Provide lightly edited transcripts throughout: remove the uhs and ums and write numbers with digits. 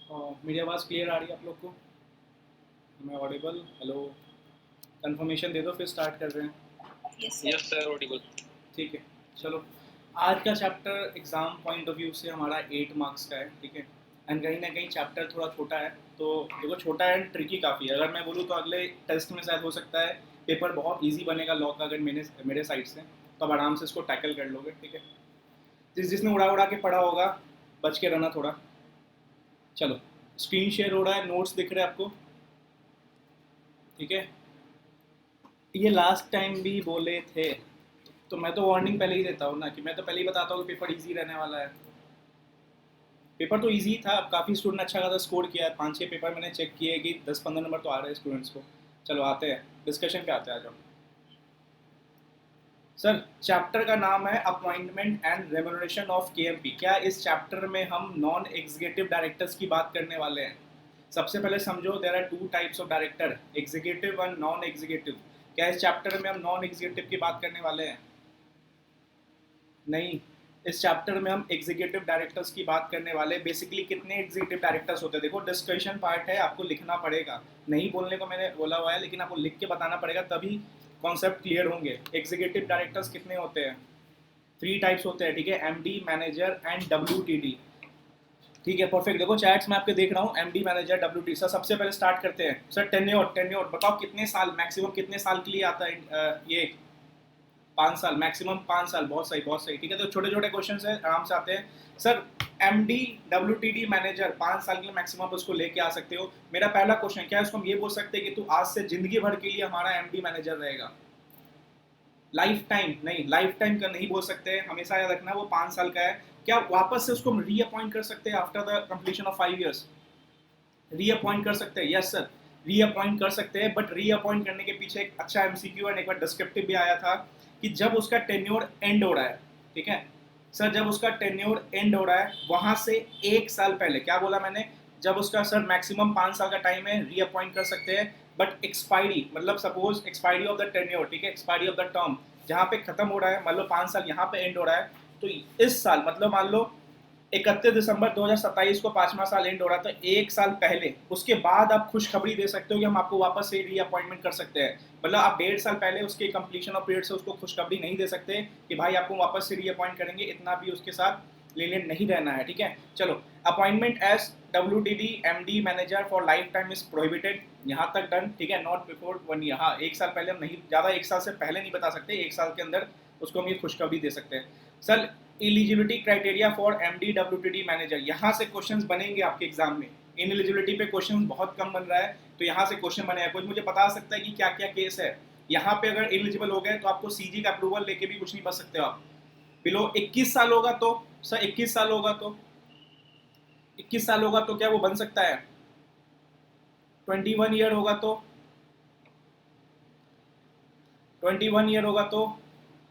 मेरी आवाज़ क्लियर आ रही है आप लोग को? मैं ऑडिबल? हेलो, कंफर्मेशन दे दो फिर स्टार्ट कर रहे हैं। Yes sir Audible. ठीक है, चलो। आज का chapter exam point of view से हमारा 8 मार्क्स का है, ठीक है। एंड कहीं ना कहीं चैप्टर थोड़ा छोटा है, तो देखो छोटा एंड ट्रिकी काफ़ी है। अगर मैं बोलूँ तो अगले टेस्ट में शायद हो सकता है पेपर बहुत ईजी बनेगा लॉ का, अगर मेरे साइड से तो आप आराम से इसको टैकल कर लोगे, ठीक है। जिसने उड़ा उड़ा के पढ़ा होगा बच के रहना थोड़ा। चलो, स्क्रीन शेयर हो रहा है, नोट्स दिख रहे हैं आपको? ठीक है। ये लास्ट टाइम भी बोले थे, तो मैं तो वार्निंग पहले ही देता हूँ ना, कि मैं तो पहले ही बताता हूँ कि पेपर इजी रहने वाला है। पेपर तो इजी था, अब काफ़ी स्टूडेंट अच्छा खासा स्कोर किया है। 5-6 पेपर मैंने चेक किए कि 10-15 नंबर तो आ रहे हैं स्टूडेंट्स को। चलो आते हैं डिस्कशन पे, आते हैं। आ जाओ सर। चैप्टर का नाम है appointment and remuneration of KMP. क्या इस चैप्टर में हम नॉन एग्जीक्यूटिव डायरेक्टर्स की बात करने वाले हैं? सबसे पहले समझो, there are two types of director, executive and non executive. क्या इस चैप्टर में हम नॉन एग्जीक्यूटिव की बात करने वाले हैं? नहीं, इस चैप्टर में हम एग्जीक्यूटिव डायरेक्टर्स की बात करने वाले। बेसिकली कितने एग्जीक्यूटिव डायरेक्टर्स होते हैं? देखो डिस्कशन पार्ट है, आपको लिखना पड़ेगा। नहीं बोलने को मैंने बोला हुआ है, लेकिन आपको लिख के बताना पड़ेगा, तभी कॉन्सेप्ट क्लियर होंगे। एग्जीक्यूटिव डायरेक्टर्स कितने होते हैं? 3 टाइप्स होते हैं, ठीक है। MD, manager and WTD. ठीक है, परफेक्ट। देखो चैट्स में आपके देख रहा हूँ, एमडी, मैनेजर, डब्ल्यूटी। सर सबसे पहले स्टार्ट करते हैं। सर टेन्योर, टेन्योर बताओ कितने साल, मैक्सिमम कितने साल के लिए आता है? ये 5 साल, मैक्सिमम 5 साल। बहुत सही, बहुत सही, ठीक है। तो छोटे छोटे क्वेश्चन है, आराम से आते हैं। Sir M D, W T D, manager 5 साल के लिए मैक्सिमम उसको लेके आ सकते हो। मेरा पहला क्वेश्चन, क्या इसको हम ये बोल सकते हैं कि तू आज से जिंदगी भर के लिए हमारा एम डी मैनेजर रहेगा? लाइफ टाइम नहीं, लाइफ टाइम का नहीं बोल सकते, हमेशा याद रखना वो 5 साल का है। क्या वापस से उसको रीअपॉइंट कर सकते हैं after the completion of 5 years? Reappoint कर सकते हैं, यस सर, रीअपॉइंट कर सकते हैं। बट रीअपॉइंट करने के पीछे एक अच्छा एमसीक्यू एंड एक बार डिस्क्रिप्टिव भी आया था कि जब उसका टेन्योर एंड हो रहा है, ठीक है। सर जब उसका टेन्योर एंड हो रहा है वहां से 1 साल पहले, क्या बोला मैंने? जब उसका सर मैक्सिमम 5 साल का टाइम है, रीअपॉइंट कर सकते हैं। बट एक्सपायरी, मतलब suppose expiry of the tenure, ठीक है, एक्सपायरी ऑफ द टर्म जहाँ पे खत्म हो रहा है, मान लो 5 साल यहाँ पे एंड हो रहा है, तो इस साल मतलब मान लो 31 दिसंबर 2027 को 5वां साल एंड हो रहा था, 1 साल पहले, उसके बाद आप खुशखबरी दे सकते हो कि हम आपको वापस से रीअपॉइंटमेंट कर सकते हैं। मतलब आप 1.5 साल पहले उसके कंप्लीशन ऑफ पीरियड से उसको खुशखबरी नहीं दे सकते कि भाई आपको वापस से रीअपॉइंट करेंगे, इतना भी उसके साथ लेने नहीं रहना है, ठीक है। चलो, appointment as W T D, M D, manager for life time is prohibited, यहाँ तक डन, ठीक है। नॉट बिफोर 1 ईयर, हाँ 1 साल पहले हम नहीं, ज़्यादा 1 साल से पहले नहीं बता सकते, 1 साल के अंदर उसको हम ये खुशखबरी दे सकते हैं। Sir eligibility criteria for MD, WTD, manager, यहाँ से क्वेश्चंस बनेंगे आपके एग्जाम में। इन एलिजिबिलिटी पे क्वेश्चन बहुत कम बन रहा है, तो यहाँ से क्वेश्चन बनेगा। कुछ मुझे बता सकता है कि क्या क्या केस है यहाँ पे? अगर एलिजिबल हो गए तो आपको सीजी का अप्रूवल लेके भी कुछ नहीं बच सकते हो आप। बिलो 21 साल होगा तो, सर 21 साल होगा तो, 21 साल होगा तो क्या वो बन सकता है? 21 ईयर होगा तो, 21 ईयर होगा तो,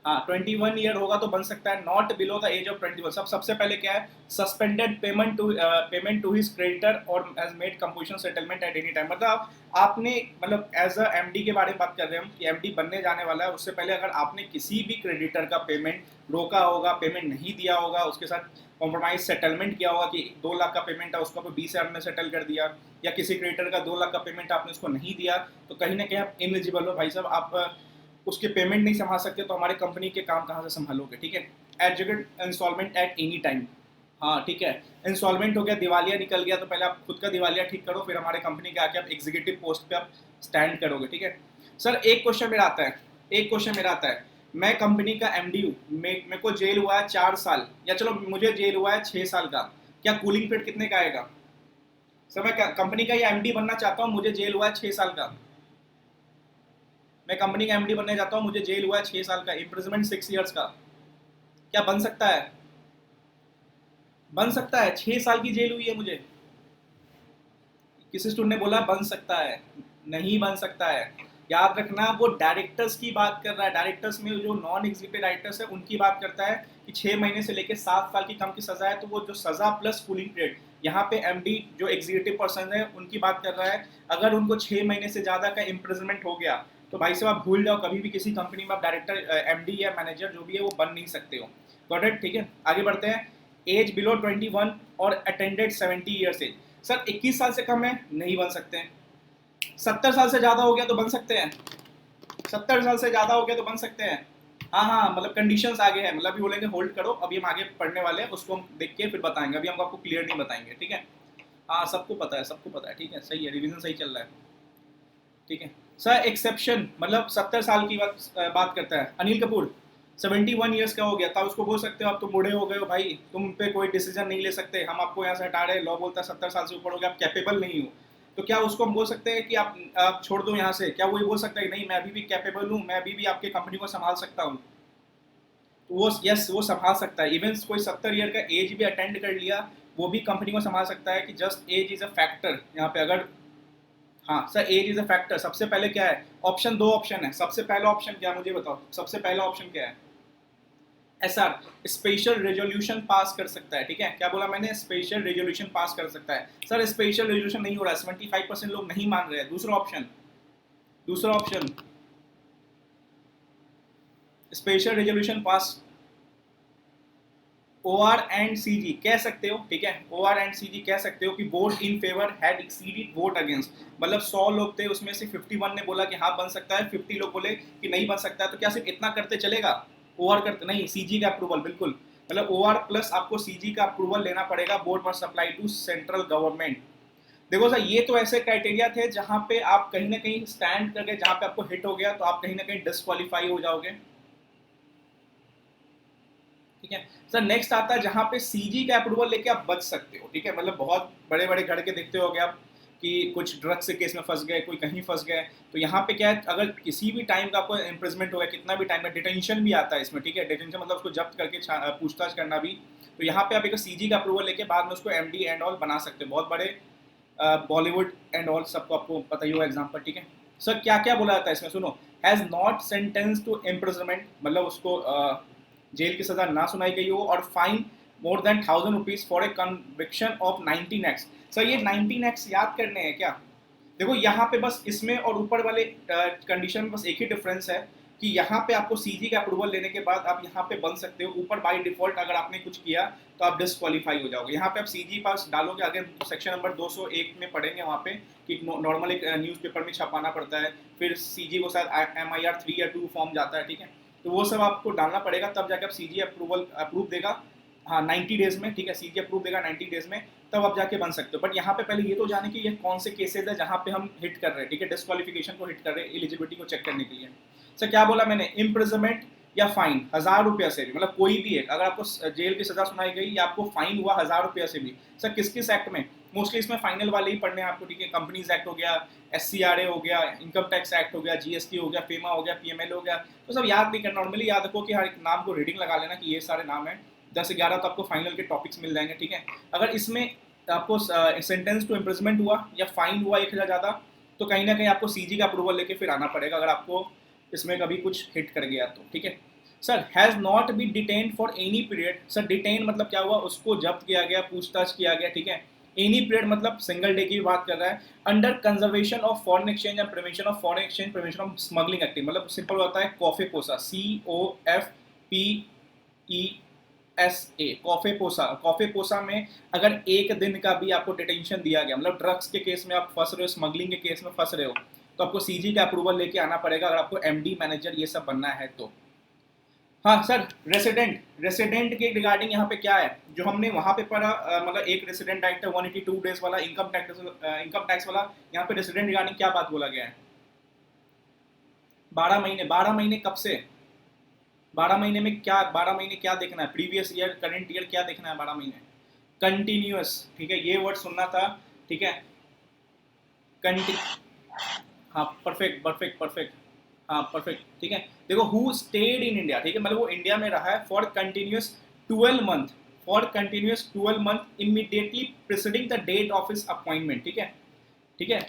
हाँ 21 ईयर होगा तो बन सकता है। Not below the age of 21। सबसे पहले क्या है? Suspended payment to his creditor और has made composition settlement at any time. मतलब आपने, मतलब एज अ एमडी के बारे में बात कर रहे हैं हम कि एमडी बनने जाने वाला है, उससे पहले अगर आपने किसी भी क्रेडिटर का पेमेंट रोका होगा, पेमेंट नहीं दिया होगा, उसके साथ कॉम्प्रोमाइज सेटलमेंट किया होगा कि 2 लाख का पेमेंट है उसको 20,000 में सेटल कर दिया, या किसी क्रेडिटर का 2 लाख का पेमेंट आपने उसको नहीं दिया, तो कहीं ना कहीं आप इनएलिजिबल हो भाई साहब। आप उसके पेमेंट नहीं संभाल सकते तो हमारे कंपनी के काम कहाँ से संभालोगे, ठीक है। Execute installment at any time, हाँ ठीक है। इंस्टॉलमेंट हो गया, दिवालिया निकल गया, तो पहले आप खुद का दिवालिया ठीक करो, फिर हमारे कंपनी के आके आप एग्जीक्यूटिव पोस्ट पे आप स्टैंड करोगे, ठीक है। सर एक क्वेश्चन मेरा आता है, एक क्वेश्चन मेरा आता है, मैं कंपनी का एमडी हूँ, मेरे को जेल हुआ है 4 साल, या चलो मुझे जेल हुआ है 6 साल का, क्या कूलिंग पीरियड कितने का आएगा? सर मैं कंपनी का ये एमडी बनना चाहता हूँ, मुझे जेल हुआ है 6 साल का, मैं कंपनी का एमडी बनने जाता हूँ, मुझे जेल हुआ है 6 साल का, इम्प्रिजमेंट 6 ईयर्स का, क्या बन सकता है? बन सकता है, 6 साल की जेल हुई है मुझे। किसी स्टूडेंट ने बोला बन सकता है, नहीं बन सकता है। याद रखना वो डायरेक्टर्स की बात कर रहा है, डायरेक्टर्स में जो नॉन एग्जीक्यूटिव डायरेक्टर्स है उनकी बात करता है कि 6 महीने से लेकर 7 साल की कम की सजा है, तो वो जो सजा प्लस कूलिंग पीरियड, यहाँ पे एमडी जो एग्जीक्यूटिव पर्सन है उनकी बात कर रहा है। अगर उनको 6 महीने से ज्यादा का इम्प्रिजमेंट हो गया तो भाई साहब आप भूल जाओ, कभी भी किसी कंपनी में आप डायरेक्टर, एमडी या मैनेजर जो भी है वो बन नहीं सकते हो। गॉट इट, ठीक है। आगे बढ़ते हैं। एज बिलो 21 और अटेंडेड 70 ईयर्स एज। सर 21 साल से कम है, नहीं बन सकते हैं। 70 साल से ज़्यादा हो गया तो बन सकते हैं, 70 साल से ज़्यादा हो गया तो बन सकते हैं। हाँ हाँ, मतलब कंडीशंस आगे है, मतलब अभी बोलेंगे होल्ड करो, अभी हम आगे पढ़ने वाले हैं, उसको हम देख के फिर बताएंगे, अभी हम आपको क्लियर नहीं बताएंगे, ठीक है। हाँ सबको पता है, सबको पता है, ठीक है, सही है, रिवीजन सही चल रहा है, ठीक है। सर एक्सेप्शन मतलब 70 साल की बात करता है। अनिल कपूर 71 ईयर्स का हो गया था, उसको बोल सकते हो आप तो बूढ़े हो गए हो भाई, तुम पे कोई डिसीजन नहीं ले सकते, हम आपको यहाँ से हटा रहे हैं, लॉ बोलता है 70 साल से ऊपर हो गया, आप कैपेबल नहीं हो। तो क्या उसको हम बोल सकते हैं कि आप छोड़ दो यहाँ से? क्या वो ये बोल सकता है कि नहीं मैं अभी भी कैपेबल हूँ, मैं अभी भी आपकी कंपनी को संभाल सकता हूँ? तो वो यस, वो संभाल सकता है। इवन कोई 70 ईयर का एज भी अटेंड कर लिया, वो भी कंपनी को संभाल सकता है, कि just age is a factor यहाँ पे। अगर हाँ sir, age is a factor, सबसे पहले क्या है ऑप्शन, दो ऑप्शन है, सबसे पहला ऑप्शन क्या है मुझे बताओ, सबसे पहला ऑप्शन क्या है? एसआर, स्पेशल रेजोल्यूशन पास कर सकता है, ठीक है। क्या बोला मैंने? स्पेशल रेजोल्यूशन पास कर सकता है। सर स्पेशल रेजोल्यूशन नहीं हो रहा है, 75% लोग नहीं मान रहे हैं। दूसरा ऑप्शन, दूसरा option special resolution pass, OR and CG कह सकते हो, ठीक है, OR एंड CG कह सकते हो कि vote in favour had exceeded vote against, मतलब 100 लोग थे उसमें से 51 ने बोला कि हाँ बन सकता है, 50 लोग बोले कि नहीं बन सकता है। तो क्या सिर्फ इतना करते चलेगा? OR करते नहीं, CG का अप्रूवल, बिल्कुल, मतलब OR प्लस आपको CG का अप्रूवल लेना पड़ेगा। Board must apply to central government. देखो सर, ये तो ऐसे क्राइटेरिया थे जहां पे आप कहीं ना कहीं स्टैंड करके, जहां पे आपको हिट हो गया तो आप कहीं ना कहीं डिस्क्वालीफाई हो जाओगे, ठीक है। सर नेक्स्ट आता है जहां पे सीजी का अप्रूवल लेके आप बच सकते हो, ठीक है, मतलब बहुत बड़े बड़े घर के देखते होगे आप कि कुछ ड्रग्स के केस में फंस गए, कोई कहीं फंस गए, तो यहाँ पे क्या है, अगर किसी भी टाइम का आपको इम्प्रिजमेंट हो गया, कितना भी टाइम का, डिटेंशन भी आता है इसमें, ठीक है, डिटेंशन मतलब उसको जब्त करके पूछताछ करना भी। तो यहाँ पे आप एक सीजी का अप्रूवल लेके बाद में उसको MD एंड ऑल बना सकते हो, बहुत बड़े बॉलीवुड एंड ऑल सबको आपको पता ही होगा एग्जाम्पल, ठीक है। सर क्या क्या बोला जाता है इसमें, सुनो, has not sentence to imprisonment, मतलब उसको जेल की सजा ना सुनाई गई हो, और fine more than 1000 rupees for a conviction of 19x। Sir ये 19x याद करने हैं क्या? देखो यहाँ पे बस इसमें और ऊपर वाले कंडीशन में बस एक ही डिफरेंस है कि यहाँ पे आपको सीजी का अप्रूवल लेने के बाद आप यहाँ पे बन सकते हो, ऊपर बाय डिफॉल्ट अगर आपने कुछ किया तो आप डिस्क्वालीफाई हो जाओगे। यहाँ पे आप सीजी पास डालोगे, अगर सेक्शन नंबर 201 में पढ़ेंगे वहाँ पे कि नॉर्मल एक न्यूज़पेपर में छपाना पड़ता है, फिर सीजी को शायद MIR 3 या 2 फॉर्म जाता है, ठीक है, तो वो सब आपको डालना पड़ेगा, तब जाके आप सीजी अप्रूव देगा, हाँ 90 डेज में, ठीक है, सीजी अप्रूव देगा 90 डेज में, तब आप जाके बन सकते हो। बट यहाँ पे पहले ये तो जाने कि ये कौन से केसेस है जहाँ पे हम हिट कर रहे हैं, ठीक है, डिस्क्वालिफिकेशन को हिट कर रहे हैं, एलिजिबिलिटी को चेक करने के लिए। सर क्या बोला मैंने? इम्प्रिजनमेंट या फाइन 1000 रुपया से भी, मतलब कोई भी एक, अगर आपको जेल की सजा सुनाई गई या आपको फाइन हुआ 1000 रुपया से भी। सर किस किस एक्ट में? मोस्टली इसमें फाइनल वाले ही पढ़ने हैं आपको, ठीक है, कंपनीज एक्ट हो गया, SCRA हो गया, इनकम टैक्स एक्ट हो गया, GST हो गया, फेमा हो गया, PML हो गया। तो सब याद नहीं करना, नॉर्मली याद रखो कि हर एक नाम को रीडिंग लगा लेना कि ये सारे नाम हैं, 10-11 तो आपको फाइनल के टॉपिक्स मिल जाएंगे, ठीक है। अगर इसमें आपको सेंटेंस टू इम्प्रिजमेंट हुआ या फाइन हुआ 1000 ज़्यादा, तो कहीं ना कहीं आपको सीजी का अप्रूवल लेके फिर आना पड़ेगा, अगर आपको इसमें कभी कुछ हिट कर गया तो, ठीक है। Sir has not be detain for any period. Sir detain मतलब क्या हुआ, उसको जब्त किया गया, पूछताछ किया गया, ठीक है। एनी पीरियड मतलब सिंगल डे की बात कर रहा है, under conservation of foreign exchange and prevention of foreign exchange, prevention of smuggling act, मतलब सिंपल होता है कॉफेपोसा, COFPESA, कॉफेपोसा में अगर एक दिन का भी आपको डिटेंशन दिया गया, मतलब ड्रग्स के केस में आप फंस रहे हो, स्मगलिंग के केस में फंस रहे हो, तो आपको सीजी का अप्रूवल लेके आना पड़ेगा, अगर आपको MD मैनेजर ये सब बनना है तो। हाँ सर, रेसिडेंट, रेसिडेंट के रिगार्डिंग यहाँ पे क्या है जो हमने वहाँ पे पढ़ा, मतलब एक रेसिडेंट एक्ट है 182 डेज वाला, इनकम टैक्स वाला, यहाँ पे रेसिडेंट रिगार्डिंग क्या बात बोला गया है? 12 महीने, 12 महीने कब से? 12 महीने में क्या, 12 महीने क्या देखना है, प्रीवियस ईयर, करंट ईयर, क्या देखना है 12 महीने? कंटिन्यूअस, ठीक है, ये वर्ड सुनना था, ठीक है, कंटि हाँ परफेक्ट परफेक्ट परफेक्ट, हाँ परफेक्ट, ठीक है। देखो हु स्टेड इन इंडिया, ठीक है, मतलब वो इंडिया में रहा है for continuous 12 month, for continuous 12 month immediately preceding the date of his appointment, ठीक है, ठीक है।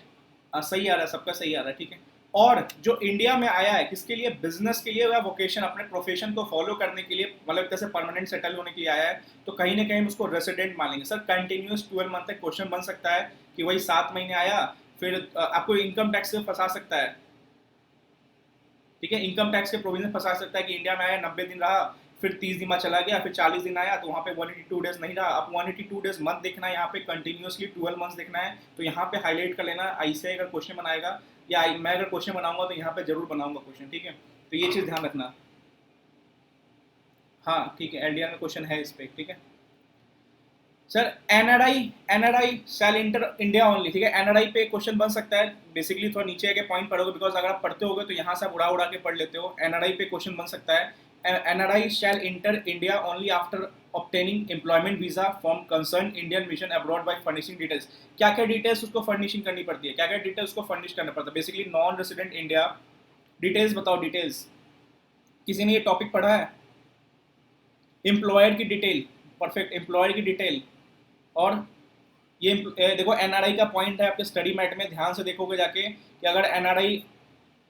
सही आ रहा है, सबका सही आ रहा है, ठीक है। और जो इंडिया में आया है किसके लिए? बिजनेस के लिए या वोकेशन, अपने प्रोफेशन को फॉलो करने के लिए, मतलब जैसे परमानेंट सेटल होने के लिए आया है, तो कहीं ना कहीं उसको रेसिडेंट मानेंगे। सर कंटिन्यूअस 12 मंथ तक क्वेश्चन बन सकता है कि वही 7 महीने आया, फिर आपको इनकम टैक्स से फंसा सकता है, ठीक है, इनकम टैक्स के प्रोविजन फंसा सकता है कि इंडिया में आया 90 दिन रहा, फिर 30 दिन बाद चला गया, फिर 40 दिन आया तो वहाँ पे 182 डेज नहीं रहा। अब 182 डेज मंथ देखना है, यहाँ पे कंटिन्यूसली 12 मंथ्स देखना है, तो यहाँ पे हाईलाइट कर लेना। ऐसे अगर क्वेश्चन बनाएगा या मैं अगर क्वेश्चन बनाऊंगा तो यहाँ पे जरूर बनाऊंगा क्वेश्चन, ठीक है, तो ये चीज़ ध्यान रखना। हाँ ठीक है, एलडीआर में क्वेश्चन है इस पर, ठीक है sir. NRI shall enter India only, ठीक है, एनआरआई पे क्वेश्चन बन सकता है। बेसिकली थोड़ा नीचे आके पॉइंट पढ़ोगे, बिकॉज अगर आप पढ़ते होगे तो यहाँ से आप उड़ा उड़ा के पढ़ लेते हो। एनआरआई पे क्वेश्चन बन सकता है, NRI shall enter India only after obtaining employment visa from concern Indian mission abroad by furnishing details. क्या क्या डिटेल्स उसको फर्निशिंग करनी पड़ती है, क्या क्या डिटेल्स उसको फर्निश करना पड़ता है? Basically non resident India details बताओ, डिटेल्स किसी ने ये टॉपिक पढ़ा है? एम्प्लॉयर की डिटेल, परफेक्ट, एम्प्लॉयर की डिटेल। और ये देखो एनआरआई का पॉइंट है आपके स्टडी मैट में, ध्यान से देखोगे जाके कि अगर एनआरआई,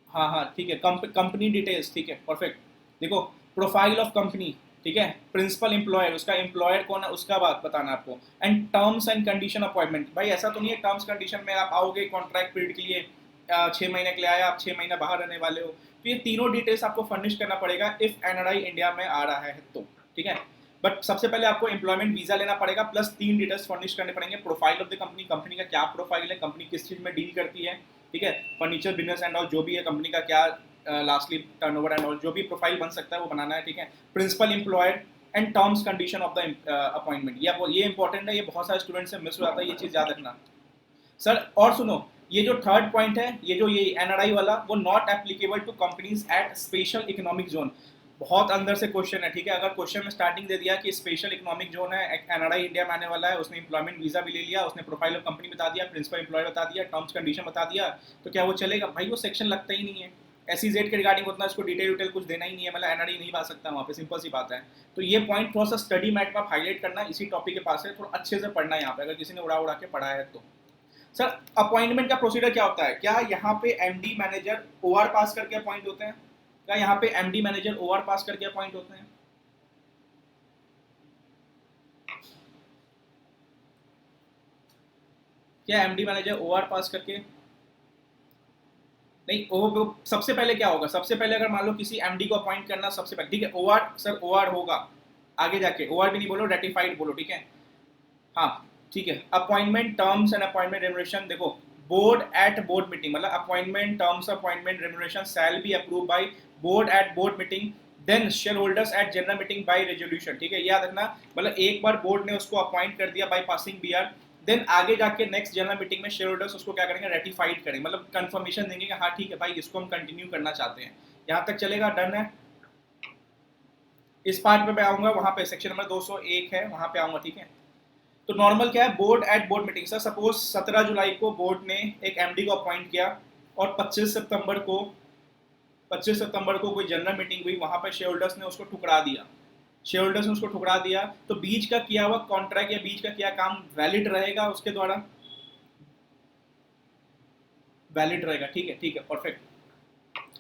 हाँ हाँ ठीक है, कंपनी डिटेल्स, ठीक है परफेक्ट। देखो प्रोफाइल ऑफ कंपनी, ठीक है, प्रिंसिपल एम्प्लॉयर, उसका एम्प्लॉयर कौन है उसका बात बताना आपको, and terms and condition appointment. भाई ऐसा तो नहीं है टर्म्स कंडीशन में आप आओगे कॉन्ट्रैक्ट पीरियड के लिए 6 महीने के लिए आया, आप 6 महीना बाहर रहने वाले हो, तो ये तीनों डिटेल्स आपको फर्निश करना पड़ेगा इफ एनआरआई इंडिया में आ रहा है तो, ठीक है। बट सबसे पहले आपको एम्प्लॉयमेंट वीजा लेना पड़ेगा, प्लस 3 डिटेल्स फर्निश करने पड़ेंगे। Profile of the company, company का क्या प्रोफाइल है, कंपनी किस चीज़ में डील करती है, ठीक है, फर्नीचर बिजनेस एंड ऑल जो भी है, कंपनी का क्या लास्टली टर्नओवर एंड ऑल जो भी प्रोफाइल बन सकता है वो बनाना है, ठीक है। Principal employer and terms condition of the appointment, ये इंपॉर्टेंट है, ये बहुत सारे स्टूडेंट से मिस हो जाता है, ये चीज़ याद रखना सर। और सुनो, ये जो थर्ड पॉइंट है, ये जो ये एनआरआई वाला, वो not applicable to companies at special economic zone. बहुत अंदर से क्वेश्चन है, ठीक है, अगर क्वेश्चन में स्टार्टिंग दे दिया कि स्पेशल इकोनॉमिक जोन है, एनआरआई इंडिया में आने वाला है, उसने एम्प्लॉयमेंट वीजा भी ले लिया, उसने प्रोफाइल ऑफ कंपनी बता दिया, प्रिंसिपल एम्प्लॉयर बता दिया, टर्म्स कंडीशन बता दिया, तो क्या वो चलेगा? भाई वो सेक्शन लगता ही नहीं है। एसईजेड के रिगार्डिंग उतना इसको डिटेल कुछ देना ही नहीं है, मतलब एनआरआई नहीं पा सकता वहाँ पे, सिंपल सी बात है। तो ये पॉइंट थोड़ा सा स्टडी मैट में हाईलाइट करना, इसी टॉपिक के पास है, थोड़ा अच्छे से पढ़ना है यहाँ पे, अगर किसी ने उड़ा उड़ा के पढ़ा है तो। सर अपॉइंटमेंट का प्रोसीजर क्या होता है? क्या यहाँ पे एमडी मैनेजर ओआर पास करके अपॉइंट होते हैं? क्या यहाँ पे एमडी मैनेजर ओआर पास करके अपॉइंट होते हैं? क्या एमडी मैनेजर ओआर पास करके? नहीं, वो सबसे पहले क्या होगा, सबसे पहले अगर मान लो किसी एमडी को अपॉइंट करना, सबसे पहले ठीक है ओआर, सर ओआर होगा आगे जाके, ओआर भी नहीं बोलो, रेटिफाइड बोलो, ठीक है। हाँ ठीक है, appointment terms and appointment remuneration, देखो बोर्ड एट बोर्ड मीटिंग, मतलब appointment terms appointment remuneration shall be approve by board at board meeting, then share holders at general meeting by resolution, ठीक है, याद रखना। मतलब एक बार बोर्ड ने उसको अपॉइंट कर दिया बाय पासिंग बीआर, देन आगे जाके नेक्स्ट जनरल मीटिंग में शेयर होल्डर्स उसको क्या करेंगे, रेटिफाइड करेंगे, मतलब कंफर्मेशन देंगे कि हाँ ठीक है भाई इसको हम कंटिन्यू करना चाहते हैं। यहाँ तक चलेगा, डन है। इस पार्ट पे मैं आऊंगा, वहां पे सेक्शन नंबर 201 है, वहां पे आऊंगा, ठीक है। तो नॉर्मल क्या है, board at board meeting, sir suppose 17 जुलाई को बोर्ड ने एक एमडी को अपॉइंट किया और 25 सितंबर को कोई जनरल मीटिंग हुई, वहां पर शेयर होल्डर्स ने उसको ठुकरा दिया, शेयर होल्डर्स ने उसको ठुकरा दिया, तो बीच का किया हुआ कॉन्ट्रैक्ट या बीच का किया काम वैलिड रहेगा उसके द्वारा, वैलिड रहेगा, ठीक है परफेक्ट।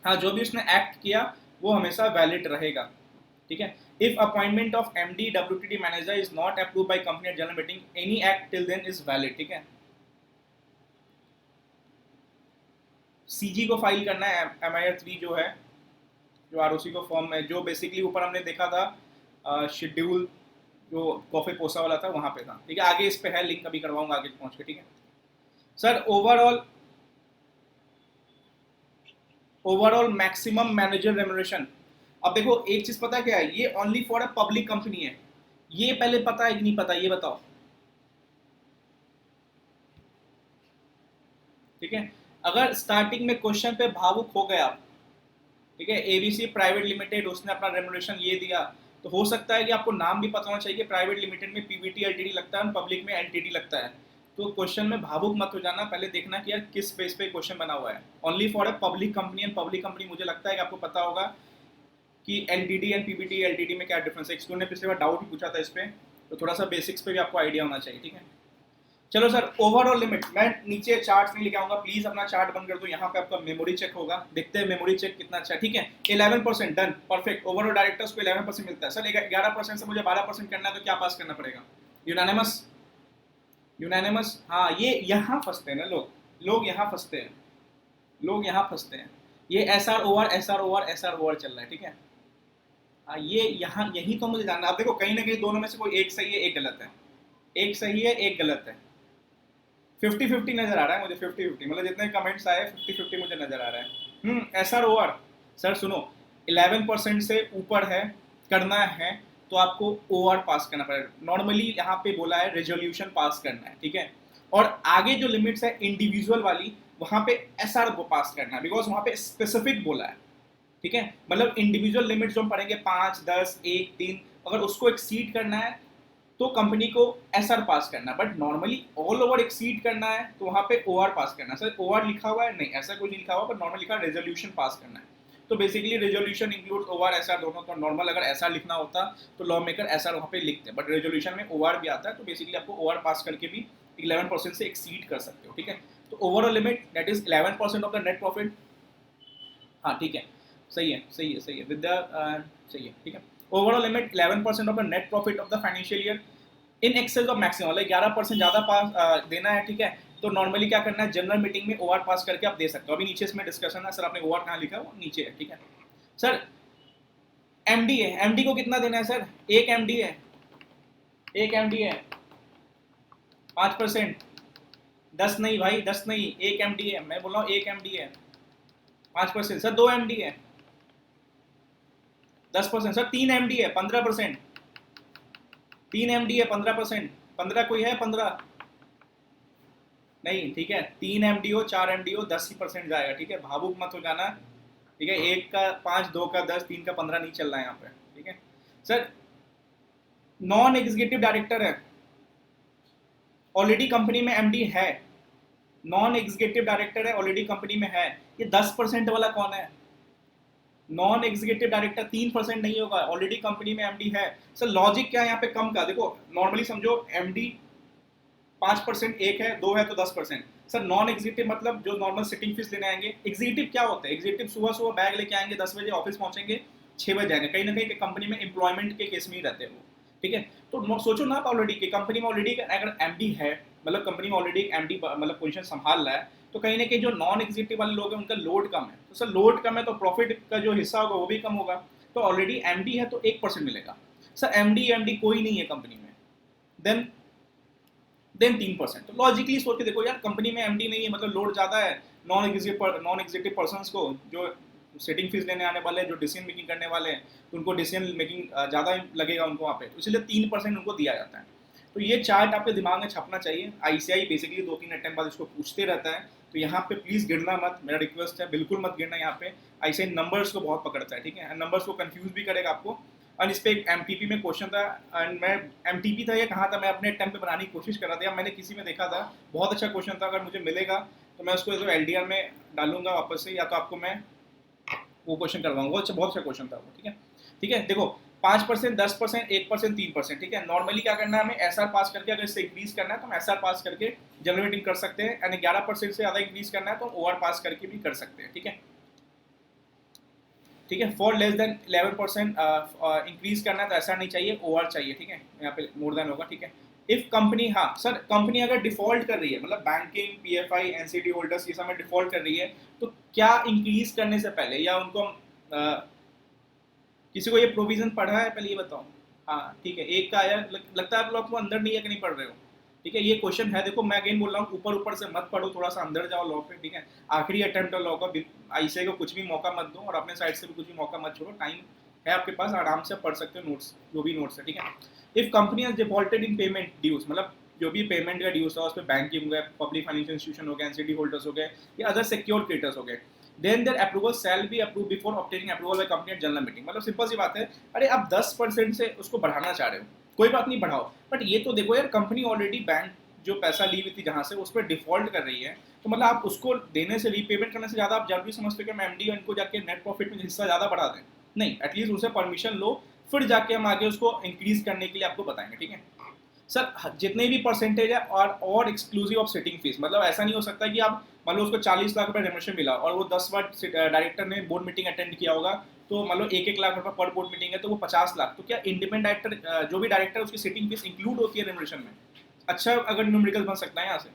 हाँ जो भी उसने एक्ट किया वो हमेशा वैलिड रहेगा, ठीक है। If appointment of MD WTD manager is not approve by company at general meeting, any act till then is valid, ठीक है। सीजी को फाइल करना है, एमआईआर 3 जो है, जो आरओसी को फॉर्म है, जो बेसिकली ऊपर हमने देखा था शेड्यूल जो कॉफी पोसा वाला था वहां पे था, ठीक है। आगे इस पे है लिंक, अभी करवाऊंगा आगे पहुंच के, ठीक है sir. Overall maximum manager remuneration, अब देखो एक चीज पता क्या है, ये only for a public company है, ये पहले पता है कि नहीं पता, ये बताओ, ठीक है। अगर स्टार्टिंग में क्वेश्चन पे भावुक हो गया, ठीक है, एबीसी प्राइवेट लिमिटेड उसने अपना रेम्युनरेशन ये दिया, तो हो सकता है कि आपको नाम भी पता होना चाहिए, प्राइवेट लिमिटेड में पीवीटी एलटीडी लगता है, पब्लिक में एलटीडी लगता है। तो क्वेश्चन में भावुक मत हो जाना, पहले देखना कि यार किस बेस पे क्वेश्चन बना हुआ है। Only for a public company, and public company मुझे लगता है कि आपको पता होगा कि एलटीडी एंड पीवीटी एलटीडी में क्या डिफरेंस है, एक स्टूडेंट ने पिछले बार डाउट भी पूछा था इस पर, तो थोड़ा सा बेसिक्स पे भी आपको आइडिया होना चाहिए, ठीक है। चलो सर, ओवरऑल लिमिट, मैं नीचे चार्ट नहीं लेके आऊंगा, प्लीज अपना चार्ट बंद कर दो, यहाँ पे आपका मेमोरी चेक होगा, देखते हैं मेमोरी चेक कितना अच्छा है, ठीक है। 11% डन, परफेक्ट। ओवरऑल डायरेक्टर्स को 11% मिलता है सर, 11% से मुझे 12% करना है, तो क्या पास करना पड़ेगा? यूनानिमस, यूनानिमस, हाँ ये यहाँ फंसते हैं ना लोग यहाँ फंसते हैं, लोग यहाँ फंसते हैं, ये एसआर ओवर चल रहा है, ठीक है। ये यहाँ यही तो मुझे जानना। आप देखो कहीं ना कहीं दोनों में से कोई एक सही है एक गलत है, एक सही है एक गलत है। 50-50 नजर आ रहा है मुझे, 50-50 मतलब जितने कमेंट्स आए 50-50 मुझे नजर आ रहा है। SR OR. सर सुनो, 11% से ऊपर है करना है तो आपको ओआर पास करना पड़ेगा। नॉर्मली यहाँ पे बोला है रेजोल्यूशन पास करना है, ठीक है। और आगे जो लिमिट्स है इंडिविजुअल वाली, वहां पे एसआर को पास करना है, बिकॉज वहां पे स्पेसिफिक बोला है, ठीक है। मतलब इंडिविजुअल लिमिट जो हम पढ़ेंगे 5, 10, 1, 3, अगर उसको एक्सीड करना है तो कंपनी को एसआर पास करना है। But normally all over exceed करना है तो वहां पे ओआर पास करना है। सर ओआर लिखा हुआ है? नहीं, ऐसा कुछ नहीं लिखा हुआ, पर नॉर्मल लिखा है रेजोल्यूशन पास करना है। तो basically resolution includes OR SR दोनों। तो नॉर्मल अगर एसआर लिखना होता तो लॉ मेकर एसआर वहाँ पे लिखते हैं, बट रेजोल्यूशन में ओआर भी आता है, तो बेसिकली आपको ओआर पास करके भी 11% से एक्सीड कर सकते हो, ठीक है। तो overall limit that is 11% of the net profit. हाँ ठीक है, सही है सही है सही है विद द सही है, ठीक है। Overall limit 11% of the net profit of the financial year in excess of maximum, मतलब 11% ज़्यादा पास देना है, ठीक है। तो नॉर्मली क्या करना है, जनरल मीटिंग में ओआर पास करके आप दे सकते हो। अभी नीचे इसमें डिस्कशन है, सर आपने ओआर कहाँ लिखा है, वो नीचे है, ठीक है। सर एमडी है, एमडी को कितना देना है सर? एक एमडी है, एक एमडी है 5%। 10 नहीं भाई, 10 नहीं, एक एमडी है, मैं बोल रहा हूँ एक एमडी है 5%। सर 2 एमडी है 10%। सर 3 एमडी है 15%। 3 एमडी है 15%। 15 कोई है 15? नहीं, ठीक है। 3 एमडी हो 4 एमडी हो 10 ही परसेंट जाएगा, ठीक है। भावुक मत हो जाना, ठीक है। एक का 5, 2 का 10, 3 का 15 नहीं चल रहा है यहाँ पे, ठीक है। सर नॉन एग्जीक्यूटिव डायरेक्टर है, ऑलरेडी कंपनी में एमडी है, नॉन एग्जीक्यूटिव डायरेक्टर है, ऑलरेडी कंपनी में है। ये 10% वाला कौन है? नॉन एग्जीक्यूटिव डायरेक्टर 3% नहीं होगा, ऑलरेडी कंपनी में एमडी है। सर लॉजिक क्या है यहाँ पे कम का? देखो नॉर्मली समझो एमडी 5%, एक है, दो है तो 10%। सर नॉन एग्जीक्यूटिव मतलब जो नॉर्मल सिटिंग फीस लेने आएंगे। एग्जीक्यूटिव क्या होता है? एग्जीक्यूटिव सुबह सुबह बैग लेके आएंगे, 10 बजे ऑफिस पहुंचेंगे, 6 बजे जाएंगे। कहीं ना कहीं कंपनी में एम्प्लॉयमेंट के केस में ही रहते हैं वो, ठीक है। तो सोचो ना आप ऑलरेडी कि कंपनी में ऑलरेडी अगर एमडी है, मतलब कंपनी में ऑलरेडी एमडी मतलब पोजीशन संभाल रहा है, तो कहीं ना कहीं जो नॉन एग्जीक्यूटिव वाले लोग हैं उनका लोड कम है। तो सर लोड कम है तो प्रॉफिट का जो हिस्सा होगा वो भी कम होगा। तो ऑलरेडी एमडी है तो 1% मिलेगा। सर एमडी एमडी कोई नहीं है कंपनी में, देन 3%। तो लॉजिकली सोच के देखो यार, कंपनी में एमडी नहीं है मतलब लोड ज़्यादा है नॉन एग्जीक्यूटिव पर्सन्स को, जो सेटिंग फीस लेने आने वाले हैं, जो डिसीजन मेकिंग करने वाले हैं, तो उनको डिसीजन मेकिंग ज़्यादा लगेगा उनको वहाँ पे, तो इसलिए 3% उनको दिया जाता है। तो ये चार्ट आपके दिमाग में छपना चाहिए। आईसीआई बेसिकली 2-3 अटेम्प्ट बाद इसको पूछते रहता है, तो यहाँ पे प्लीज़ गिरना मत, मेरा रिक्वेस्ट है, बिल्कुल मत गिरना यहाँ पे। आईसीआई नंबर्स को बहुत पकड़ता है, ठीक है, नंबर्स को कंफ्यूज भी करेगा आपको। और इस पर एक एमटीपी में क्वेश्चन था, एंड मैं एमटीपी था ये कहाँ था, मैं अपने अटेम्प्ट पे बनाने की कोशिश कर रहा था, मैंने किसी में देखा था, बहुत अच्छा क्वेश्चन था। अगर मुझे मिलेगा तो मैं उसको एलडीआर में डालूंगा वापस से, या तो आपको मैं वो क्वेश्चन करवाऊंगा। बहुत अच्छा क्वेश्चन था वो, ठीक है। ठीक है, देखो 5%, 10%, 1%, 3%, ठीक है। नॉर्मली क्या करना है हमें, एसआर पास करके अगर इससे इंक्रीज करना है तो हम एसआर पास करके जनरल मीटिंग कर सकते हैं, यानी 11% से ज़्यादा इंक्रीज करना है तो हम ओआर पास करके भी कर सकते हैं, ठीक है। ठीक है, फॉर लेस देन 11% इंक्रीज करना है तो ऐसा नहीं चाहिए, ओआर चाहिए, ठीक है। यहाँ पे मोर देन होगा, ठीक है। इफ कंपनी, हाँ सर कंपनी अगर डिफॉल्ट कर रही है, मतलब बैंकिंग, पीएफआई, एनसीडी होल्डर्स ये सब में डिफॉल्ट कर रही है, तो क्या इंक्रीज करने से पहले या उनको किसी को ये प्रोविजन पढ़ा है पहले ये बताओ? हाँ ठीक है, एक का आया, लगता है आप लोग को अंदर नहीं है कि नहीं पढ़ रहे हो, ठीक है। ये क्वेश्चन है, देखो मैं अगेन बोल रहा हूँ, ऊपर ऊपर से मत पढ़ो, थोड़ा सा अंदर जाओ लॉ पे, ठीक है। आखिरी अटेम्प्ट है लॉ का, आईसीआई को कुछ भी मौका मत दो और अपने साइड से भी कुछ भी मौका मत छोड़ो, टाइम है आपके पास, आराम से पढ़ सकते हो नोट्स, जो भी नोट्स है, ठीक है। If company has defaulted in payment dues, मतलब जो भी पेमेंट का ड्यूज था उस पर बैंकिंग हो गया, पब्लिक फाइनेंशियल इंस्टीट्यूशन हो गया, एनसीडी होल्डर्स हो गए या अदर सिक्योर क्रेडिटर्स हो गए, then their approval shall be approve before obtaining approval by company at general meeting. मतलब सिंपल सी बात है, अरे आप 10% से उसको बढ़ाना चाह रहे हो, कोई बात नहीं बढ़ाओ, बट ये तो देखो यार, कंपनी ऑलरेडी बैंक जो पैसा ली हुई थी जहाँ से उस पर डिफॉल्ट कर रही है, तो मतलब आप उसको देने से, रीपेमेंट करने से ज़्यादा आप जरूरी समझते हो कि हम एमडी इनको जाके नेट प्रॉफिट में हिस्सा ज़्यादा बढ़ा दें? नहीं, एटलीस्ट उसे परमिशन लो, फिर जाके हम आगे उसको इंक्रीज करने के लिए आपको बताएंगे, ठीक है। सर जितने भी परसेंटेज है और एक्सक्लूसिव ऑफ सिटिंग फीस, मतलब ऐसा नहीं हो सकता कि आप मान लो उसको 40 लाख रुपए रेमुनेशन मिला और वो 10 बार डायरेक्टर ने बोर्ड मीटिंग अटेंड किया होगा, तो मान लो 1-1 लाख रुपए पर बोर्ड मीटिंग है तो वो 50 लाख, तो क्या इंडिपेंडेंट डायरेक्टर जो भी डायरेक्टर उसकी सिटिंग फीस इंक्लूड होती है रेमुनेशन में? अच्छा अगर न्यूमेरिकल बन सकता है यहाँ से?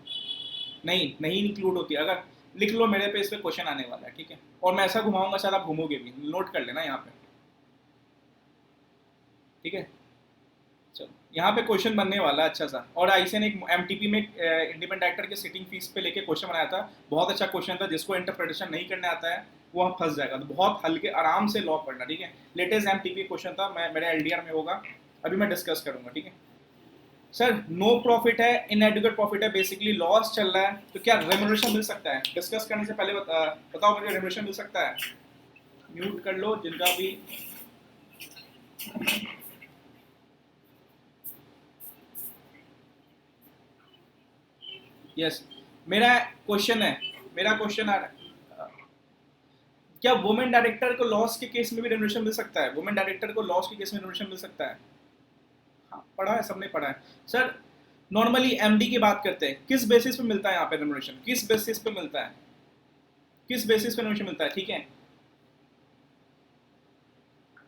नहीं, नहीं इंक्लूड होती है। अगर लिख लो, मेरे पे इस पर क्वेश्चन आने वाला है, ठीक है। और मैं ऐसा घुमाऊंगा, शायद आप घूमोगे भी, नोट कर लेना यहाँ पे। ठीक है। चलो यहाँ पे क्वेश्चन बनने वाला है अच्छा सा, और आईसीए ने एक एमटीपी में इंडिपेंडेंट डायरेक्टर के सिटिंग फीस पे लेके क्वेश्चन बनाया था, बहुत अच्छा क्वेश्चन था। जिसको इंटरप्रिटेशन नहीं करने आता है वो वहाँ फंस जाएगा, तो बहुत हल्के आराम से लॉ पढ़ना, ठीक है। लेटेस्ट एमटीपी क्वेश्चन था, मैं मेरे एलडीआर में होगा, अभी मैं डिस्कस करूंगा, ठीक है। सर नो प्रॉफिट है, इनएडुकेट प्रॉफिट है, बेसिकली लॉस चल रहा है, तो क्या रेमुनरेशन मिल सकता है? डिस्कस करने से पहले बताओ मुझे, रेमुनरेशन मिल सकता है? म्यूट कर लो जिनका भी। यस, मेरा क्वेश्चन है, मेरा क्वेश्चन आ रहा है, क्या वुमेन डायरेक्टर को लॉस के केस में भी रेमुनरेशन मिल सकता है? वुमेन डायरेक्टर को लॉस के केस में रेमुनरेशन मिल सकता है? हाँ पढ़ा है, सबने पढ़ा है। सर नॉर्मली एमडी की बात करते हैं, किस बेसिस पे मिलता है यहाँ पे रेमुनरेशन? किस बेसिस पे मिलता है? किस बेसिस पे रेमुनरेशन मिलता है? ठीक है,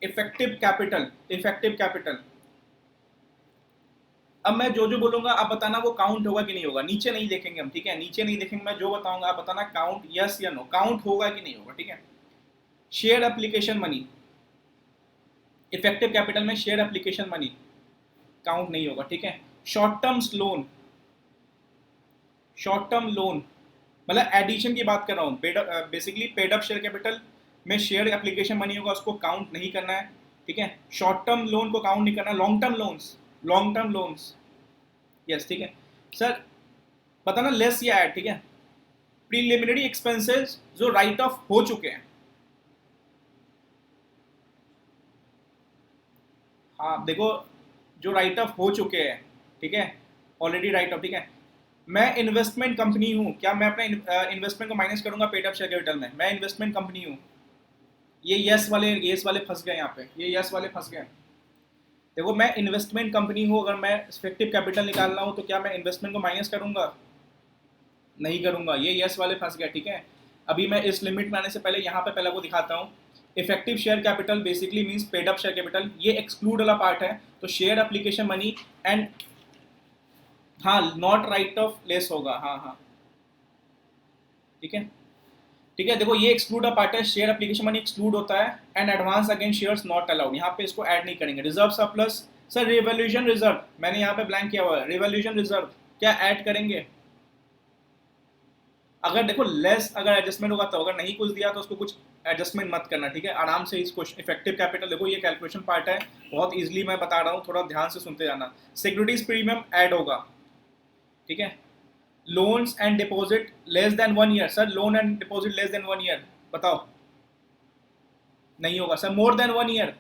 इफेक्टिव कैपिटल, इफेक्टिव कैपिटल। अब मैं जो जो बोलूंगा आप बताना वो काउंट होगा कि नहीं होगा, नीचे नहीं देखेंगे हम, ठीक है, नीचे नहीं देखेंगे, मैं जो बताऊंगा आप बताना काउंट यस या नो, काउंट होगा कि नहीं होगा, ठीक है। Share application money, effective capital में शेयर एप्लीकेशन मनी काउंट नहीं होगा, ठीक है। Short terms loan, short term loan मतलब एडिशन की बात कर रहा हूँ, basically paid up share capital में शेयर एप्लीकेशन मनी होगा, उसको काउंट नहीं करना है, ठीक है। शॉर्ट टर्म लोन को काउंट नहीं करना, long term loans, long term loans, yes, ठीक है। सर बताना लेस या ऐड, ठीक है। प्रीलिमिनरी एक्सपेंसेस जो राइट ऑफ हो चुके हैं, हाँ देखो, जो राइट ऑफ हो चुके हैं, ठीक है, ऑलरेडी राइट ऑफ, ठीक है। मैं इन्वेस्टमेंट कंपनी हूँ, क्या मैं अपने इन्वेस्टमेंट को माइनस करूंगा पेड अप शेयर कैपिटल में? मैं इन्वेस्टमेंट कंपनी हूँ, ये यस वाले फंस गए यहाँ पे, ये यस वाले फंस गए। देखो मैं इन्वेस्टमेंट कंपनी हूँ, अगर मैं इफेक्टिव कैपिटल निकाल रहा हूँ तो क्या मैं इन्वेस्टमेंट को माइनस करूंगा? नहीं करूंगा, ये यस वाले फंस गया, ठीक है। अभी मैं इस लिमिट में आने से पहले यहाँ पे पहले को दिखाता हूँ। Effective share capital basically means paid up share capital, ये एक्सक्लूड वाला पार्ट है, तो शेयर एप्लीकेशन मनी एंड, हाँ नॉट राइट ऑफ लेस होगा, हाँ हाँ, ठीक है, ठीक है। देखो ये एक्सक्लूड पार्ट है, शेयर एप्लीकेशन मनी एक्सक्लूड होता है, and advance against shares not allowed, यहाँ पे इसको ऐड नहीं करेंगे। Reserve surplus, sir revaluation reserve मैंने यहाँ पे ब्लैंक किया हुआ है, रिवॉल्यूशन रिजर्व क्या ऐड करेंगे? अगर देखो लेस अगर एडजस्टमेंट होगा तो, अगर नहीं कुछ दिया तो उसको कुछ एडजस्टमेंट मत करना, ठीक है। आराम से इस क्वेश्चन इफेक्टिव कैपिटल देखो, ये कैलकुलेशन पार्ट है, बहुत इजीली मैं बता रहा हूँ, थोड़ा ध्यान से सुनते जाना। सिक्योरिटीज प्रीमियम ऐड होगा, ठीक है। Loans and deposit less than 1 year, sir loan and deposit less than 1 year बताओ, नहीं होगा। Sir more than 1 year,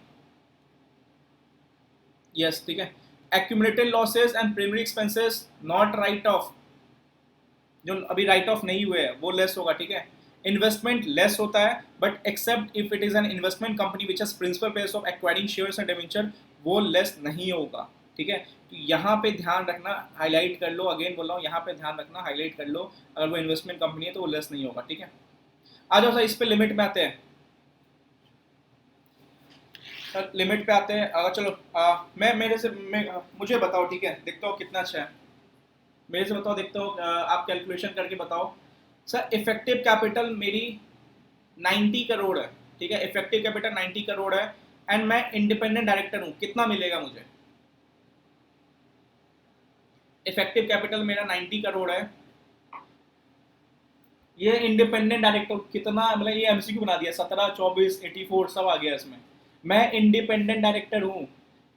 yes, ठीक है। Accumulated losses and primary expenses not right of, जो अभी राइट ऑफ नहीं हुए हैं वो लेस होगा, ठीक है। इन्वेस्टमेंट लेस होता है but except if it is an investment company which has principal base of acquiring shares and debenture, वो लेस नहीं होगा, ठीक है। तो यहाँ पे ध्यान रखना, हाईलाइट कर लो, अगेन बोल रहा हूँ, यहाँ पे ध्यान रखना, हाईलाइट कर लो, अगर वो इन्वेस्टमेंट कंपनी है तो वो लेस नहीं होगा, ठीक है। आ जाओ सर इस पे लिमिट में आते हैं, सर लिमिट पे आते हैं, चलो मैं मेरे से मुझे बताओ, ठीक है, देखता हूँ कितना अच्छा है, मेरे से बताओ, देखता हूँ आप कैलकुलेशन करके बताओ। सर इफेक्टिव कैपिटल मेरी 90 करोड़ है, ठीक है, इफेक्टिव कैपिटल 90 करोड़ है, एंड मैं इंडिपेंडेंट डायरेक्टर हूँ, कितना मिलेगा मुझे? इफेक्टिव कैपिटल मेरा 90 करोड़ है, ये इंडिपेंडेंट डायरेक्टर कितना, मतलब ये एमसीक्यू बना दिया, 17, 24, 84 सब आ गया इसमें। मैं इंडिपेंडेंट डायरेक्टर हूँ,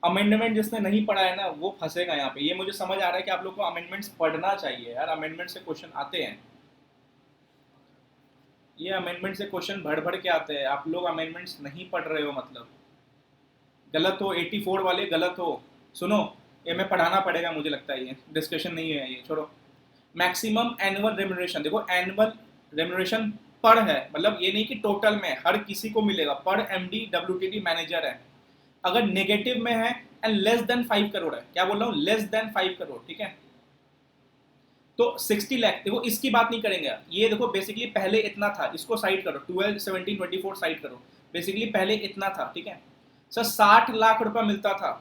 अमेंडमेंट जिसने नहीं पढ़ा है ना वो फंसेगा यहाँ पे। ये मुझे समझ आ रहा है कि आप लोग को अमेंडमेंट्स पढ़ना चाहिए यार, अमेंडमेंट से क्वेश्चन आते हैं, ये अमेंडमेंट से क्वेश्चन भर भर के आते हैं, आप लोग अमेंडमेंट्स नहीं पढ़ रहे हो, मतलब गलत हो, 84 वाले गलत हो। सुनो, ये मैं पढ़ाना पड़ेगा मुझे लगता है, ये डिस्कशन नहीं है, ये छोड़ो। मैक्सिमम एनुअल रेम्यूनरेशन, देखो एनुअल रेम्यूनरेशन पर है, मतलब ये नहीं कि टोटल में हर किसी को मिलेगा, पर एमडी डब्ल्यूटीडी मैनेजर है, अगर नेगेटिव में है एंड लेस देन 5 करोड़ है, क्या बोल रहा हूँ, लेस देन 5 करोड़, ठीक है, तो 60 लाख। देखो इसकी बात नहीं करेंगे, ये देखो बेसिकली पहले इतना था, इसको साइड करो, 12, 17, 24 साइड करो, बेसिकली पहले इतना था, ठीक है। सर 60 लाख रुपया मिलता था,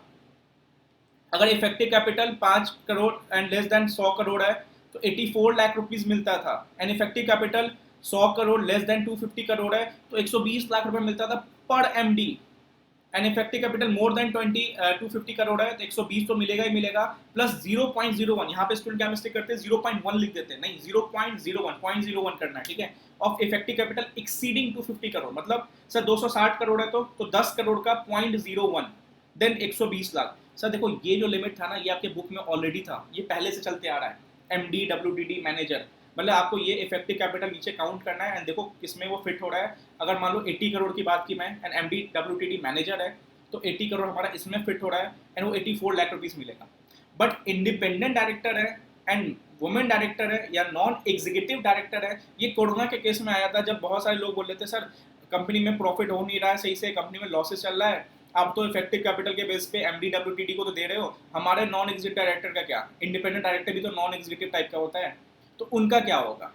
अगर effective capital 5 crore and less than 100 crore है तो 84 लाख रुपीज मिलता था, and effective capital 100 crore less than 250 crore है तो 120 लाख रुपए मिलता था पर MD, and effective capital more than 250 crore है तो 120 तो मिलेगा ही मिलेगा, प्लस 0.01, यहाँ पे स्टूडेंट क्या मिस्टेक करते हैं 0.1 लिख देते हैं, नहीं 0.01 करना है, ठीक है, of effective capital exceeding 250 crore, मतलब सर 260 करोड़ है तो 10 करोड़ का 0.01 देन 120 लाख। सर देखो ये जो लिमिट था ना ये आपके बुक में ऑलरेडी था, ये पहले से चलते आ रहा है, एमडी डब्ल्यूटीडी मैनेजर, मतलब आपको ये इफेक्टिव कैपिटल नीचे काउंट करना है एंड देखो किसमें वो फिट हो रहा है। अगर मान लो 80 करोड़ की बात की मैं एंड एमडी डब्ल्यूटीडी मैनेजर है तो 80 करोड़ हमारा इसमें फिट हो रहा है एंड वो 84 लाख रुपीस मिलेगा। बट इंडिपेंडेंट डायरेक्टर है एंड वुमेन डायरेक्टर है या नॉन एग्जीक्यूटिव डायरेक्टर है, ये कोरोना के केस में आया था जब बहुत सारे लोग बोल रहे थे सर कंपनी में प्रॉफिट हो नहीं रहा है सही से, कंपनी में लॉसेस चल रहा है, आप तो इफेक्टिव कैपिटल के बेस पे एमडी डब्ल्यूटीडी को तो दे रहे हो, हमारे नॉन एग्जीक्यूटिव डायरेक्टर का क्या, इंडिपेंडेंट डायरेक्टर भी तो नॉन एग्जीक्यूटिव टाइप का होता है, तो उनका क्या होगा,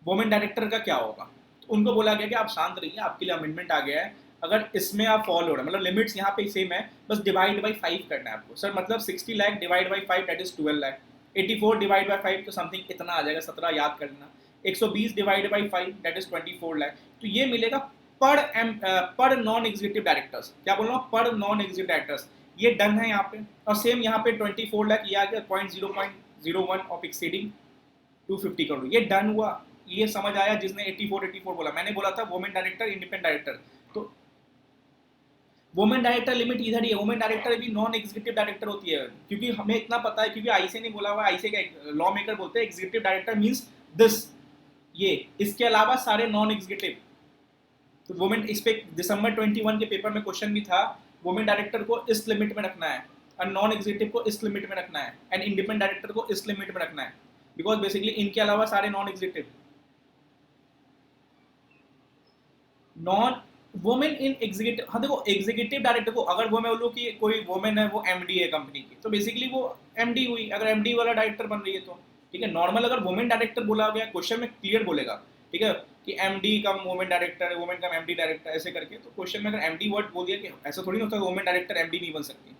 वुमेन डायरेक्टर का क्या होगा। तो उनको बोला गया कि आप शांत रहिए, आपके लिए अमेंडमेंट आ गया है, अगर इसमें आप फॉल हो रहे हैं, मतलब लिमिट्स यहाँ पे सेम है, बस डिवाइड बाई 5 करना है आपको। सर मतलब 60 lakh divide by 5 that is 12 lakh, 84 divide by 5 तो समथिंग इतना आ जाएगा, 17 याद कर लेना, 120 divide by 5 that is 24 lakh, तो ये मिलेगा पर नॉन एग्जीक्यूटिव डायरेक्टर्स, क्या बोल रहा हूँ, पर नॉन एग्जीक्यूटिव डायरेक्टर्स, ये डन है यहाँ पे। और सेम यहाँ पे 24 लाख ये आ गया, 0.01 ऑफ एक्सीडिंग 250 करोड़, ये डन हुआ। ये समझ आया जिसने 84 बोला, मैंने बोला था वुमेन डायरेक्टर इंडिपेंडेंट डायरेक्टर, तो वुमेन डायरेक्टर लिमिट इधर ही है, वुमेन डायरेक्टर भी नॉन एग्जीक्यूटिव डायरेक्टर होती है, क्योंकि हमें इतना पता है, क्योंकि आईसी ने बोला हुआ, आईसी का लॉ मेकर बोलते हैं एग्जीक्यूटिव डायरेक्टर मींस दिस, ये इसके अलावा सारे नॉन एग्जीक्यूटिव। तो वुमेन इस पे दिसंबर 21 के पेपर में क्वेश्चन भी था, वुमेन डायरेक्टर को इस लिमिट में रखना है और नॉन एग्जीक्यूटिव को इस लिमिट में रखना है एंड इंडिपेंडेंट डायरेक्टर को इस लिमिट में रखना है, बिकॉज बेसिकली इनके अलावा सारे non executive, non women in executive. हाँ देखो एग्जीक्यूटिव डायरेक्टर को अगर वो मैं बोलूँ कि कोई वुमेन है वो एमडी है कंपनी की, तो बेसिकली वो एमडी हुई, अगर एमडी वाला डायरेक्टर बन रही है तो ठीक है। नॉर्मल अगर वुमेन डायरेक्टर बोला गया क्वेश्चन में क्लियर बोलेगा, ठीक है, कि एमडी कम वुमेन डायरेक्टर, वुमेन कम एमडी डायरेक्टर, ऐसे करके, तो क्वेश्चन में अगर एमडी वर्ड बोल दिया कि ऐसा थोड़ी होता है वुमेन डायरेक्टर एमडी नहीं बन सकती,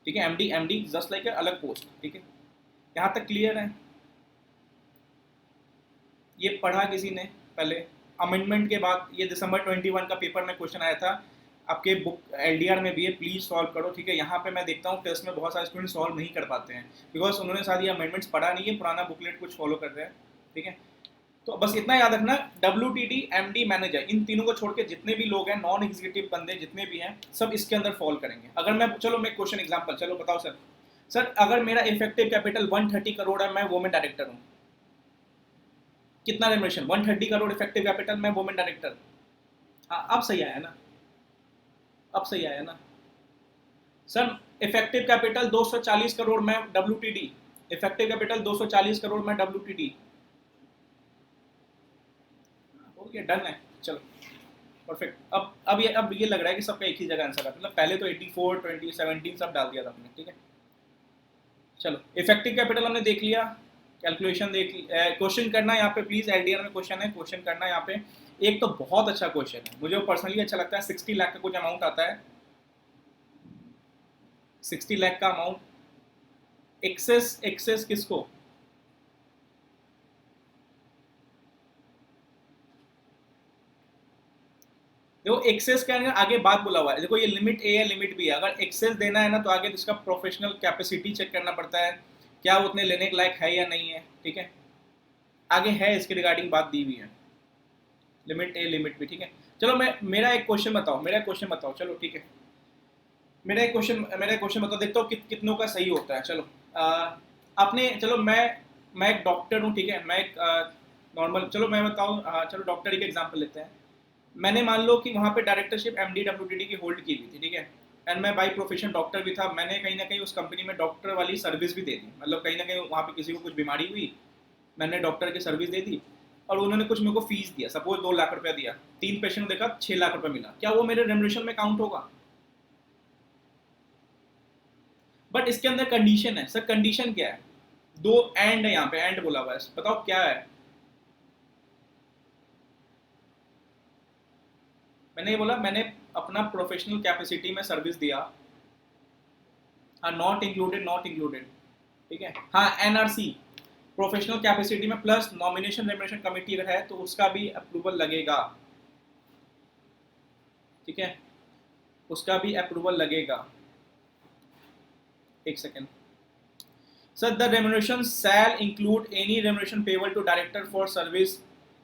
ठीक है, एमडी एमडी जस्ट लाइक अलग पोस्ट, ठीक है, यहाँ तक क्लियर है। ये पढ़ा किसी ने पहले अमेंडमेंट के बाद, ये दिसंबर 21 का पेपर में क्वेश्चन आया था, आपके बुक एलडीआर में भी है, प्लीज सॉल्व करो, ठीक है। यहाँ पे मैं देखता हूँ टेस्ट में बहुत सारे स्टूडेंट सॉल्व नहीं कर पाते हैं बिकॉज उन्होंने शायद ये अमेंडमेंट्स पढ़ा नहीं है, पुराना बुकलेट कुछ फॉलो कर रहे हैं, ठीक है। तो बस इतना याद रखना, डब्ल्यूटीडी एमडी मैनेजर इन तीनों को छोड़ के जितने भी लोग हैं नॉन एग्जीक्यूटिव बंदे जितने भी हैं सब इसके अंदर फॉल करेंगे। अगर मैं चलो मैं क्वेश्चन एग्जांपल, चलो बताओ सर, सर अगर मेरा इफेक्टिव कैपिटल 130 करोड़ है, मैं वुमेन डायरेक्टर हूँ, कितना रेमुनरेशन 130 करोड़ इफेक्टिव कैपिटल, मैं वुमेन डायरेक्टर, अब सही आया ना, अब सही आया ना। सर इफेक्टिव कैपिटल 240 करोड़ में डब्ल्यूटीडी, इफेक्टिव कैपिटल 240 करोड़ में डब्ल्यूटीडी, हो गया, डन है, चलो परफेक्ट। अब ये लग रहा है कि सबका एक ही जगह आंसर है, मतलब पहले तो 84 20 17 सब डाल दिया था आपने, ठीक है। चलो इफेक्टिव कैपिटल हमने देख लिया, कैलकुलेशन देख ली, क्वेश्चन करना यहाँ पे प्लीज, एलडीआर में क्वेश्चन है, क्वेश्चन करना यहाँ पे। एक तो बहुत अच्छा क्वेश्चन है, मुझे पर्सनली अच्छा लगता है, 60 लाख का कुछ अमाउंट आता है, 60 लाख का अमाउंट, एक्सेस एक्सेस किसको, देखो एक्सेस के आगे बात बोला हुआ है, देखो ये लिमिट ए है लिमिट बी है, अगर एक्सेस देना है ना तो आगे इसका प्रोफेशनल कैपेसिटी चेक करना पड़ता है, क्या वो उतने लेने के लायक है या नहीं है, ठीक है, आगे है इसके रिगार्डिंग बात दी हुई है, लिमिट ए लिमिट बी, ठीक है। चलो मैं मेरा एक क्वेश्चन बताओ, मेरा क्वेश्चन बताओ, चलो ठीक है, मेरा एक क्वेश्चन बताओ, देखता हूँ कितनों का सही होता है। चलो आपने, चलो मैं एक डॉक्टर हूँ, ठीक है, मैं एक नॉर्मल, चलो मैं बताऊँ, चलो डॉक्टर का एग्जाम्पल लेते हैं। मैंने मान लो कि वहाँ पे डायरेक्टरशिप एमडी डब्ल्यूटीडी की होल्ड की हुई थी, ठीक है, एंड मैं बाई प्रोफेशन डॉक्टर भी था, मैंने कहीं ना कहीं उस कंपनी में डॉक्टर वाली सर्विस भी दे दी, मतलब कहीं ना कहीं वहाँ पे किसी को कुछ बीमारी हुई, मैंने डॉक्टर की सर्विस दे दी और उन्होंने कुछ मेरे को फीस दिया, सपोज 2 लाख रुपया दिया, 3 पेशेंट देखा 6 लाख रुपया मिला, क्या वो मेरे रेमुनरेशन में काउंट होगा? बट इसके अंदर कंडीशन है सर, कंडीशन क्या है, 2 एंड है यहाँ पे, एंड बोला हुआ है, बताओ क्या है। मैंने ये बोला मैंने अपना प्रोफेशनल कैपेसिटी में सर्विस दिया, हाँ नॉट इंक्लूडेड, ठीक है, हाँ एनआरसी प्रोफेशनल कैपेसिटी में प्लस नॉमिनेशन रेमुनरेशन कमेटी अगर है तो उसका भी अप्रूवल लगेगा, ठीक है। उसका भी अप्रूवल लगेगा। एक second sir, the remuneration shall include any remuneration payable to director for service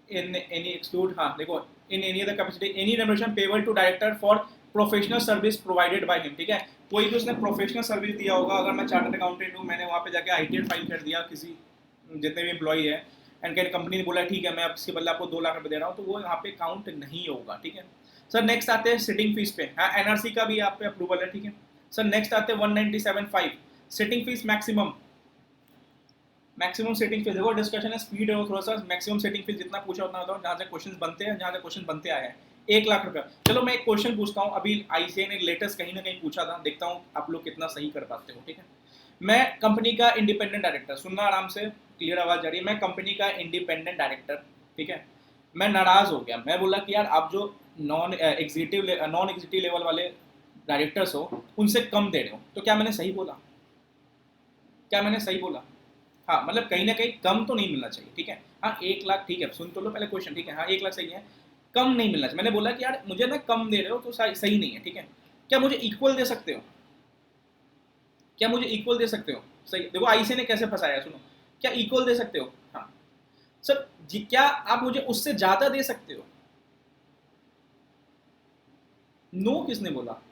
in any exclude, हाँ देखो, in any other capacity any remuneration payable to director for professional service provided by him, ठीक है। कोई भी उसने professional service दिया होगा, अगर मैं चार्टर्ड अकाउंटेंट हूँ, मैंने वहाँ पे जाके ITR फाइल कर दिया किसी जितने भी एम्प्लॉई है, एंड कैन कंपनी ने बोला ठीक है मैं अब इसके बदले आपको 2 लाख रुपए दे रहा हूँ, तो वो यहाँ पे काउंट नहीं होगा, ठीक है। सर नेक्स्ट आते हैं सिटिंग फीस पे, हाँ NRC का भी आप पे अप्रूवल है, ठीक है। सर नेक्स्ट आते हैं 197.5 sitting fees maximum. Maximum setting fees देखो, डिस्कशन है स्पीड है वो थोड़ा सा, मैक्सिमम सेटिंग फीस जितना पूछा उतना बताओ, जहाँ से क्वेश्चन बनते हैं, जहाँ से क्वेश्चन बनते आए हैं 1 लाख रुपया। चलो मैं एक क्वेश्चन पूछता हूँ, अभी ICAI ने लेटेस्ट कहीं ना कहीं पूछा था, देखता हूँ आप लोग कितना सही कर पाते हो, ठीक है। मैं कंपनी का इंडिपेंडेंट डायरेक्टर, सुनना आराम से, क्लियर आवाज जा रही है, मैं कंपनी का इंडिपेंडेंट डायरेक्टर, ठीक है। मैं नाराज हो गया, मैं बोला कि यार आप जो नॉन एग्जीक्यूटिव लेवल वाले डायरेक्टर्स हो उनसे कम दे रहे हो, तो क्या मैंने सही बोला? क्या मैंने सही बोला? हाँ, मतलब कहीं ना कहीं कम तो नहीं मिलना चाहिए, ठीक है। हाँ 1 लाख ठीक है, सुन तो लो पहले क्वेश्चन, ठीक है। हाँ 1 लाख सही है, कम नहीं मिलना चाहिए। मैंने बोला कि यार मुझे ना कम दे रहे हो तो सही नहीं है, ठीक है। क्या मुझे इक्वल दे सकते हो? क्या मुझे इक्वल दे सकते हो? सही, देखो ICAI ने कैसे फंसाया, सुनो, क्या इक्वल दे सकते हो? हाँ सर जी, क्या आप मुझे उससे ज्यादा दे सकते हो? नो किसने बोला?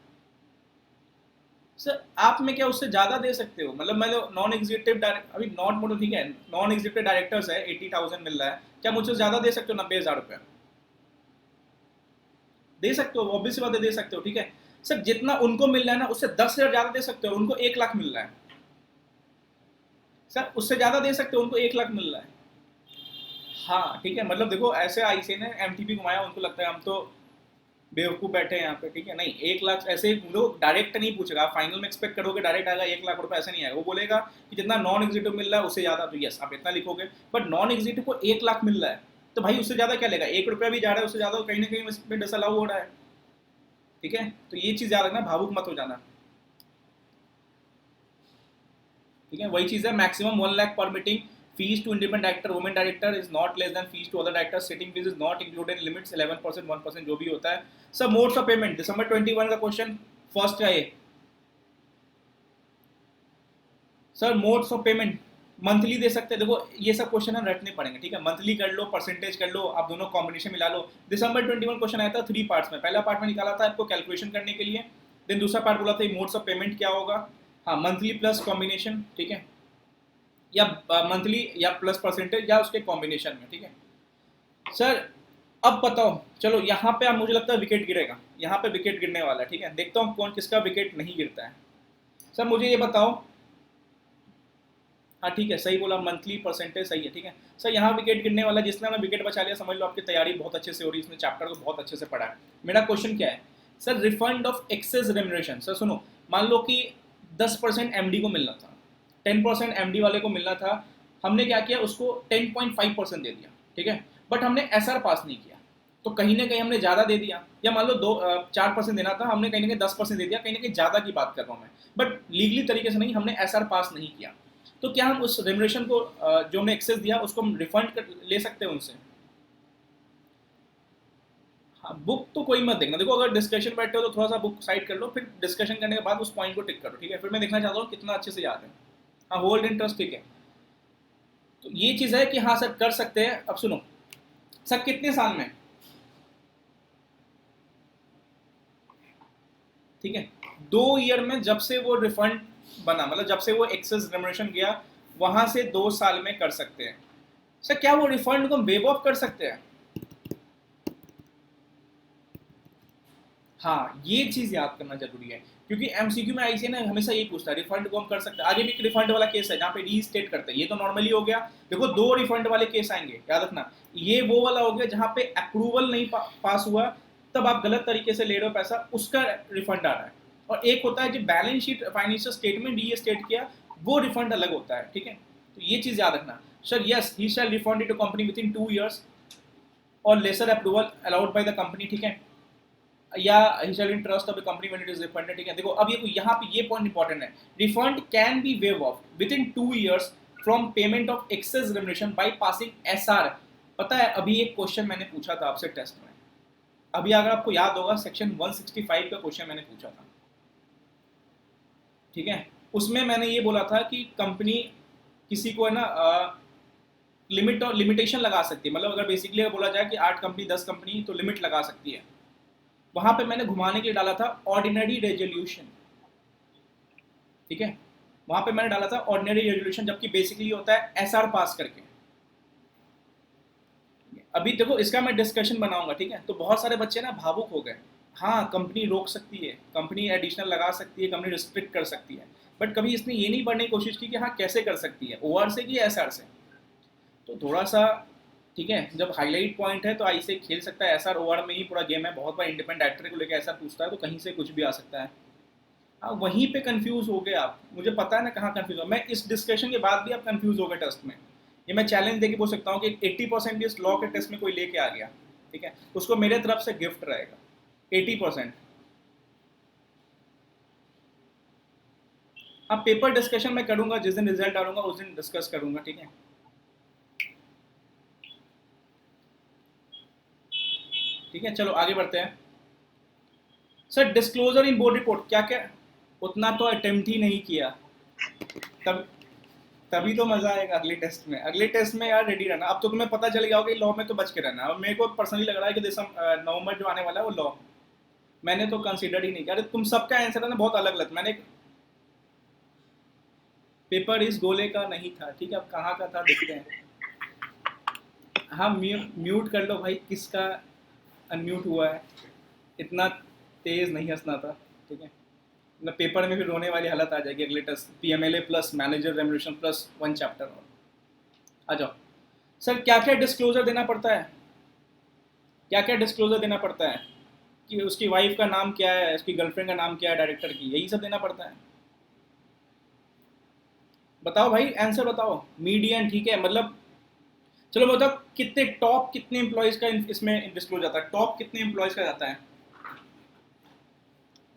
सर आप में क्या उससे ज्यादा दे सकते हो? मतलब मैं नॉन एग्जीक्यूटिव डायरेक्टर, अभी नॉट मोटो ठीक है, नॉन एग्जीक्यूटिव डायरेक्टर्स है 80,000 मिल रहा है, क्या मुझसे ज्यादा दे सकते हो 90,000 रुपया? दे सकते हो, ऑब्वियस बात है दे सकते हो, ठीक है। सर जितना उनको मिल रहा है ना उससे 10,000 ज्यादा दे सकते हो, उनको 1 लाख मिल रहा है। सर उससे ज्यादा दे सकते हो, उनको 1 लाख मिल रहा है। हाँ ठीक है, मतलब देखो ऐसे ICAI ने MTP घुमाया, उनको लगता है हम तो बेवकूफ बैठे हैं यहाँ पे, ठीक है। नहीं 1 लाख ऐसे लोग डायरेक्ट नहीं पूछेगा, आप फाइनल में एक्सपेक्ट करोगे डायरेक्ट आएगा 1 लाख रुपए, ऐसे नहीं आएगा। वो बोलेगा कि जितना नॉन एग्जीक्यूटिव मिल रहा है उससे ज्यादा, तो यस आप इतना लिखोगे, बट नॉन एग्जीक्यूटिव को 1 लाख मिल रहा है तो भाई उससे ज्यादा क्या लेगा, 1 रुपया भी जा रहा है उससे ज्यादा, कहीं ना कहीं इसमें डिसअलाउ हो रहा है, ठीक है। तो ये चीज याद रखना, भावुक मत हो जाना, ठीक है। वही चीज है, maximum 1 lakh permitting fees to independent director women director is not less than fees to other director, sitting fees is not included in limits 11% 1% जो भी होता है। सब मोड्स ऑफ पेमेंट, दिसंबर 21 का क्वेश्चन फर्स्ट का ये। Sir modes of payment monthly दे सकते हैं, देखो ये सब क्वेश्चन हम रटने पड़ेंगे, ठीक है। मंथली कर लो, परसेंटेज कर लो, आप दोनों कॉम्बिनेशन मिला लो। दिसंबर 21 क्वेश्चन आया था 3 पार्ट्स में, पहला पार्ट में निकाला था आपको कैलकुलेशन करने के लिए, देन दूसरा पार्ट बोला था मोड्स ऑफ पेमेंट क्या होगा, हाँ मंथली प्लस कॉम्बिनेशन, ठीक है, या मंथली या प्लस परसेंटेज या उसके कॉम्बिनेशन में, ठीक है। सर अब बताओ, चलो यहाँ पे अब मुझे लगता है विकेट गिरेगा, यहाँ पे विकेट गिरने वाला है, ठीक है। देखता हूँ कौन किसका विकेट नहीं गिरता है। सर मुझे ये बताओ, हाँ ठीक है सही बोला, मंथली परसेंटेज सही है, ठीक है। सर यहाँ विकेट गिरने वाला, जिसने हमें विकेट बचा लिया समझ लो आपकी तैयारी बहुत अच्छे से हो रही है, इसने चैप्टर को बहुत अच्छे से पढ़ा है। मेरा क्वेश्चन क्या है sir, refund of excess remuneration. Sir सुनो, मान लो कि 10% MD को मिलना था, 10% MD वाले को मिलना था, हमने क्या किया उसको 10.5% दे दिया, ठीक है, बट हमने SR पास नहीं किया, तो कहीं ना कहीं हमने ज़्यादा दे दिया। या मान लो 4% देना था, हमने कहीं ना कहीं 10% दे दिया, कहीं ना कहीं ज़्यादा की बात कर रहा हूँ मैं, बट लीगली तरीके से नहीं, हमने SR पास नहीं किया। तो क्या हम उस रेमुनरेशन को जो हमने एक्सेस दिया उसको हम रिफंड कर ले सकते हैं उनसे? हाँ बुक तो कोई मत देखना, देखो अगर डिस्कशन बैठे हो तो थोड़ा सा बुक साइड कर लो, फिर डिस्कशन करने के बाद उस पॉइंट को टिक करो, ठीक है। फिर मैं देखना चाहता हूँ कितना अच्छे से याद है। हाँ होल्ड इंटरेस्ट, ठीक है। तो ये चीज़ है कि हाँ सर कर सकते हैं। अब सुनो सर, कितने साल में, ठीक है, 2 ईयर में जब से वो रिफंड बना, मतलब जब से वो एक्सेस रेमुनरेशन गया, वहां से 2 साल में कर सकते हैं। सर क्या वो रिफंड को हम वेव ऑफ कर सकते हैं? हाँ ये चीज याद करना जरूरी है, क्योंकि MCQ में ICAI ने हमेशा यही पूछता है रिफंड को हम कर सकते हैं। आगे भी एक रिफंड वाला केस है जहाँ पे रीस्टेट करते हैं, ये तो नॉर्मली हो गया। देखो 2 रिफंड वाले केस आएंगे, याद रखना। ये वो वाला हो गया जहाँ पे अप्रूवल नहीं पास हुआ, तब आप गलत तरीके से ले रहे हो पैसा, उसका रिफंड आ रहा है। और एक होता है जो बैलेंस शीट फाइनेंशियल स्टेटमेंट ये स्टेट किया, वो रिफंड अलग होता है, ठीक है। तो ये चीज याद रखना। Sir yes he shall refund it to company within 2 years और lesser approval allowed by the company, ठीक है, या he shall in trust of the company when it is refunded, ठीक है। देखो अब ये यहाँ पे ये पॉइंट इंपॉर्टेंट है, refund can be waived off within 2 years from payment of excess remuneration by passing SR। पता है अभी एक क्वेश्चन मैंने पूछा था आपसे टेस्ट में, अभी अगर आपको याद होगा सेक्शन 165 का क्वेश्चन मैंने पूछा था, ठीक है, उसमें मैंने ये बोला था कि कंपनी किसी को है ना लिमिट और लिमिटेशन लगा सकती है, मतलब अगर बेसिकली अगर बोला जाए कि 8 कंपनी 10 कंपनी तो लिमिट लगा सकती है। वहां पे मैंने घुमाने के लिए डाला था ऑर्डिनरी रेजोल्यूशन, ठीक है, वहां पे मैंने डाला था ऑर्डिनरी रेजोल्यूशन, जबकि बेसिकली होता है एसआर पास करके। अभी देखो इसका मैं डिस्कशन बनाऊंगा, ठीक है, तो बहुत सारे बच्चे ना भावुक हो गए, हाँ कंपनी रोक सकती है, कंपनी एडिशनल लगा सकती है, कंपनी रिस्ट्रिक्ट कर सकती है, बट कभी इसने ये नहीं पढ़ने की कोशिश की कि हाँ कैसे कर सकती है, ओआर से कि एसआर से। तो थोड़ा सा, ठीक है, जब हाईलाइट पॉइंट है तो आई से खेल सकता है, एसआर ओआर में ही पूरा गेम है, बहुत बार इंडिपेंडेंट डायरेक्टर को लेकर ऐसा पूछता है तो कहीं से कुछ भी आ सकता है। हाँ वहीं पे कंफ्यूज हो गए आप, मुझे पता है ना कहाँ कंफ्यूज हो, मैं इस डिस्कशन के बाद भी आप कंफ्यूज हो गए टेस्ट में। ये मैं चैलेंज देके बोल सकता हूँ कि 80% इस लॉ के टेस्ट में कोई लेके आ गया, ठीक है, उसको मेरे तरफ से गिफ्ट रहेगा 80%। अब पेपर डिस्कशन मैं करूंगा, जिस दिन रिजल्ट डालूंगा उस दिन डिस्कस करूंगा, ठीक है। ठीक है, चलो आगे बढ़ते हैं। सर डिस्क्लोजर इन बोर्ड रिपोर्ट क्या क्या, उतना तो अटेम्प्ट ही नहीं किया, तब तभी तो मजा आएगा अगले टेस्ट में। अगले टेस्ट में यार रेडी रहना, अब तो तुम्हें पता चल गया होगा कि लॉ में तो बच के रहना। और मेरे को पर्सनली लग रहा है कि नवंबर जो आने वाला है वो लॉ मैंने तो कंसीडर ही नहीं किया। अरे तुम सबका आंसर है ना बहुत अलग अलग, मैंने पेपर इस गोले का नहीं था, ठीक है, अब कहाँ का था देखते हैं। हाँ म्यूट कर लो भाई, किसका अनम्यूट हुआ है, इतना तेज नहीं हंसना था, ठीक है, मतलब पेपर में भी रोने वाली हालत आ जाएगी अगले test. PMLA plus manager remuneration plus 1 chapter और आ जाओ। सर क्या क्या डिस्क्लोजर देना पड़ता है, क्या क्या डिस्क्लोजर देना पड़ता है, कि उसकी वाइफ का नाम क्या है, उसकी गर्लफ्रेंड का नाम क्या है, डायरेक्टर की, यही सब देना पड़ता है। बताओ भाई आंसर बताओ, मीडियन, ठीक है, मतलब चलो बताओ कितने टॉप कितने एम्प्लॉयज का इसमें डिस्क्लोज जाता है, टॉप कितने एम्प्लॉयज का जाता है,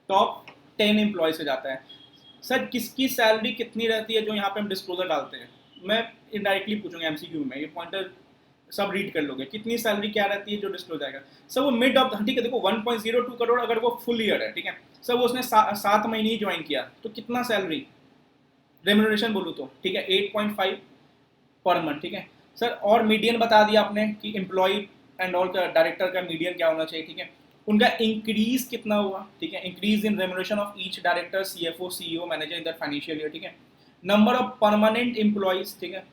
टॉप 10 एम्प्लॉयज का जाता है। सर किसकी सैलरी कितनी रहती है जो यहाँ पे हम डिस्क्लोजर डालते हैं, मैं इनडायरेक्टली पूछूंगा एमसीक्यू में, ये पॉइंटर सब रीड कर लोगे, कितनी सैलरी क्या रहती है जो डिस्क्लोज आएगा। सर वो मिड ऑफ, ठीक है, देखो 1.02 करोड़ अगर वो फुल ईयर है, ठीक है, सर वो उसने 7 महीने ही ज्वाइन किया तो कितना सैलरी रेम्यूनरेशन बोलूँ तो, ठीक है, 8.5 पर मंथ, ठीक है। सर और मीडियन बता दिया आपने कि एम्प्लॉय एंड ऑल का डायरेक्टर का मीडियन क्या होना चाहिए, ठीक है, उनका इंक्रीज कितना हुआ, ठीक है, increase in remuneration of each director, CFO, CEO, manager in that financial year, ठीक है। नंबर ऑफ परमानेंट एम्प्लॉयज, ठीक है,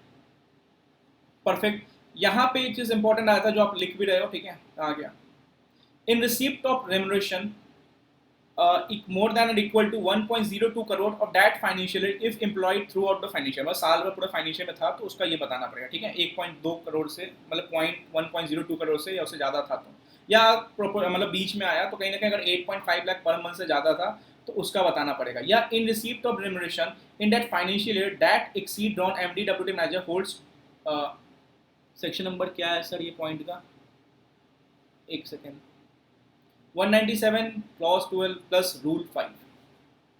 परफेक्ट। यहाँ पे एक चीज इंपॉर्टेंट आया था जो आप लिख भी रहे हो, ठीक है, आ गया in receipt of remuneration more than or equal to 1.02 crore of that financial year if employed throughout the financial, मतलब साल भर पूरा फाइनेंशियल में था तो उसका ये बताना पड़ेगा, ठीक है, 1.2 करोड़ से मतलब 1.02 करोड़ से या उससे ज़्यादा था तो, या मतलब बीच में आया तो कहीं ना कहीं अगर 8.5 लाख पर मंथ से ज़्यादा था तो उसका बताना पड़ेगा, या in receipt of remuneration in that financial year that exceed on MD WT manager holds, section number क्या है सर ये पॉइंट का, एक सेकेंड, 197 क्लॉज 12 प्लस रूल 5,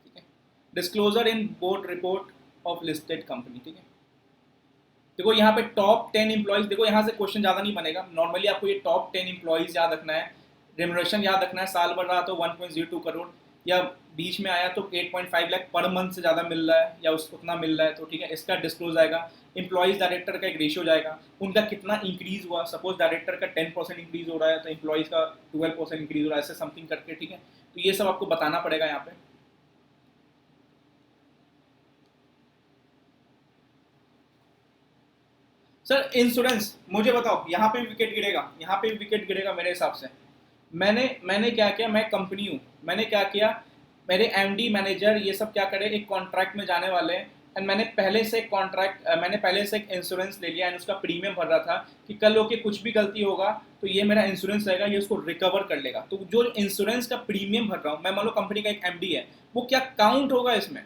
ठीक है, disclosure in board report of listed company, ठीक है। देखो यहाँ पे टॉप 10 एम्प्लॉइज, देखो यहाँ से क्वेश्चन ज़्यादा नहीं बनेगा, नॉर्मली आपको ये टॉप 10 एम्प्लॉइज याद रखना है, रेम्यूनरेशन याद रखना है, साल भर रहा तो 1.02 करोड़ या बीच में आया तो 8.5 लाख पर मंथ से ज़्यादा मिल रहा है या उस उतना मिल रहा है तो, ठीक है, इसका डिस्क्लोज आएगा। एम्प्लॉइज डायरेक्टर का एक रेशियो जाएगा, उनका कितना इंक्रीज हुआ, सपोज डायरेक्टर का 10% इंक्रीज हो रहा है तो एम्प्लॉइज का 12% इंक्रीज हो रहा है, ऐसे समथिंग करके, ठीक है, तो ये सब आपको बताना पड़ेगा यहाँ पे। सर इंश्योरेंस मुझे बताओ, यहाँ पे विकेट गिरेगा, यहाँ पे विकेट गिरेगा मेरे हिसाब से। मैंने क्या किया, मैं कंपनी हूँ, मैंने क्या किया, मेरे एमडी मैनेजर ये सब क्या करे, एक कॉन्ट्रैक्ट में जाने वाले हैं एंड मैंने पहले से एक इंश्योरेंस ले लिया एंड उसका प्रीमियम भर रहा था कि कल होके कुछ भी गलती होगा तो ये मेरा इंश्योरेंस रहेगा, ये उसको रिकवर कर लेगा। तो जो इंश्योरेंस का प्रीमियम भर रहा हूँ मैं, मान लो कंपनी का एक एमडी है, वो क्या काउंट होगा इसमें?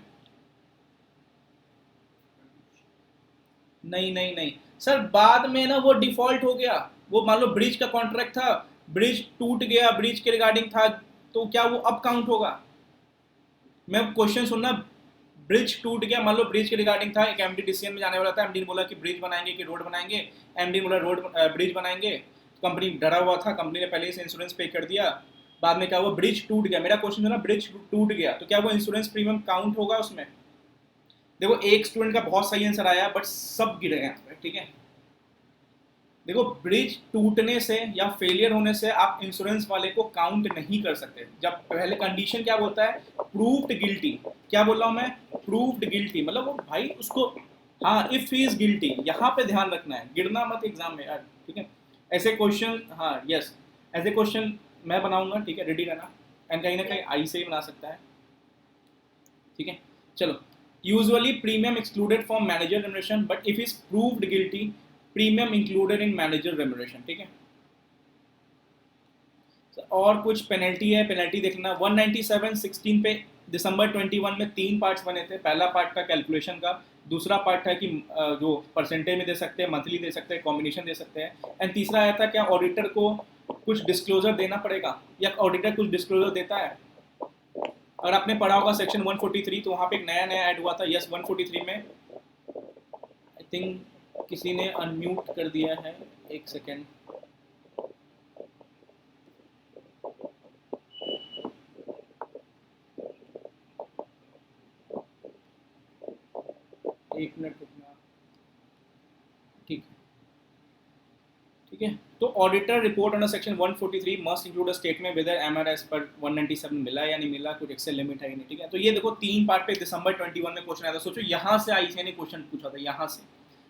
नहीं नहीं नहीं सर, बाद में ना वो डिफॉल्ट हो गया, वो मान लो ब्रिज का कॉन्ट्रैक्ट था, ब्रिज टूट गया, ब्रिज के रिगार्डिंग था, तो क्या वो अब काउंट होगा? मैं क्वेश्चन सुनना, ब्रिज टूट गया, मान लो ब्रिज के रिगार्डिंग था, एक एमडी डिसीजन में जाने वाला था, एमडी ने बोला कि ब्रिज बनाएंगे कि रोड बनाएंगे, एमडी बोला रोड ब्रिज बनाएंगे, कंपनी डरा हुआ था, कंपनी ने पहले से इंश्योरेंस पे कर दिया, बाद में क्या हुआ, ब्रिज टूट गया। मेरा क्वेश्चन था ना, ब्रिज टूट गया तो क्या वो इंश्योरेंस प्रीमियम काउंट होगा उसमें? देखो एक स्टूडेंट का बहुत सही आंसर आया बट सब गिरे यहाँ पे, ठीक है। देखो ब्रिज टूटने से या फेलियर होने से आप इंश्योरेंस वाले को काउंट नहीं कर सकते। जब पहले कंडीशन क्या बोलता है, प्रूव्ड गिल्टी। क्या बोल रहा हूं मैं, प्रूव्ड गिल्टी, मतलब वो भाई उसको, हाँ इफ ही इज गिल्टी, यहाँ पे ध्यान रखना है, गिरना मत एग्जाम में यार, ठीक है। ऐसे क्वेश्चन, हाँ यस, ऐसे क्वेश्चन मैं बनाऊंगा, ठीक है, रेडी रहना। एंड कहीं ना कहीं आई से ही बना सकता है, ठीक है। चलो, usually premium excluded from manager remuneration but if is proved guilty premium included in manager remuneration, ठीक है। और कुछ पेनल्टी है, पेनल्टी देखना 197/16 पे दिसंबर 21 में 3 पार्ट्स बने थे। पहला पार्ट था कैलकुलेशन का, दूसरा पार्ट था कि जो परसेंटेज में दे सकते हैं, मंथली दे सकते हैं, कॉम्बिनेशन दे सकते हैं, एंड तीसरा आया था क्या ऑडिटर को कुछ डिस्क्लोजर देना पड़ेगा या ऑडिटर कुछ डिस्क्लोजर देता है। अगर आपने पढ़ा होगा सेक्शन 143 तो वहाँ पे एक नया नया ऐड हुआ था। यस 143 में आई थिंक किसी ने अनम्यूट कर दिया है, एक सेकेंड। एक मिनट रुकना, ठीक है, ठीक है। तो auditor report under section 143 must include a statement whether MRS पर 197 मिला या नहीं मिला, कुछ एक्सेल लिमिट है नहीं, ठीक है। तो ये देखो 3 पार्ट पे दिसंबर 21 में क्वेश्चन आया था। सोचो यहाँ से आईसीए ने क्वेश्चन पूछा था, यहाँ से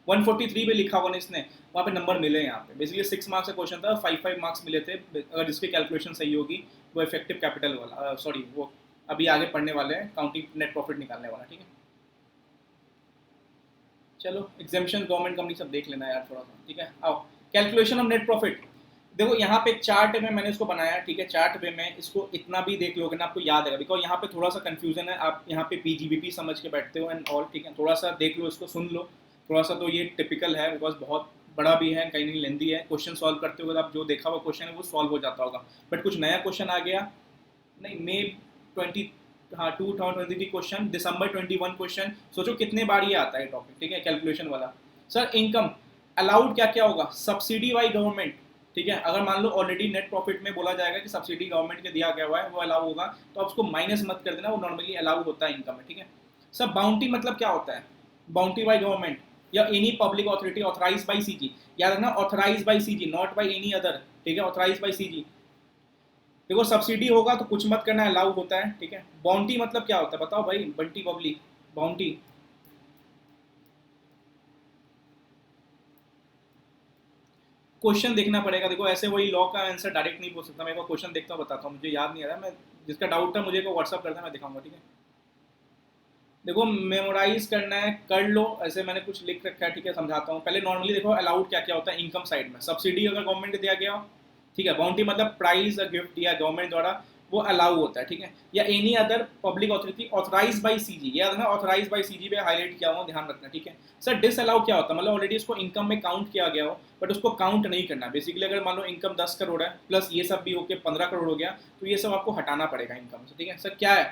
143 पे लिखा हुआ इसने, वहाँ पे नंबर मिले यहाँ पे। बेसिकली 6 मार्क्स का क्वेश्चन था, 5 मार्क्स मिले थे। अगर जिसकी कैलकुलेशन सही होगी वो इफेक्टिव कैपिटल वाला, सॉरी वो अभी आगे पढ़ने वाले हैं, काउंटिंग नेट प्रॉफिट निकालने वाला, ठीक है। चलो एग्जामिशन गवर्नमेंट कंपनी सब देख लेना यार थोड़ा सा, ठीक है। आओ कैलकुलेशन ऑफ नेट प्रॉफिट। देखो यहाँ पे चार्ट में मैंने इसको बनाया, ठीक है। चार्ट में मैं इसको इतना भी देख लोगे ना आपको याद आएगा, बिकॉज यहाँ पे थोड़ा सा कंफ्यूजन है। आप यहाँ पे पीजीबीपी समझ के बैठते हो एंड ऑल, ठीक है। थोड़ा सा देख लो इसको, सुन लो थोड़ा सा, तो ये टिपिकल है बिकॉज बहुत बड़ा भी है, कहीं नहीं लेंदी है। क्वेश्चन सॉल्व करते हो आप जो देखा हुआ क्वेश्चन है वो सॉल्व हो जाता होगा, बट कुछ नया क्वेश्चन आ गया नहीं, मे 20, हाँ 2023 क्वेश्चन, दिसंबर 21 क्वेश्चन। सोचो कितने बार ये आता है टॉपिक, ठीक है, कैलकुलेशन वाला। सर इनकम अलाउड क्या क्या होगा, सब्सिडी बाई गवर्नमेंट, ठीक है। अगर मान लो ऑलरेडी नेट प्रॉफिट में बोला जाएगा कि सब्सिडी गवर्नमेंट के दिया गया हुआ है वो अलाउ होगा, तो आप उसको माइनस मत कर देना, वो नॉर्मली अलाउ होता है इनकम में, ठीक है। सर बाउंटी मतलब क्या होता है, बाउंटी बाई गवर्नमेंट या any public authority authorise by CG. याद रखना authorise by CG, not by any other, ठीक है, ऑथराइज बाई सीजी। देखो सब्सिडी होगा तो कुछ मत करना, अलाउ होता है, ठीक है। बाउंटी मतलब क्या होता है बताओ भाई, बंटी बबली, बाउंटी क्वेश्चन देखना पड़ेगा। देखो ऐसे वही लॉ का आंसर डायरेक्ट नहीं बोल सकता, मैं एक क्वेश्चन देखता हूँ बताता हूँ, मुझे याद नहीं आ रहा, मैं जिसका डाउट था मुझे को व्हाट्सअप करना, मैं दिखाऊंगा, ठीक है। देखो मेमोराइज करना है कर लो, ऐसे मैंने कुछ लिख रखा है, ठीक है, समझाता हूँ पहले। नॉर्मली देखो अलाउड क्या क्या होता है इनकम साइड में, सब्सिडी अगर गवर्नमेंट को दिया गया हो, ठीक है। बाउंटी मतलब प्राइज गिफ्ट या गवर्नमेंट द्वारा, वो अलाउ होता है, ठीक है। या any other public authority authorise by CG, याद है ना, ऑथराइज बाई सीजी पे हाईलाइट किया हुआ, ध्यान रखना, ठीक है। सर डिस अलाउ क्या होता है, मतलब ऑलरेडी इसको इनकम में काउंट किया गया हो बट उसको काउंट नहीं करना। बेसिकली अगर मान लो इनकम 10 करोड़ है प्लस ये सब भी होके 15 करोड़ हो गया, तो ये सब आपको हटाना पड़ेगा इनकम से, ठीक है। सर क्या है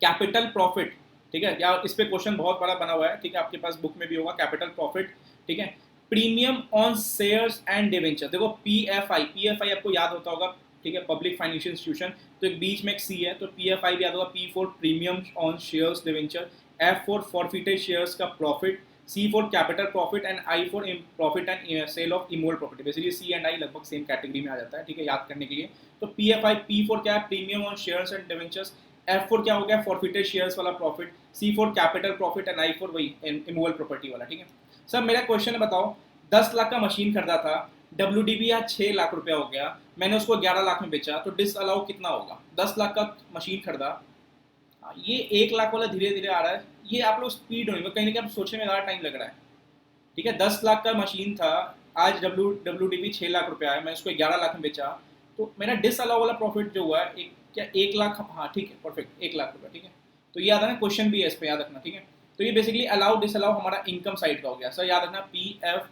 कैपिटल प्रॉफिट, ठीक है, या इस पे क्वेश्चन बहुत बड़ा बना हुआ है, ठीक है, आपके पास बुक में भी होगा कैपिटल प्रॉफिट, ठीक है। Premium on shares and debenture, देखो पीएफआई, पीएफआई आपको याद होता होगा, ठीक है, पब्लिक फाइनेंशियल इंस्टीट्यूशन। तो एक बीच में एक सी है, तो पीएफआई भी याद होगा, P for premium on shares debenture, F for forfeited shares का profit, C for capital profit and I for profit and sale of immovable property. Basically C and I लगभग सेम कैटेगरी में आ जाता है, ठीक है, याद करने के लिए। तो पीएफआई, पी फॉर क्या है, premium on shares and debentures, F four क्या हो गया, फॉरफिटेड शेयर्स वाला profit, C four capital profit and I four वही इमूवेबल प्रॉपर्टी वाला, ठीक है। सर मेरा क्वेश्चन है बताओ, 10 लाख का मशीन खरीदा था, डब्ल्यूडीबी आज 6 लाख रुपया हो गया, मैंने उसको 11 लाख में बेचा, तो डिस अलाउ कितना होगा। 10 लाख का मशीन खरीदा, ये 1 लाख वाला धीरे धीरे आ रहा है, ये आप लोग स्पीड होने में कहीं ना कहीं सोचने में ज़्यादा टाइम लग रहा है, ठीक है। 10 लाख का मशीन था, आज डब्ल्यूडीबी 6 लाख रुपया है, मैं उसको 11 लाख में बेचा, तो मेरा डिस अलाउ वाला प्रॉफिट जो हुआ है एक क्या 1 लाख, हाँ ठीक है परफेक्ट 1 लाख रुपया, ठीक है। तो ये याद है ना, क्वेश्चन भी है इस पे याद रखना, ठीक है। तो ये बेसिकली अलाउ डिस अलाउ हमारा इनकम साइड का हो गया। सर याद रखना पी एफ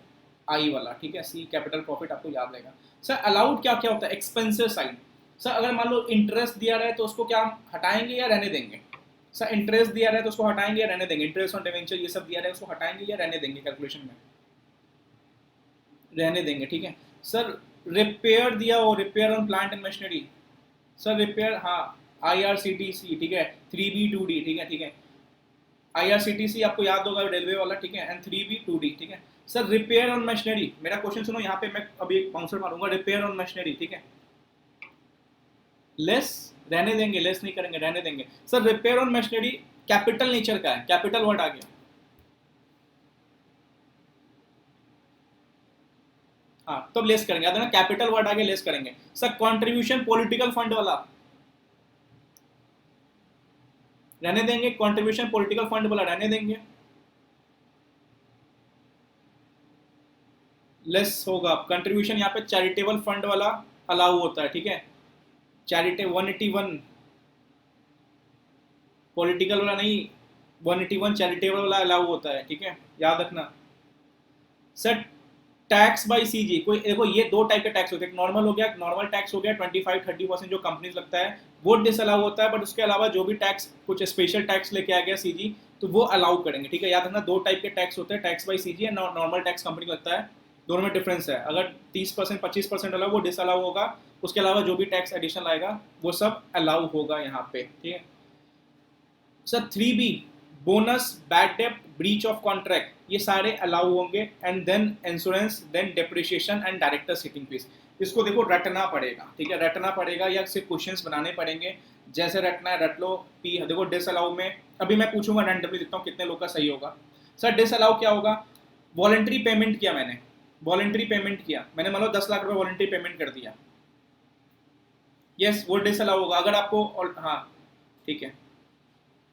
आई वाला, ठीक है, सी कैपिटल प्रॉफिट आपको याद रहेगा। सर अलाउड क्या क्या होता है, एक्सपेंसिव साइड। सर अगर मान लो इंटरेस्ट दिया रहा है तो उसको क्या हम हटाएंगे या रहने देंगे। सर इंटरेस्ट दिया रहा है तो उसको हटाएंगे या रहने देंगे, इंटरेस्ट ऑन डिवेंचर ये सब दिया रहा है उसको हटाएंगे या रहने देंगे, कैलकुलेशन में रहने देंगे, ठीक है। सर रिपेयर दिया हो, repair on plant and machinery. Sir repair, हाँ, IRCTC, ठीक है, 3B2D, ठीक है, ठीक है, IRCTC आपको याद होगा रेलवे वाला, ठीक है, एंड 3B2D, ठीक है। सर रिपेयर ऑन मशीनरी, मेरा क्वेश्चन सुनो, यहाँ पे मैं अभी एक बाउंसर मारूंगा, रिपेयर ऑन मशीनरी, ठीक है, लेस रहने देंगे, लेस नहीं करेंगे, रहने देंगे। Sir repair on machinery capital nature का है, कैपिटल वर्ड आ गया, हाँ, तब लेस करेंगे, याद है ना, कैपिटल वर्ड आगे लेस करेंगे। सर कंट्रीब्यूशन पॉलिटिकल फंड वाला रहने देंगे, कंट्रीब्यूशन पॉलिटिकल फंड वाला रहने देंगे, लेस होगा। कंट्रीब्यूशन यहाँ पे चैरिटेबल फंड वाला अलाउ होता है, ठीक है, चैरिटे 181, पॉलिटिकल वाला नहीं, 181 चैरिटेबल वाला अलाउ होता है, ठीक है, याद रखना। सर टैक्स बाय CG, कोई देखो ये दो टाइप के टैक्स होते हैं, नॉर्मल हो गया, नॉर्मल टैक्स हो गया 25-30% जो कंपनीज लगता है वो डिसअलाउ होता है, बट उसके अलावा जो भी टैक्स कुछ स्पेशल टैक्स लेके आ गया CG तो वो अलाउ करेंगे, ठीक है, याद रखना। दो टाइप के टैक्स होते हैं, tax bye CG and normal tax company लगता है, दोनों में डिफरेंस है। अगर 30% 25% अलाउ, वो डिसअलाउ होगा, उसके अलावा जो भी टैक्स एडिशनल आएगा वो सब अलाउ होगा यहाँ पे, ठीक है। सर 3B बोनस, बैड डेप्ट, ब्रीच ऑफ कॉन्ट्रैक्ट, ये सारे अलाउ होंगे, and then insurance, then depreciation and director sitting fees. इसको देखो रटना पड़ेगा, ठीक है, रटना पड़ेगा या सिर्फ क्वेश्चंस बनाने पड़ेंगे, जैसे रटना है रट लो। पी देखो डिसअलाउ में अभी मैं पूछूंगा रैंडमली, देखता हूँ कितने लोग का सही होगा। सर डिसअलाउ क्या होगा, वॉलंटरी पेमेंट किया मैंने, वॉलंटरी पेमेंट किया मैंने, मान लो 10 लाख रुपये वॉलंटरी पेमेंट कर दिया, यस वो डिसअलाउ होगा। अगर आपको हाँ ठीक है,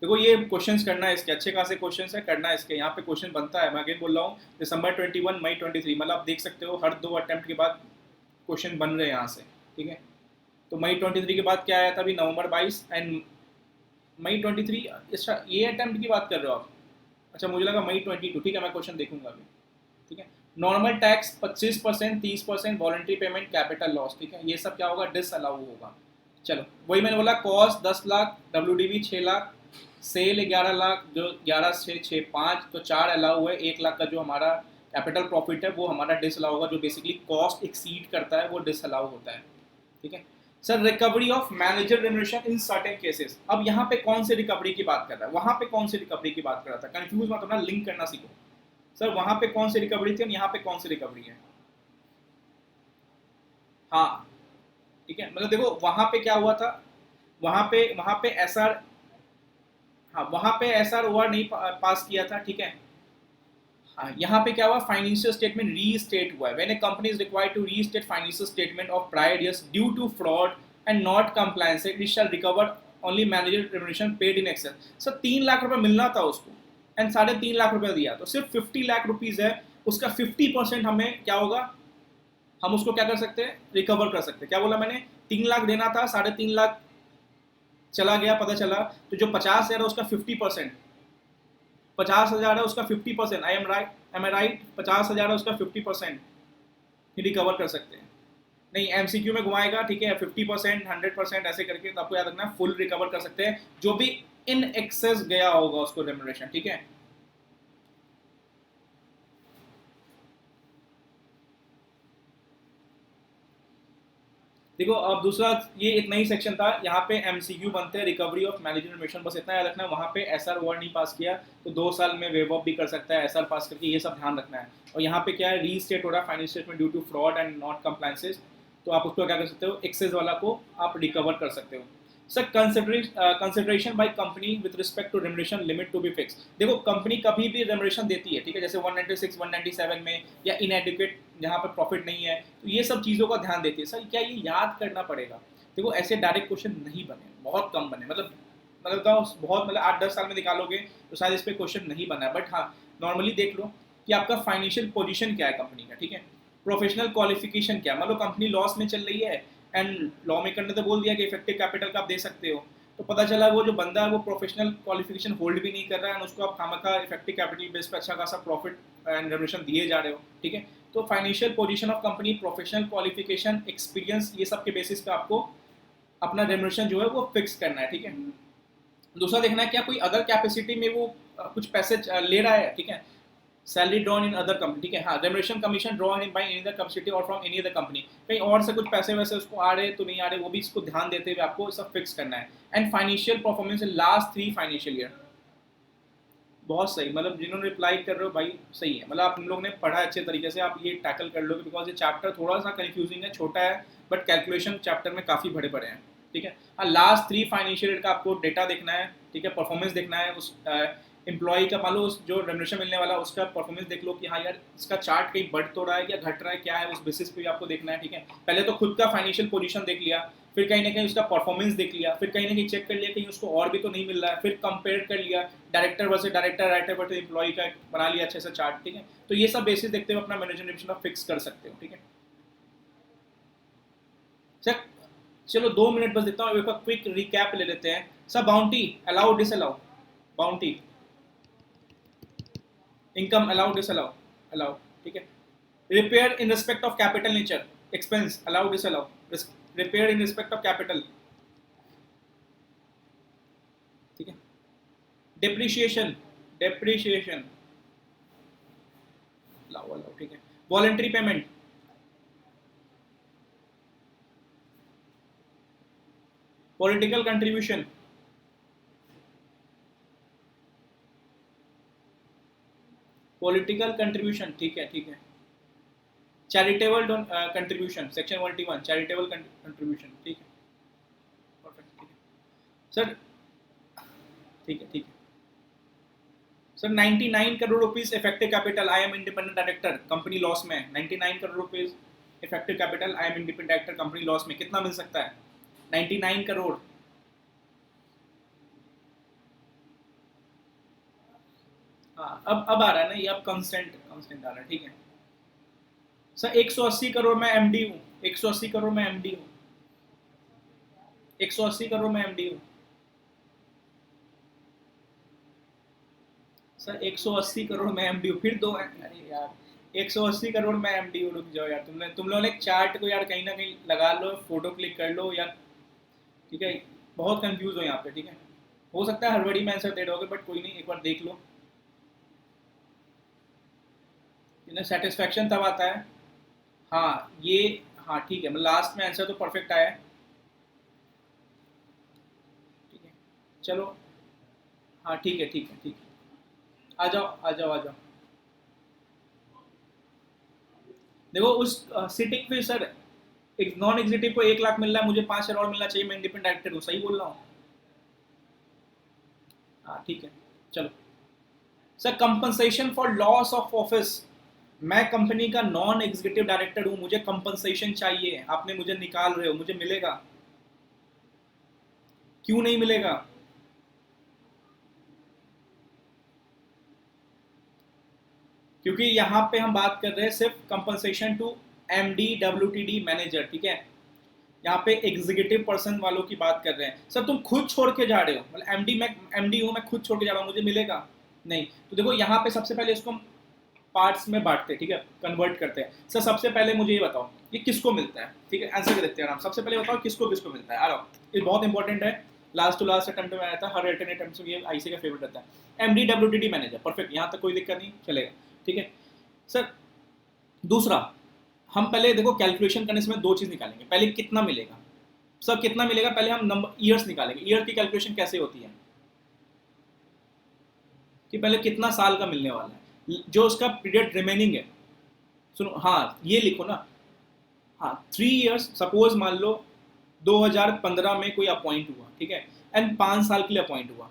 देखो ये क्वेश्चंस करना है इसके, अच्छे खासे क्वेश्चंस है, करना है इसके, यहाँ पे क्वेश्चन बनता है, मैं अगेन बोल रहा हूँ, दिसंबर 21 मई 23, मतलब आप देख सकते हो हर 2 अटेम्प्ट के बाद क्वेश्चन बन रहे हैं यहाँ से, ठीक है। तो मई 23 के बाद क्या आया था अभी, नवंबर 22 एंड मई 23, अच्छा ये अटेम्प्ट की बात कर रहे हो आप, अच्छा मुझे लगा मई 22, ठीक है, मैं क्वेश्चन देखूंगा अभी, ठीक है। Normal tax 25%, 30%, voluntary payment, capital loss, ठीक है, ये सब क्या होगा, डिसअलाउ होगा। चलो वही मैंने बोला, cost 10 lakh, WDV 6 lakh, sale 11 lakh, जो 11 से 6 5, तो 4 अलाउ हुए, 1 लाख का जो हमारा कैपिटल प्रॉफिट है वो हमारा डिसअलाउ होगा, जो बेसिकली कॉस्ट एक्सीड करता है वो डिसअलाउ होता है, ठीक है। Sir recovery of manager remuneration in certain cases, अब यहाँ पे कौन से रिकवरी की बात कर रहा है, वहाँ पे कौन सी रिकवरी की बात कर रहा था, कंफ्यूज मत होना, लिंक करना सीखो। सर वहाँ पे कौन सी रिकवरी थी और यहाँ पे कौन सी रिकवरी है, हाँ ठीक है, मतलब देखो वहाँ पे क्या हुआ था, वहाँ पे SR, हाँ वहाँ पे SR नहीं पास किया था, ठीक है। हाँ यहाँ पे क्या हुआ, फाइनेंशियल स्टेटमेंट रीस्टेट हुआ है, when a company is required to restate financial statement of prior years due to fraud and not compliance, it shall recover only manager remuneration paid in excess. Sir 3 lakh रुपए मिलना था उसको and 3.5 lakh रुपए दिया, तो सिर्फ 50 लाख रुपीज है, उसका 50% हमें क्या होगा, हम उसको क्या कर सकते हैं, रिकवर कर सकते हैं। क्या बोला मैंने, 3 लाख देना था, 3.5 लाख चला गया, पता चला, तो जो 50,000 है उसका 50%, 50,000 है उसका 50%, आई एम राइट, 50,000 है उसका 50% ही रिकवर कर सकते हैं। नहीं MCQ में घुमाएगा, ठीक है, 50%, 100% ऐसे करके, तो आपको याद रखना फुल रिकवर कर सकते हैं, जो भी इन एक्सेस गया होगा उसको रेम्युनरेशन, ठीक है। देखो अब दूसरा, ये एक नई सेक्शन था, यहाँ पे MCQ बनते हैं, रिकवरी ऑफ मैनेजर रेम्युनरेशन, बस इतना याद रखना, वहाँ पे SR वर्ड नहीं पास किया तो 2 साल में वेव ऑफ भी कर सकता है, SR पास करके, ये सब ध्यान रखना है। और यहाँ पे क्या है, रीस्टेट हो रहा है financial statement due to fraud and not compliances, तो आप उसको क्या कर सकते हो, एक्सेस वाला को आप रिकवर कर सकते हो। Sir consideration by company with respect to remuneration limit to be fix, देखो कंपनी कभी भी रेम्युनरेशन देती है, ठीक है, जैसे 196 197 में, या इनएडिक्वेट जहाँ पर प्रॉफिट नहीं है, तो ये सब चीज़ों का ध्यान देती है। सर क्या ये याद करना पड़ेगा, देखो ऐसे डायरेक्ट क्वेश्चन नहीं बने, बहुत कम बने, मतलब बहुत, मतलब 8-10 साल में निकालोगे तो शायद इस पर क्वेश्चन नहीं बना है, बट हाँ नॉर्मली देख लो कि आपका फाइनेंशियल पोजीशन क्या है कंपनी का, ठीक है, प्रोफेशनल क्वालिफिकेशन क्या, मतलब कंपनी लॉस में चल रही है एंड लॉ मेकर ने तो बोल दिया कि इफेक्टिव कैपिटल का आप दे सकते हो, तो पता चला वो जो बंदा है वो प्रोफेशनल क्वालिफिकेशन होल्ड भी नहीं कर रहा है, और उसको आप खामखा इफेक्टिव कैपिटल बेस पे अच्छा खासा प्रॉफिट एंड रेम्युनरेशन दिए जा रहे हो, ठीक है। तो financial position of company, professional qualification, experience, ये सब के बेसिस पे आपको अपना रेम्युनरेशन जो है वो फिक्स करना है, ठीक है। दूसरा देखना है क्या कोई अदर कैपेसिटी में वो कुछ पैसे ले रहा है, ठीक है, salary drawn in other company, ठीक है, हाँ, remuneration commission drawn in by any other company और फ्रॉम एनी अदर कंपनी, कहीं और से कुछ पैसे वैसे उसको आ रहे तो नहीं आ रहे, वो भी इसको ध्यान देते हुए आपको सब फिक्स करना है। And financial performance in last 3 financial year. बहुत सही, मतलब जिन्होंने रिप्लाई कर रहे हो भाई सही है, मतलब आप हम लोग ने पढ़ा अच्छे तरीके से, आप ये टैकल कर लोगे, बिकॉज ये चैप्टर थोड़ा सा कंफ्यूजिंग है, छोटा है, बट कैलकुलेशन चैप्टर में काफ़ी बड़े बड़े हैं, ठीक है। हाँ, लास्ट 3 फाइनेंशियल ईयर का आपको डेटा देखना है, ठीक है, परफॉर्मेंस देखना है, उस एम्प्लॉय का, मान लो उस जो रेमुनरेशन मिलने वाला उसका परफॉर्मेंस देख लो कि हाँ यार इसका चार्ट कहीं बढ़ तो रहा है या घट रहा है, क्या है, उस बेसिस पे भी आपको देखना है, ठीक है। पहले तो खुद का फाइनेंशियल पोजीशन देख लिया, फिर कहीं ना कहीं उसका परफॉर्मेंस देख लिया, फिर कहीं ना कहीं चेक कर लिया कहीं उसको और भी तो नहीं मिल रहा है, फिर कंपेयर कर लिया director versus director, writer versus employ का बना लिया अच्छे से चार्ट, ठीक है। तो ये सब बेसिस देखते हुए अपना मैनेजमेंट डिविजन फिक्स कर सकते हो, ठीक है। सर चलो 2 मिनट बस देता हूँ, एक क्विक रिकैप ले लेते हैं। Sir bounty allow disallow, bounty income allow disallow, allow, ठीक है। Repair in respect of capital nature expense allow disallow, repair in respect of capital, ठीक है। डेप्रिशिएशन, डेप्रिशिएशन अलाउ, अलाउ, ठीक है। Voluntary payment, political contribution, political contribution, ठीक है, ठीक है। Charitable contribution section 121, charitable contribution, ठीक है, परफेक्ट, ठीक है सर, ठीक है, ठीक है sir. 99 crore rupees effective capital, I am independent director, company loss में, 99 crore rupees effective capital, I am independent director, company loss में, कितना मिल सकता है? 99 करोड़। हाँ, अब आ रहा है ना ये, अब कांस्टेंट कांस्टेंट आ रहा है, ठीक है सर। 180 करोड़ में एमडी हूँ, 180 करोड़ में एमडी हूँ, 180 करोड़ में एमडी हूँ सर, 180 करोड़ में एमडी हूँ, फिर दो, अरे यार 180 करोड़ में एमडी हूँ, रुक जाओ यार, तुम लोगों ने चार्ट को यार कहीं ना कहीं लगा लो, फोटो क्लिक कर लो यार, ठीक है। बहुत कंफ्यूज हो यहाँ पे, ठीक है। हो सकता है हड़बड़ी में आंसर दे रहोगे, बट कोई नहीं, एक बार देख लो, इन्हें सेटिस्फैक्शन तब आता है। हाँ ये, हाँ ठीक है, मतलब लास्ट में आंसर तो परफेक्ट आया है, ठीक है चलो, हाँ ठीक है, ठीक है, ठीक है, आ जाओ आ जाओ आ जाओ। देखो उस सिटिंग पे सर, एक नॉन एग्जीक्यूटिव को 1 लाख मिल रहा है, मुझे 5 करोड़ मिलना चाहिए, मैं इंडिपेंडेंट डायरेक्टर हूँ, सही बोल रहा हूँ? हाँ ठीक है चलो। Sir compensation for loss of office, मैं कंपनी का नॉन एग्जीक्यूटिव डायरेक्टर हूँ, मुझे कंपनसेशन चाहिए, आपने मुझे निकाल रहे हो, मुझे मिलेगा? क्यों नहीं मिलेगा? क्योंकि यहाँ पे हम बात कर रहे हैं सिर्फ compensation to MD WTD manager, ठीक है। यहाँ पे एग्जीक्यूटिव पर्सन वालों की बात कर रहे हैं। सर तुम खुद छोड़ के जा रहे हो, मतलब एमडी, मैं एमडी हूँ, मैं खुद छोड़ के जा रहा हूँ, मुझे मिलेगा नहीं? तो देखो यहाँ पे सबसे पहले इसको पार्ट्स में बांटते हैं, ठीक है, कन्वर्ट करते हैं। सर सबसे पहले मुझे ये बताओ ये किसको मिलता है, ठीक है, आंसर देते हैं आराम। सबसे पहले बताओ किसको किसको मिलता है, आ रहा ये बहुत इंपॉर्टेंट है, लास्ट टू लास्ट अटेम्प्ट में आया था, हर अल्टरनेट अटेम्प्ट में ये आईसी का फेवरेट रहता है। एमडी डब्ल्यूटीडी मैनेजर, परफेक्ट, यहाँ तक कोई दिक्कत नहीं, चलेगा, ठीक है सर। दूसरा, हम पहले देखो कैलकुलेशन करने से में 2 चीज़ निकालेंगे, पहले कितना मिलेगा, सर कितना मिलेगा, पहले हम नंबर ईयर्स निकालेंगे। ईयर की कैलकुलेशन कैसे होती है कि पहले कितना साल का मिलने वाला है, जो उसका पीरियड रिमेनिंग है। सुनो, हाँ ये लिखो ना, हाँ 3 इयर्स, सपोज मान लो 2015 में कोई अपॉइंट हुआ, ठीक है, एंड 5 साल के लिए अपॉइंट हुआ,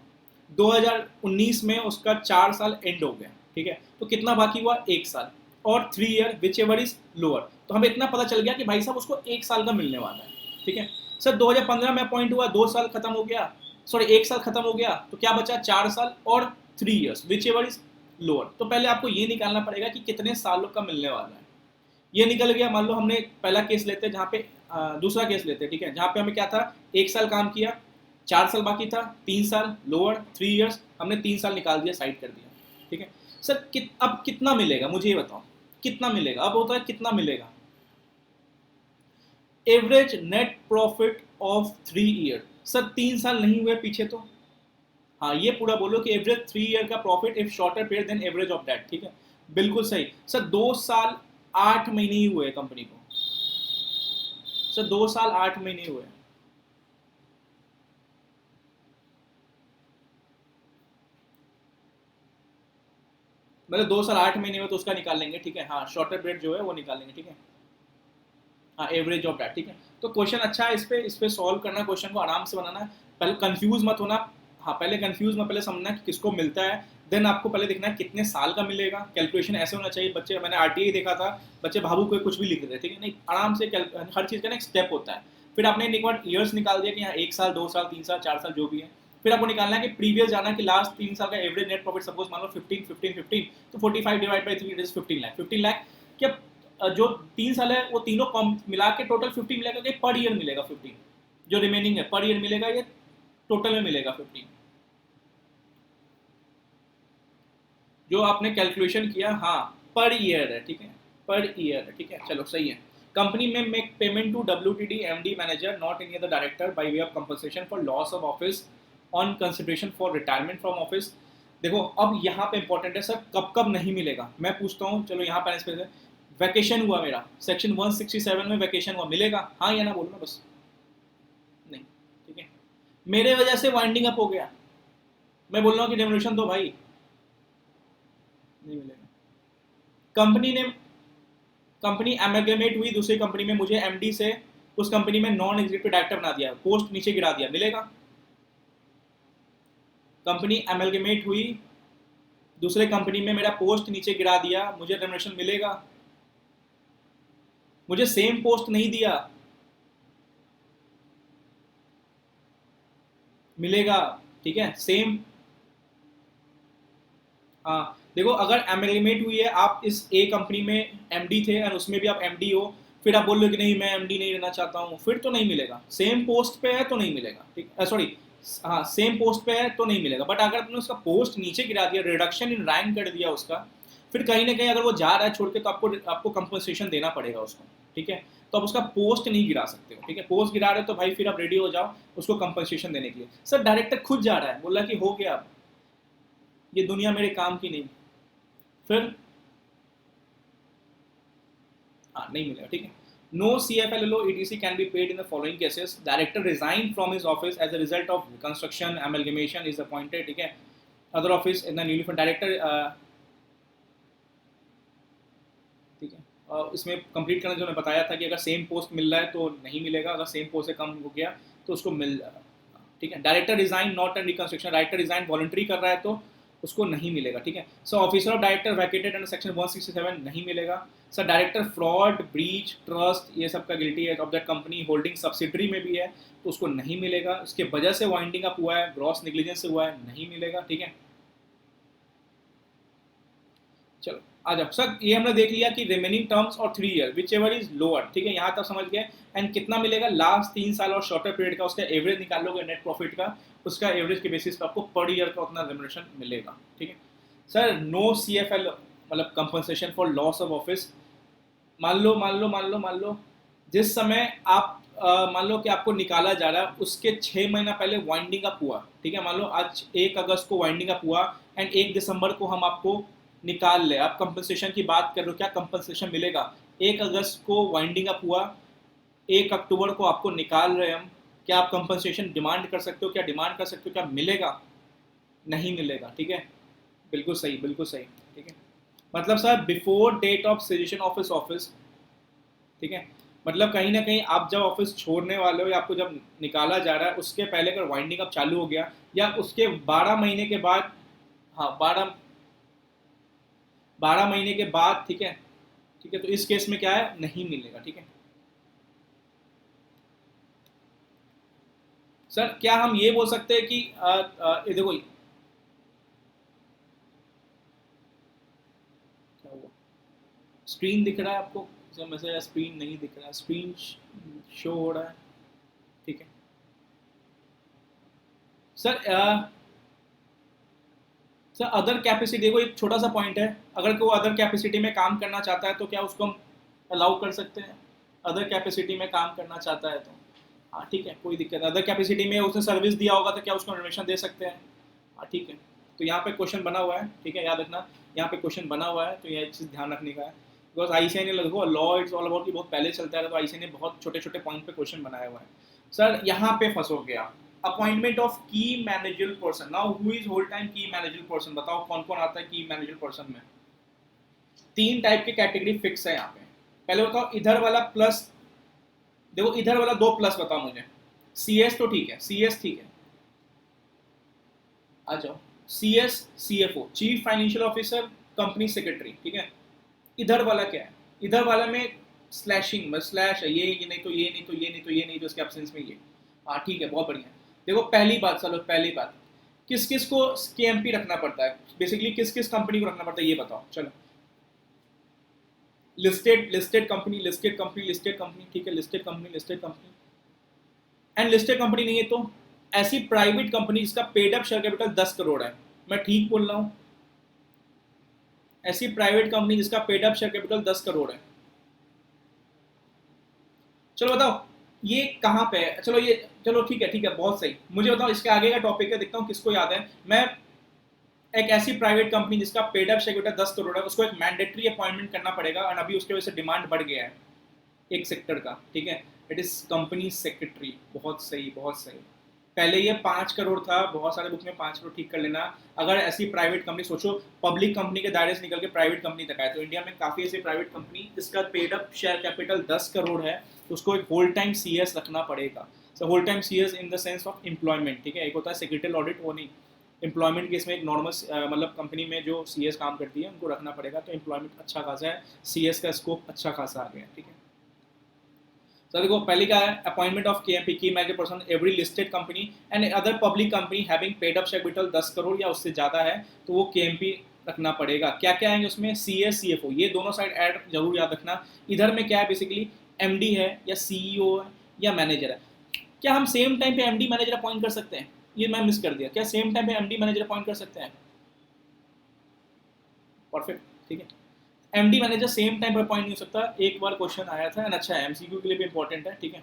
2019 में उसका 4 साल एंड हो गया, ठीक है, तो कितना बाकी हुआ? 1 साल, और 3 year which ever is lower. तो हमें इतना पता चल गया कि भाई साहब उसको 1 साल का मिलने वाला है, ठीक है सर। 2015 में अपॉइंट हुआ, 2 साल खत्म हो गया, सॉरी 1 साल खत्म हो गया, तो क्या बचा? 4 साल और 3 years which ever is lower. तो पहले आपको ये निकालना पड़ेगा कि कितने सालों का मिलने वाला है। ये निकल गया, मान लो हमने पहला केस लेते हैं जहाँ पे, दूसरा केस लेते हैं, ठीक है, जहाँ पे हमें क्या था, 1 साल काम किया, 4 साल बाकी था, 3 साल लोअर, 3 इयर्स, हमने 3 साल निकाल दिया, साइड कर दिया, ठीक है सर। अब कितना मिलेगा मुझे ये बताओ, कितना मिलेगा? अब होता है कितना मिलेगा, average net profit of 3 year. Sir 3 साल नहीं हुए पीछे तो, हाँ ये पूरा बोलो कि एवरेज 3 ईयर का profit if shorter period then average of that, ठीक है। बिल्कुल सही सर, 2 साल 8 महीने ही हुए कंपनी को। सर 2 साल 8 महीने हुए। मतलब 2 साल 8 महीने में तो उसका निकाल लेंगे, ठीक है, हाँ शॉर्टर पीरियड जो है वो निकाल लेंगे, ठीक है। हाँ एवरेज ऑफ दैट, ठीक है। तो क्वेश्चन अच्छा है, इस पे सॉल्व करना, क्वेश्चन को आराम से बनाना है। पहले कंफ्यूज मत होना। हाँ पहले कंफ्यूज मत, पहले समझना कि किसको मिलता है, देन आपको पहले देखना है कितने साल का मिलेगा। कैलकुलेशन ऐसे होना चाहिए बच्चे, मैंने आरटीआई देखा था, बच्चे भावुक कोई कुछ भी लिख रहे थे, ठीक है, नहीं आराम से हर चीज़ का ना एक स्टेप होता है। फिर आपने एक बार ईयर्स निकाल दिया कि यहाँ 1 साल 2 साल 3 साल 4 साल जो भी है, फिर आपको निकालना है कि प्रीवियस जाना कि लास्ट 3 साल का एवरेज नेट प्रॉफिट सपोज मान लो 15 तो 45 divide by 3 it is 15 lakh. 15 lakh क्या जो 3 साल है वो तीनों कॉम मिला के टोटल 50 मिलेगा कि पर ईयर मिलेगा 15, जो रिमेनिंग है पर ईयर मिलेगा, ये टोटल में मिलेगा 15 जो आपने कैलकुलेशन किया, हाँ पर ईयर है, ठीक है, पर ईयर है, ठीक है, चलो सही है। कंपनी में make payment to WTD MD manager not any other director by way of compensation for loss of office on consideration for retirement from office. देखो अब यहाँ पे इंपॉर्टेंट है सर, कब कब नहीं मिलेगा, मैं पूछता हूँ, चलो यहाँ पर वैकेशन हुआ मेरा, सेक्शन 167 में वैकेशन हुआ, मिलेगा हाँ या ना, बोलना बस। नहीं, ठीक है, मेरे वजह से वाइंडिंग अप हो गया, मैं बोल रहा हूँ कि रेवोल्यूशन दो भाई, नहीं मिलेगा। कंपनी ने कंपनी एमेगमेट हुई दूसरी कंपनी में, मुझे एमडी से उस कंपनी में नॉन एग्जीक्यूटिव डायरेक्टर बना दिया, पोस्ट नीचे गिरा दिया, मिलेगा। कंपनी एमेलगमेट हुई दूसरे कंपनी में, मेरा पोस्ट नीचे गिरा दिया, मुझे रेमुनरेशन मिलेगा। मुझे सेम पोस्ट नहीं दिया, मिलेगा, ठीक है सेम। हाँ देखो अगर एमेलगमेट हुई है, आप इस ए कंपनी में एमडी थे और उसमें भी आप एमडी हो, फिर आप बोल रहे हो कि नहीं मैं एमडी नहीं रहना चाहता हूँ, फिर तो नहीं मिलेगा। सेम पोस्ट पे है तो नहीं मिलेगा, ठीक, सॉरी, हाँ सेम पोस्ट पे है तो नहीं मिलेगा। बट अगर आपने उसका पोस्ट नीचे गिरा दिया, रिडक्शन इन रैंक कर दिया उसका, फिर कहीं ना कहीं अगर वो जा रहा है छोड़ के, तो आपको आपको कंपनसेशन देना पड़ेगा उसको, ठीक है। तो आप उसका पोस्ट नहीं गिरा सकते हो, ठीक है, पोस्ट गिरा रहे हो तो भाई फिर आप रेडी हो जाओ उसको कंपनसेशन देने के लिए। सर डायरेक्टर खुद जा रहा है, बोला कि हो गया, अब ये दुनिया मेरे काम की नहीं, फिर हाँ नहीं मिलेगा, ठीक है। No CFLLO ETC can be paid in the following cases, director resign from his office as a result of construction amalgamation is appointed, ठीक है, other office in the newly fund director, ठीक है। और इसमें कंप्लीट करना जो मैं बताया था कि अगर सेम पोस्ट मिल रहा है तो नहीं मिलेगा, अगर सेम पोस्ट से कम हो गया तो उसको मिल जाएगा, ठीक है। Director resign not and reconstruction, director resign voluntary कर रहा है तो उसको नहीं मिलेगा, ठीक है। So officer of director vacated under section 167 नहीं मिलेगा। Sir director fraud breach trust ये सब का गिल्टी है of that company holding subsidiary में भी है तो उसको नहीं मिलेगा, उसके वजह से वाइंडिंग अप हुआ है, ग्रॉस नेग्लिजेंस से हुआ है, नहीं मिलेगा, ठीक है। चलो आ जाओ सर, ये हमने देख लिया कि रिमेनिंग टर्म्स और 3 year which ever is lower, ठीक है, यहाँ तक समझ गए। एंड कितना मिलेगा लास्ट 3 साल और शॉर्टर पीरियड का, उसका एवरेज निकाल लोगे नेट प्रॉफिट का, उसका एवरेज के बेसिस पर आपको पर ईयर का उतना रेमुनरेशन मिलेगा, ठीक है। सर नो CFL मतलब compensation for loss of office, मान लो जिस समय आप मान लो कि आपको निकाला जा रहा है उसके 6 महीना पहले वाइंडिंग अप हुआ, ठीक है, मान लो आज 1 अगस्त को वाइंडिंग अप हुआ एंड 1 दिसंबर को हम आपको निकाल ले, आप कंपनसेशन की बात कर रहे हो, क्या कंपनसेशन मिलेगा। 1 अगस्त को वाइंडिंग अप हुआ, 1 अक्टूबर को आपको निकाल रहे हम, क्या आप कंपनसेशन डिमांड कर सकते हो, क्या डिमांड कर सकते हो, क्या मिलेगा, नहीं मिलेगा, ठीक है, बिल्कुल सही बिल्कुल सही, ठीक है। मतलब sir before date of cessation of his office, ठीक है, मतलब कहीं ना कहीं आप जब ऑफिस छोड़ने वाले हो या आपको जब निकाला जा रहा है उसके पहले अगर वाइंडिंग अप चालू हो गया या उसके 12 महीने के बाद, हाँ 12 महीने के बाद, ठीक है, ठीक है, तो इस केस में क्या है, नहीं मिलेगा, ठीक है। सर क्या हम ये बोल सकते हैं कि ये देखो क्या हुआ, स्क्रीन दिख रहा है आपको, मैसेज स्क्रीन नहीं दिख रहा है, स्क्रीन शो हो रहा है, ठीक है। सर सर अदर कैपेसिटी, देखो एक छोटा सा पॉइंट है, अगर कोई अदर कैपेसिटी में काम करना चाहता है तो क्या उसको हम अलाउ कर सकते हैं, अदर कैपेसिटी में काम करना चाहता है तो, हाँ ठीक है कोई दिक्कत नहीं, अदर कैपेसिटी में उसने सर्विस दिया होगा तो क्या उसको इन्फॉर्मेशन दे सकते हैं, हाँ ठीक है। तो यहाँ पे क्वेश्चन बना हुआ है, ठीक है, याद रखना। यहाँ पे क्वेश्चन बना हुआ है, तो यह चीज़ ध्यान रखने का है। बिकॉज आईसीआई ने लगभग लॉ इट्स ऑल अबाउट की बहुत पहले चलता है, तो आईसीआई ने बहुत छोटे छोटे पॉइंट पे क्वेश्चन बनाया हुआ है। सर यहाँ पे फंसोगे आप। Appointment of key managerial person, now who is whole time key managerial person, बताओ कौन कौन आता है की मैनेजरल पर्सन में। 3 टाइप के कैटेगरी फिक्स है यहाँ पे। पहले बताओ इधर वाला प्लस, देखो इधर वाला 2 प्लस बताओ मुझे। सी एस तो ठीक है, सी एस ठीक है, आ जाओ। C S C F O, chief financial officer, company secretary, ठीक है। इधर वाला क्या है, इधर वाला में स्लैशिंग बस स्लैश है, ये नहीं तो ये नहीं तो ये नहीं तो ये नहीं तो इसके एब्सेंस में ये। हाँ ठीक है, बहुत बढ़िया। देखो पहली बात, चलो पहली बात, किस किस को केएमपी रखना पड़ता है, बेसिकली किस किस कंपनी को रखना पड़ता है ये बताओ। चलो listed company, listed company, listed company, ठीक है, listed company, listed company. And listed company नहीं है तो ऐसी प्राइवेट कंपनी जिसका paid up share capital 10 crore है, मैं ठीक बोल रहा हूं? ऐसी प्राइवेट कंपनी जिसका paid up share capital 10 crore है। चलो बताओ ये कहाँ पे है, चलो ये, चलो ठीक है बहुत सही। मुझे बताओ इसके आगे का टॉपिक है, देखता हूँ किसको याद है। मैं एक ऐसी प्राइवेट कंपनी जिसका paid up share capital 10 crore है, उसको एक मैंडेटरी अपॉइंटमेंट करना पड़ेगा, और अभी उसके वजह से डिमांड बढ़ गया है एक सेक्टर का, ठीक है। It is company secretary. बहुत सही, बहुत सही। पहले ये 5 करोड़ था, बहुत सारे बुक में 5 करोड़ ठीक कर लेना। अगर ऐसी प्राइवेट कंपनी सोचो, पब्लिक कंपनी के दायरे से निकल के प्राइवेट कंपनी तक आए, तो इंडिया में काफ़ी ऐसी प्राइवेट कंपनी जिसका paid up share capital 10 crore है, तो उसको एक होल टाइम सीएस रखना पड़ेगा। So whole time CS in the sense of employment, ठीक है। एक होता है सेक्रेटरी ऑडिट, वो नहीं, एम्प्लॉयमेंट केस में एक नॉर्मल मतलब कंपनी में जो सीएस काम करती है उनको रखना पड़ेगा, तो एम्प्लॉयमेंट अच्छा खासा है, सीएस का स्कोप अच्छा खासा आ गया, ठीक है। तो देखो पहले क्या है, अपॉइंटमेंट ऑफ केएमपी की manager person every listed company and other public company having paid up share capital 10 crore या उससे ज़्यादा है, तो वो केएमपी रखना पड़ेगा। क्या क्या आएंगे उसमें, सीएस सीएफओ, ये दोनों साइड ऐड जरूर याद रखना। इधर में क्या है, बेसिकली एमडी है या सीईओ है या मैनेजर है। क्या हम सेम टाइम पे एमडी मैनेजर अपॉइंट कर सकते हैं, ये मैं मिस कर दिया, क्या सेम टाइम पे एमडी मैनेजर अपॉइंट कर सकते हैं? परफेक्ट, ठीक है। एमडी मैनेजर सेम टाइम पर अपॉइंट नहीं हो सकता, एक बार क्वेश्चन आया था एंड अच्छा है, एमसीक्यू के लिए भी इंपॉर्टेंट है, ठीक है।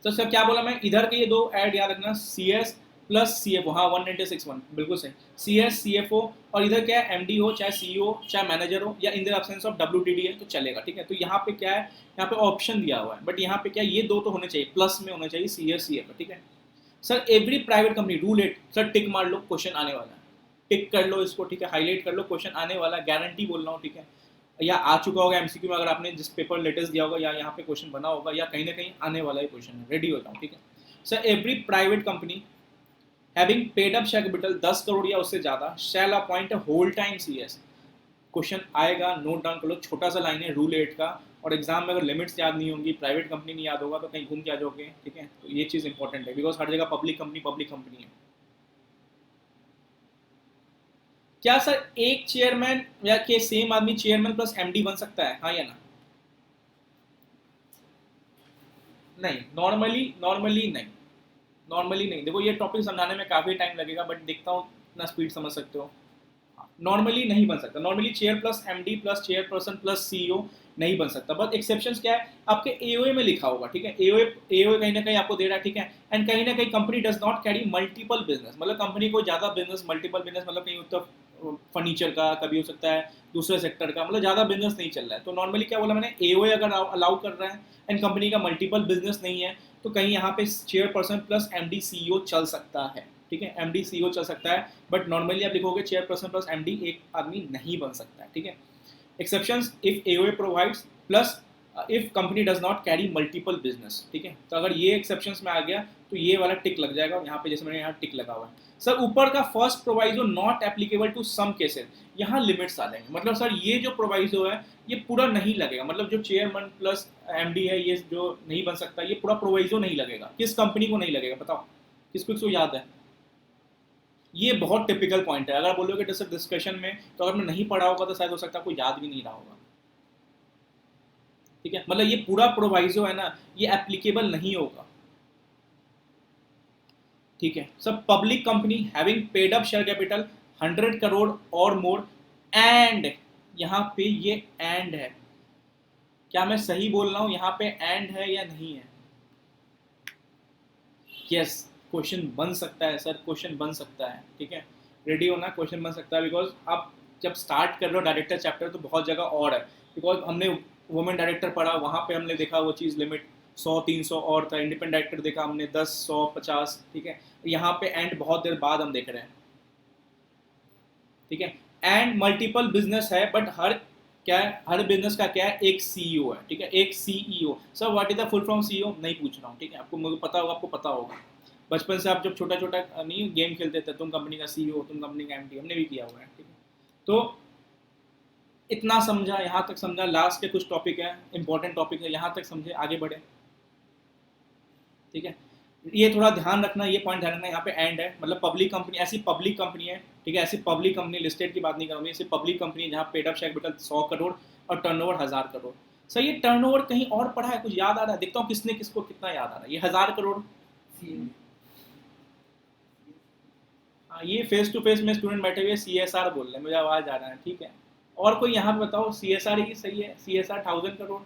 तो सर क्या बोला मैं, इधर के ये 2 ऐड याद रखना, C S plus C F O, हाँ 196.1 बिल्कुल सही, सी एस सी एफ ओ। और इधर क्या है, एम डी हो चाहे सी हो चाहे मैनेजर हो, या in the absence of W T D है तो चलेगा, ठीक है। तो यहाँ पे क्या है, यहाँ पे ऑप्शन दिया हुआ है, बट यहाँ पे क्या, ये 2 तो होने चाहिए, प्लस में होने चाहिए सी एस सी एफ, ठीक है। Sir every private company rule it, sir tick मार लो, क्वेश्चन आने वाला है, टिक कर लो इसको, ठीक है, हाईलाइट कर लो, क्वेश्चन आने वाला है, गारंटी बोल रहा हूँ, ठीक है। या आ चुका होगा एमसीक्यू में, अगर आपने जिस पेपर लेटेस्ट दिया होगा, या यहाँ पे क्वेश्चन बना होगा, या कहीं ना कहीं आने वाला ही क्वेश्चन है, रेडी हो जाओ, ठीक है। Sir every private company having paid up share capital 10 crore या उससे ज़्यादा shall appoint a whole time CS. Question आएगा, नोट डाउन कर लो, छोटा सा लाइन है रूल 8 का, और एग्जाम में अगर लिमिट्स याद नहीं होंगी, प्राइवेट कंपनी नहीं याद होगा, तो कहीं घूम के आ जाओगे, ठीक है। तो ये चीज़ इंपॉर्टेंट है, बिकॉज हर जगह पब्लिक कंपनी है। क्या सर एक चेयरमैन या के सेम आदमी चेयरमैन प्लस एमडी बन सकता है, हाँ या ना? नहीं, नॉर्मली नहीं, नॉर्मली नहीं। देखो ये टॉपिक समझाने में काफ़ी टाइम लगेगा, बट देखता हूँ इतना स्पीड समझ सकते हो। नॉर्मली नहीं बन सकता, normally chair plus MD plus chairperson plus CEO नहीं बन सकता, बट एक्सेप्शंस क्या है, आपके एओए में लिखा होगा, ठीक है। एओए कहीं ना कहीं आपको दे रहा है, ठीक है। एंड कहीं ना कहीं company does not carry multiple business, मतलब कंपनी को ज़्यादा बिजनेस, मल्टीपल बिजनेस, मतलब कहीं तो फर्नीचर का, कभी हो सकता है दूसरे सेक्टर का, मतलब ज़्यादा बिजनेस नहीं चल रहा है, तो नॉर्मली क्या बोला मैंने, एओए अगर अलाउ कर रहा है एंड कंपनी का मल्टीपल बिजनेस नहीं है, तो कहीं यहाँ पे चेयरपर्सन प्लस एमडी सीईओ चल सकता है, ठीक है। एमडी सीईओ चल सकता है, बट नॉर्मली आप लिखोगे चेयरपर्सन प्लस एमडी एक आदमी नहीं बन सकता है, ठीक है। Exceptions if AOA provides plus if company does not carry multiple business, ठीक है। तो अगर ये एक्सेप्शंस में आ गया तो ये वाला टिक लग जाएगा, यहाँ पे जैसे मैंने यहाँ टिक लगा हुआ है। सर ऊपर का first proviso not applicable to some cases, यहाँ लिमिट्स आ जाएंगे, मतलब सर ये जो प्रोवाइजो है ये पूरा नहीं लगेगा, मतलब जो चेयरमैन प्लस एमडी है ये जो नहीं बन सकता, ये पूरा प्रोवाइजो नहीं लगेगा। किस कंपनी को नहीं लगेगा बताओ, किसको याद है? ये बहुत टिपिकल पॉइंट है, अगर बोलोगे डिस्कशन में, तो अगर मैं नहीं पढ़ा होगा तो शायद हो सकता है कोई याद भी नहीं रहा होगा, ठीक है। मतलब ये पूरा प्रोवाइजो है ना, ये एप्लीकेबल नहीं होगा, ठीक है। सब public company having paid up share capital 100 crore और मोर, एंड यहाँ पे ये एंड है, क्या मैं सही बोल रहा हूँ, यहाँ पे एंड है या नहीं है? यस, क्वेश्चन बन सकता है सर, क्वेश्चन बन सकता है, ठीक है। रेडी होना, क्वेश्चन बन सकता है, बिकॉज आप जब स्टार्ट कर रहे हो डायरेक्टर चैप्टर तो बहुत जगह और है, बिकॉज हमने वुमेन डायरेक्टर पढ़ा, वहाँ पे हमने देखा वो चीज़ लिमिट 100-300 और था, इंडिपेंडेंट डायरेक्टर देखा हमने 10-100-50, ठीक है। यहाँ पे एंड बहुत देर बाद हम देख रहे हैं, ठीक है। एंड मल्टीपल बिजनेस है, बट हर क्या है, हर बिजनेस का क्या है, एक सीईओ है, ठीक है, एक CEO. Sir what is the full form CEO नहीं पूछ रहा हूँ, ठीक है, आपको मुझे पता होगा, आपको पता होगा। बचपन से आप जब छोटा छोटा नहीं गेम खेलते थे, तुम कंपनी का सीईओ, तुम कंपनी का एमडी, हमने भी किया हुआ है, ठीक है। तो इतना समझा, यहाँ तक समझा, लास्ट के कुछ टॉपिक है इंपॉर्टेंट टॉपिक है, यहाँ तक समझे, आगे बढ़े, ठीक है। ये थोड़ा ध्यान रखना, ये पॉइंट ध्यान रखना, यहाँ पे एंड है, मतलब पब्लिक कंपनी, ऐसी पब्लिक कंपनी है, ठीक है, ऐसी पब्लिक कंपनी, लिस्टेड की बात नहीं करूँगी, ऐसी पब्लिक कंपनी जहाँ paid up share capital 100 crore और टर्नओवर 1000 करोड़। सर ये टर्नओवर कहीं और पढ़ा है, कुछ याद आ रहा है, देखता हूँ किसने किसको कितना याद आ रहा है। ये 1000 करोड़, हाँ, ये फेस टू फेस में स्टूडेंट बैठे हुए CSR बोल रहे हैं, मुझे आवाज़ आ रहा है, ठीक है। और कोई यहाँ पे बताओ, CSR ही सही है, CSR 1000 करोड़।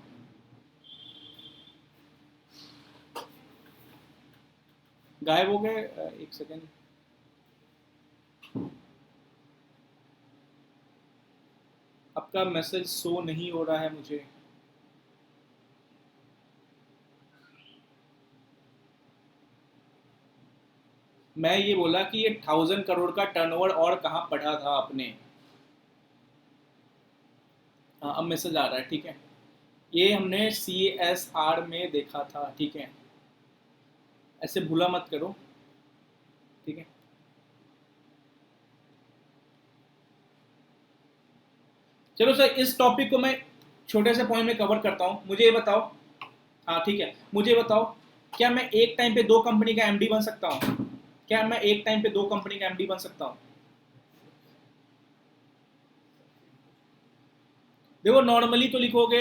गायब हो गए, एक सेकेंड, आपका मैसेज शो नहीं हो रहा है मुझे। मैं ये बोला कि ये 1000 करोड़ का टर्नओवर और कहाँ पढ़ा था आपने। हाँ अब मैसेज आ रहा है, ठीक है। ये हमने CSR में देखा था, ठीक है, ऐसे भूला मत करो, ठीक है। चलो सर इस टॉपिक को मैं छोटे से पॉइंट में कवर करता हूँ, मुझे ये बताओ, हाँ ठीक है, मुझे बताओ, क्या मैं एक टाइम पे दो कंपनी का एमडी बन सकता हूँ? क्या मैं एक टाइम पे दो कंपनी का एमडी बन सकता हूँ? देखो नॉर्मली तो लिखोगे,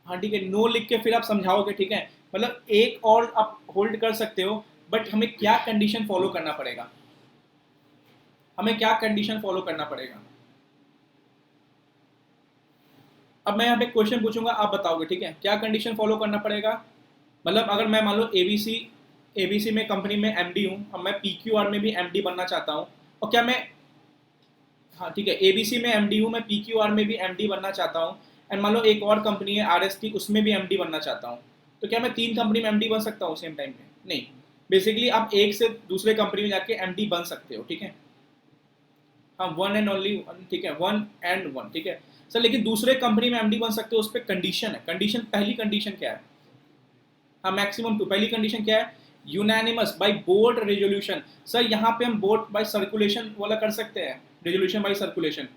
हाँ ठीक है, नो लिख के फिर आप समझाओगे, ठीक है, मतलब एक और आप होल्ड कर सकते हो, बट हमें क्या कंडीशन फॉलो करना पड़ेगा, हमें क्या कंडीशन फॉलो करना पड़ेगा? अब मैं यहाँ पे क्वेश्चन पूछूंगा, आप बताओगे, ठीक है, क्या कंडीशन फॉलो करना पड़ेगा? मतलब अगर मैं मान लो एबीसी एबीसी में कंपनी में एमडी हूँ, अब मैं पीक्यूआर में भी एमडी बनना चाहता हूँ, और क्या मैं, हाँ ठीक है, एबीसी में एमडी हूँ, मैं पीक्यूआर में भी एमडी बनना चाहता हूँ, एंड मान लो एक और कंपनी है आरएसटी, उसमें भी एमडी बनना चाहता हूँ, तो क्या मैं तीन कंपनी में एमडी बन सकता हूँ सेम टाइम पे? नहीं, बेसिकली आप एक से दूसरे कंपनी में जाके एमडी बन सकते हो, ठीक है, हाँ, वन एंड ओनली वन, ठीक है, वन एंड वन, ठीक है सर। लेकिन दूसरे कंपनी में एमडी बन सकते हो, उस पर कंडीशन है, कंडीशन, पहली कंडीशन क्या है? हाँ मैक्सिमम टू, पहली कंडीशन क्या है? Unanimous by board resolution. Sir यहाँ पे हम बोर्ड बाय सर्कुलेशन वाला कर सकते हैं, रेजोल्यूशन बाय सर्कुलेशन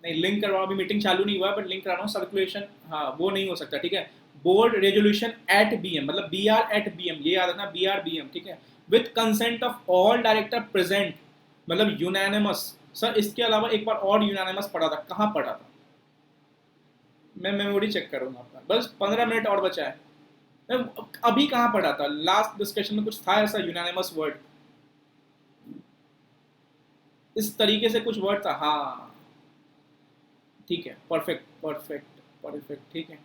नहीं, लिंक करवाओ, अभी मीटिंग चालू नहीं हुआ है, बट लिंक करा रहा हूँ, सर्कुलेशन, हाँ वो नहीं हो सकता, ठीक है। बोर्ड रेजोल्यूशन एट बीएम, मतलब BR@BM, ये याद रखना, BR/BM, ठीक है, with consent of all director present, मतलब यूनानिमस। सर इसके अलावा एक बार और यूनानिमस पढ़ा था, कहाँ पढ़ा था? मैं मेमोरी चेक करूंगा आपका, बस 15 मिनट और बचा है। मैं अभी कहाँ पढ़ा था, लास्ट डिस्कशन में कुछ था ऐसा यूनानिमस वर्ड, इस तरीके से कुछ वर्ड था, हाँ ठीक है, परफेक्ट परफेक्ट परफेक्ट, ठीक है।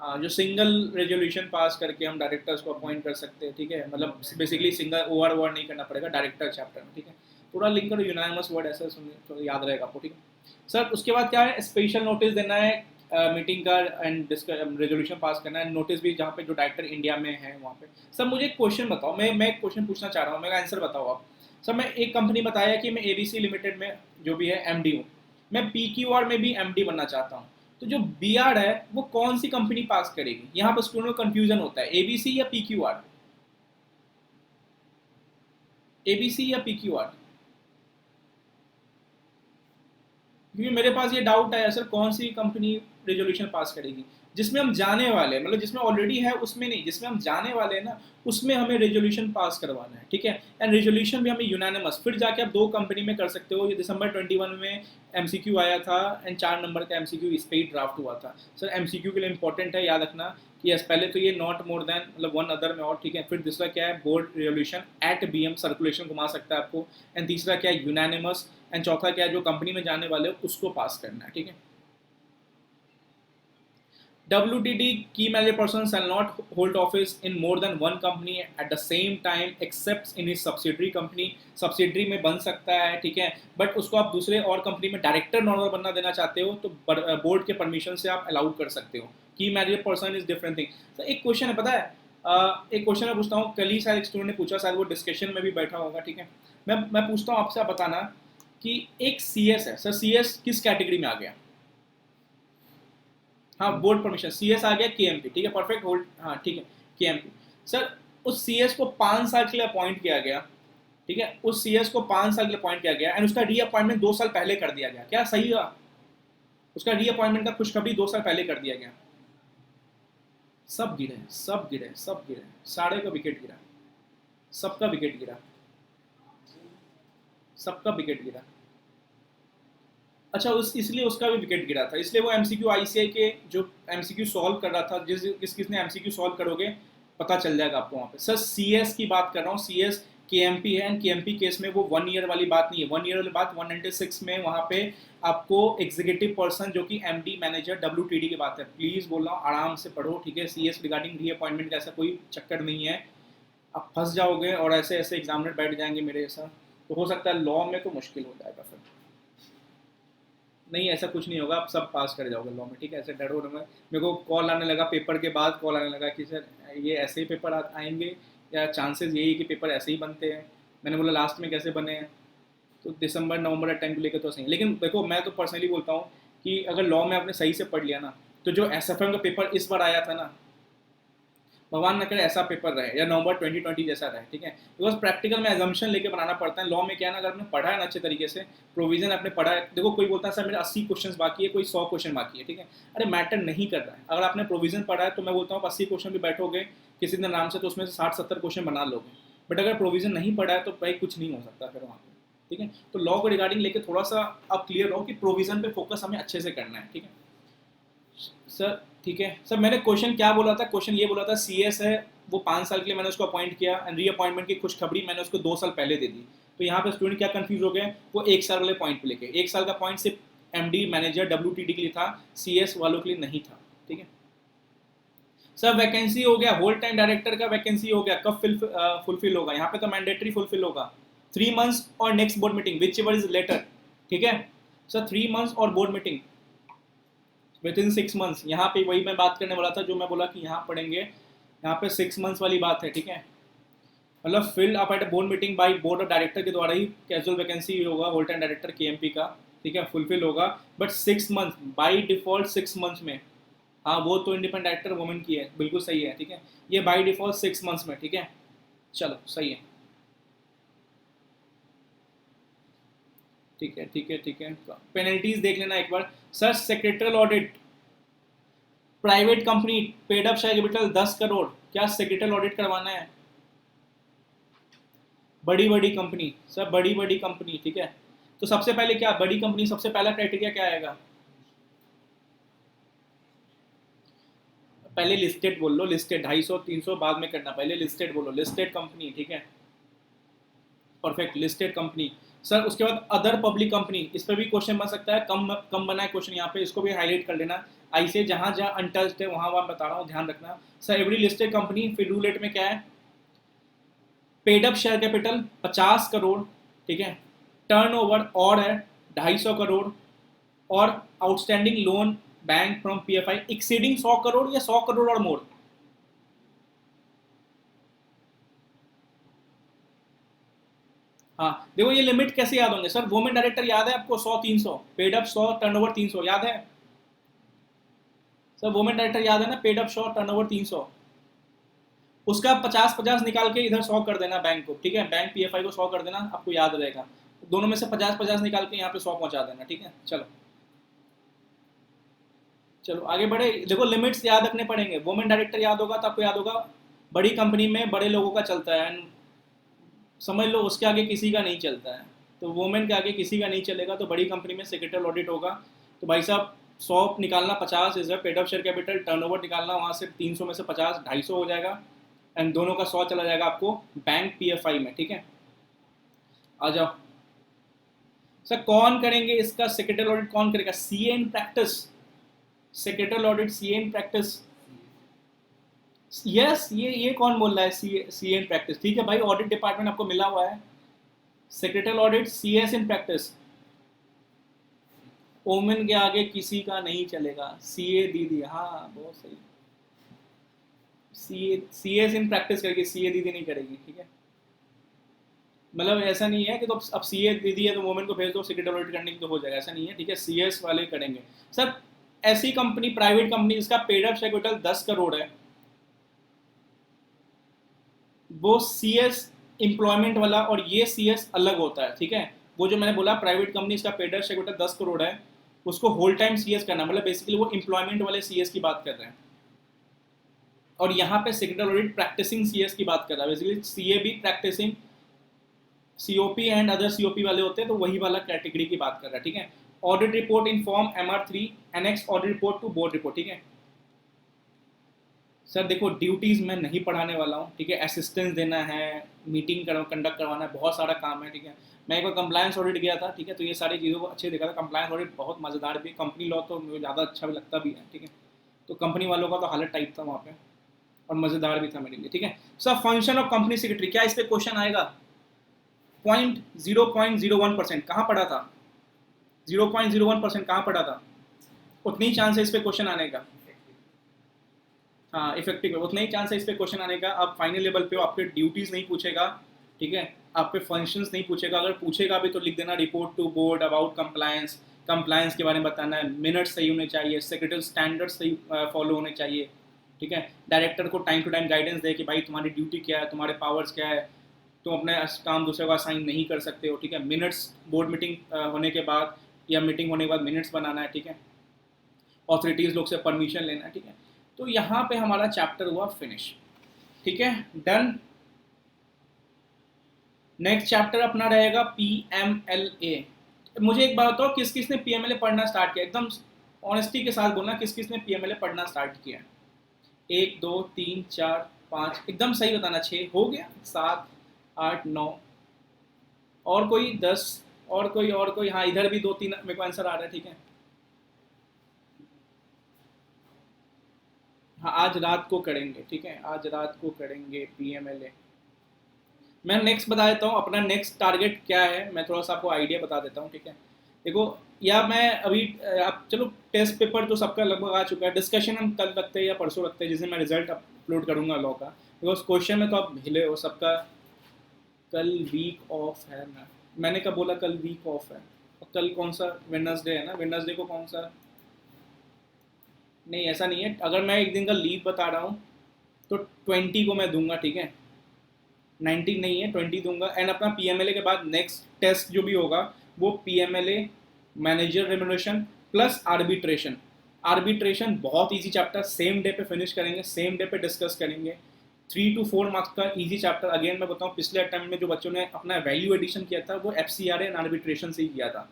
हाँ, जो सिंगल रेजोल्यूशन पास करके हम डायरेक्टर्स को अपॉइंट कर सकते हैं, ठीक है, मतलब बेसिकली सिंगल ओवर वर्ड नहीं करना पड़ेगा डायरेक्टर चैप्टर में, ठीक है। पूरा लिंक करो, यूनानिमस वर्ड ऐसा सुनिए तो याद रहेगा आपको, ठीक है। सर उसके बाद क्या है, स्पेशल नोटिस देना है मीटिंग का, एंड रेजोल्यूशन पास करना है, नोटिस भी जहाँ पे जो डायरेक्टर इंडिया में है वहाँ पे। सर मुझे एक क्वेश्चन बताओ, मैं एक क्वेश्चन पूछना चाह रहा हूँ, मेरा आंसर बताओ आप। सर मैं एक कंपनी बताया कि मैं ABC लिमिटेड में जो भी है एमडी हूँ, मैं PQR में भी एमडी बनना चाहता हूँ, तो जो BR है वो कौन सी कंपनी पास करेगी? यहाँ पर स्टूडेंट को कंफ्यूजन होता है, ABC या PQR, ABC या PQR, क्योंकि मेरे पास ये डाउट है सर, कौन सी कंपनी रेजोल्यूशन पास करेगी? जिसमें हम जाने वाले हैं, मतलब जिसमें ऑलरेडी है उसमें नहीं, जिसमें हम जाने वाले हैं ना, उसमें हमें रेजोल्यूशन पास करवाना है, ठीक है। एंड रेजोल्यूशन भी हमें यूनानिमस, फिर जाके आप दो कंपनी में कर सकते हो। ये दिसंबर 21 में MCQ आया था, एंड 4 नंबर का MCQ इस पे ही ड्राफ्ट हुआ था। सर MCQ के लिए इंपॉर्टेंट है, याद रखना कि यस, पहले तो ये नॉट मोर देन, मतलब वन अदर में और, ठीक है। फिर दूसरा क्या है, board resolution at BM, circulation घुमा सकता है आपको, एंड तीसरा क्या है, यूनानिमस, एंड चौथा क्या है, जो कंपनी में जाने वाले हो उसको पास करना है, ठीक है। WTD key manager person shall not hold office in more than one company at the same time except in his subsidiary company. Subsidiary में बन सकता है, ठीक है, बट उसको आप दूसरे और कंपनी में डायरेक्टर नॉर्मल बनना देना चाहते हो तो बोर्ड के परमिशन से आप अलाउड कर सकते हो. की manager person is different thing. तो एक क्वेश्चन है, पता है, एक क्वेश्चन मैं पूछता हूँ, कल ही शायद एक स्टूडेंट ने पूछा, शायद वो डिस्कशन में भी बैठा होगा, ठीक है, मैं पूछता हूँ आपसे, आप बताना कि एक CS है सर, CS किस कैटेगरी में आ गया? हाँ, बोर्ड परमिशन, CS आ गया KMP, ठीक है, परफेक्ट, होल्ड, हाँ ठीक है, KMP. सर उस CS को 5 साल के लिए अपॉइंट किया गया, ठीक है, उस CS को 5 साल के लिए अपॉइंट किया गया एंड उसका रीअपॉइंटमेंट 2 साल पहले कर दिया गया, क्या सही हुआ? उसका रीअपॉइंटमेंट का खुशखबरी 2 साल पहले कर दिया गया. सब गिरे, सब गिरे, सब गिरे, सारे का विकेट गिरा, सबका विकेट गिरा, सबका विकेट गिरा. अच्छा, उस इसलिए उसका भी विकेट गिरा था, इसलिए वो MCQ ICI के जो MCQ सॉल्व कर रहा था, किसने MCQ सॉल्व करोगे पता चल जाएगा आपको वहाँ पे. सर CS की बात कर रहा हूँ, CS KMP है एंड KMP केस में वो 1 ईयर वाली बात नहीं है. 1 ईयर वाली बात 196 में वहाँ पे आपको एग्जीक्यूटिव पर्सन जो कि MD मैनेजर WTD की बात है. प्लीज़ बोल रहा हूँ आराम से पढ़ो, ठीक है. CS रिगार्डिंग रीअपॉइंटमेंट का ऐसा कोई चक्कर नहीं है, आप फंस जाओगे और ऐसे ऐसे एग्जामिनर बैठ जाएंगे मेरे जैसा, तो हो सकता है लॉ में तो मुश्किल हो जाएगा फिर. नहीं, ऐसा कुछ नहीं होगा, आप सब पास कर जाओगे लॉ में, ठीक है, ऐसे डरो ना. मेरे को कॉल आने लगा, पेपर के बाद कॉल आने लगा कि सर ये ऐसे ही पेपर आएंगे या चांसेस यही कि पेपर ऐसे ही बनते हैं. मैंने बोला लास्ट में कैसे बने हैं, तो दिसंबर नवंबर टाइम को लेकर तो सही. लेकिन देखो मैं तो पर्सनली बोलता हूँ कि अगर लॉ में आपने सही से पढ़ लिया ना, तो जो SFM का पेपर इस बार आया था ना, भगवान न करे ऐसा पेपर रहे या नवंबर 2020 जैसा रहे, ठीक है. बिकॉज प्रैक्टिकल में एजम्पशन लेके बनाना पड़ता है. लॉ में क्या है ना, अगर आपने पढ़ा है ना अच्छे तरीके से, प्रोविजन आपने पढ़ा है, देखो कोई बोलता है सर मेरे 80 क्वेश्चन बाकी है, कोई 100 क्वेश्चन बाकी है, ठीक है, अरे मैटर नहीं कर रहा है. अगर आपने प्रोविजन पढ़ा है तो मैं बोलता हूँ 80 क्वेश्चन भी बैठोगे किसी दिन आराम से तो उसमें से 60-70 क्वेश्चन बना लोगे. बट अगर प्रोविजन नहीं पढ़ा है तो भाई कुछ नहीं हो सकता फिर वहाँ पर, ठीक है. तो लॉ को रिगार्डिंग लेके थोड़ा सा आप क्लियर हो कि प्रोविजन पे फोकस हमें अच्छे से करना है, ठीक है सर. ठीक है सर, मैंने क्वेश्चन क्या बोला था, क्वेश्चन ये बोला था CS है वो 5 साल के लिए मैंने उसको अपॉइंट किया एंड रीअपॉइंटमेंट की खुशखबरी मैंने उसको 2 साल पहले दे दी. तो यहाँ पे स्टूडेंट क्या कंफ्यूज हो गए, वो 1 साल वाले पॉइंट पे लेके, 1 साल का पॉइंट सिर्फ MD मैनेजर WTD के लिए था, CS वालों के लिए नहीं था, ठीक है. सर वैकेंसी हो गया, होल टाइम डायरेक्टर का वैकेंसी हो गया, कब फुलफिल होगा? यहाँ पे तो मैंडेटरी फुलफिल होगा 3 मंथ्स और next board meeting whichever is later, ठीक है सर. 3 मंथ्स और board meeting within 6 months. यहाँ पे वही मैं बात करने वाला था जो मैं बोला कि यहाँ पढ़ेंगे, यहाँ पे 6 मंथ्स वाली बात है, ठीक है. मतलब fill up at board meeting by board of director के द्वारा ही कैजुअल वैकेंसी होगा होल टाइम डायरेक्टर KMP का, ठीक है, फुलफिल होगा. But 6 months by default 6 months में, हाँ वो तो इंडिपेंडेंट डायरेक्टर वुमेन की है, बिल्कुल सही है, ठीक है, ये बाई डिफॉल्ट 6 मंथ्स में, ठीक है. चलो सही है, ठीक है, ठीक है, ठीक है. पेनल्टीज देख लेना एक बार. Sir secretarial audit, private company, paid up share capital 10 crore, क्या सेक्रेटरियल ऑडिट करवाना है? बड़ी बड़ी कंपनी सर, बड़ी बड़ी कंपनी, ठीक है. तो सबसे पहले क्या, बड़ी कंपनी सबसे पहला क्राइटेरिया क्या आएगा? पहले लिस्टेड बोल लो, लिस्टेड 250-300 बाद में करना, पहले लिस्टेड बोलो, लिस्टेड कंपनी, ठीक है, परफेक्ट, लिस्टेड कंपनी. सर उसके बाद अदर पब्लिक कंपनी, इस पर भी क्वेश्चन बन सकता है, कम कम बना है क्वेश्चन यहाँ पे, इसको भी हाईलाइट कर लेना. ऐसे जहाँ जहाँ अनटच्ड है वहाँ वहाँ बता रहा हूँ, ध्यान रखना. सर एवरी लिस्टेड कंपनी, फिर रूल एट में क्या है, paid up share capital 50 crore, ठीक है, टर्नओवर और है 250 करोड़, और outstanding loan bank from PFI exceeding 100 crore या 100 करोड़ और मोर. हाँ देखो ये लिमिट कैसे याद होंगे सर, वुमेन डायरेक्टर याद है आपको, 100-300, पेड अप 100, टर्नओवर 300, याद है सर? वुमेन डायरेक्टर याद है ना, पेड अप 100, टर्नओवर 300, उसका 50-50 निकाल के इधर 100 कर देना बैंक को, ठीक है, बैंक PFI को 100 कर देना, आपको याद रहेगा. दोनों में से 50-50 निकाल के यहाँ पे 100 पहुंचा देना, ठीक है. चलो चलो आगे बढ़े. देखो लिमिट्स याद रखने पड़ेंगे. वुमेन डायरेक्टर याद होगा तो आपको याद होगा बड़ी कंपनी में बड़े लोगों का चलता है, एंड समझ लो उसके आगे किसी का नहीं चलता है, तो वुमेन के आगे किसी का नहीं चलेगा. तो बड़ी कंपनी में सेक्रेटरियल ऑडिट होगा, तो भाई साहब 100 निकालना, 50 is paid up share capital, turnover निकालना, वहाँ से 300 में से 50 250 हो जाएगा, एंड दोनों का 100 चला जाएगा आपको बैंक PFI में, ठीक है. आ जाओ सर, कौन करेंगे इसका सेक्रेटरियल ऑडिट, कौन करेगा? CA in practice, secretary audit CA in practice, yes ये कौन बोल रहा है सीए इन प्रैक्टिस? ठीक है भाई, ऑडिट डिपार्टमेंट आपको मिला हुआ है, secretary audit CS in practice, women के आगे किसी का नहीं चलेगा, सीए दीदी, हाँ बहुत सही, सीएस इन प्रैक्टिस करेगी, सीए दीदी नहीं करेगी, ठीक है। मतलब ऐसा नहीं है कि तो अब सीए दीदी है तो वोमेन को भेज दो सेक्रेटरी ऑडिट करने की तो हो जाएगा, ऐसा नहीं है, ठीक है, सीएस वाले करेंगे सर। ऐसी कंपनी, प्राइवेट कंपनी जिसका पेड अप कैपिटल 10 करोड़ है, वो सीएस एम्प्लॉयमेंट वाला और ये सीएस अलग होता है, ठीक है। वो जो मैंने बोला प्राइवेट कंपनी इसका पेड अप कैपिटल 10 करोड़ है, उसको होल टाइम सीएस करना, मतलब बेसिकली वो एम्प्लॉयमेंट वाले सीएस की बात कर रहे हैं। और यहाँ पे सेक्रेटरी ऑडिट प्रैक्टिसिंग सीएस की बात कर रहा है, बेसिकली सीए भी practising COP and other COP वाले होते हैं, तो वही वाला कैटेगरी की बात कर रहा है, ठीक है। Audit report in form MR3 annex audit report to board report, ठीक है। सर देखो ड्यूटीज़ मैं नहीं पढ़ाने वाला हूँ, ठीक है, असिस्टेंस देना है, मीटिंग कंडक्ट करवाना है, बहुत सारा काम है, ठीक है। मैं एक बार कंप्लायंस ऑडिट गया था, ठीक है, तो ये सारी चीज़ों को अच्छे देखा था। कंप्लायंस ऑडिट बहुत मज़ेदार भी, कंपनी लॉ तो मुझे ज़्यादा अच्छा भी लगता भी है, ठीक है। तो कंपनी वालों का तो हालत टाइप था वहाँ पे, और मज़ेदार भी था मेरे लिए, ठीक है। Sir function of company secretary, क्या इस पर क्वेश्चन आएगा? 0.01% कहाँ पढ़ा था? 0.01% कहाँ पढ़ा था? उतनी ही चांस है इस पर क्वेश्चन आने का। हाँ इफेक्टिव है, उतना ही चांस है इस पे क्वेश्चन आने का। आप फाइनल लेवल पे हो, आपके ड्यूटीज़ नहीं पूछेगा, ठीक है, आप पे फंक्शंस नहीं पूछेगा, अगर पूछेगा भी तो लिख देना report to board about compliance, compliance के बारे में बताना है, मिनट्स सही होने चाहिए, सेक्रेटरी स्टैंडर्ड्स सही फॉलो होने चाहिए, ठीक है। डायरेक्टर को टाइम टू टाइम गाइडेंस दे कि भाई तुम्हारी ड्यूटी क्या है, तुम्हारे पावर्स क्या है, तुम अपने काम दूसरे को असाइन नहीं कर सकते हो, ठीक है। मिनट्स बोर्ड मीटिंग होने के बाद या मीटिंग होने के बाद मिनट्स बनाना है, ठीक है। ऑथोरिटीज़ लोग से परमिशन लेना है, ठीक है। तो यहाँ पे हमारा चैप्टर हुआ फिनिश, ठीक है, डन। नेक्स्ट चैप्टर अपना रहेगा PMLA। मुझे एक बात बताओ, किस किस ने PMLA पढ़ना स्टार्ट किया? एकदम ऑनेस्टी के साथ बोलना, किस किस ने PMLA पढ़ना स्टार्ट किया? 1 2 3 4 5, एकदम सही बताना। 6 हो गया, 7 8 9, और कोई 10, और कोई, हाँ इधर भी 2 3 मेरे को आंसर आ रहा है, ठीक है। हाँ आज रात को करेंगे, ठीक है, आज रात को करेंगे PMLA। मैं नेक्स्ट बता देता हूँ अपना नेक्स्ट टारगेट क्या है, मैं थोड़ा सा आपको आइडिया बता देता हूँ, ठीक है। देखो, या मैं अभी आप चलो, टेस्ट पेपर तो सबका लगभग आ चुका है, डिस्कशन हम कल रखते हैं या परसों रखते हैं, जिसमें मैं रिजल्ट अपलोड करूँगा लॉ का, बिकॉज क्वेश्चन में तो आप हिले हो सबका। कल वीक ऑफ है, मैंने कब बोला कल वीक ऑफ है? और कल कौन सा वेडनेसडे है ना, वेडनेसडे को कौन सा? नहीं ऐसा नहीं है, अगर मैं एक दिन का लीव बता रहा हूँ तो 20 को मैं दूंगा, ठीक है, 19 नहीं है, 20 दूंगा। एंड अपना PMLA के बाद नेक्स्ट टेस्ट जो भी होगा वो PMLA manager remuneration plus arbitration. Arbitration बहुत इजी चैप्टर, सेम डे पे फिनिश करेंगे, सेम डे पे डिस्कस करेंगे। 3 to 4 मार्क्स का इजी चैप्टर। अगेन मैं बताऊँ, पिछले अटेम्प्ट में जो बच्चों ने अपना वैल्यू एडिशन किया था वो FCRA एंड आर्बिट्रेशन से ही किया था,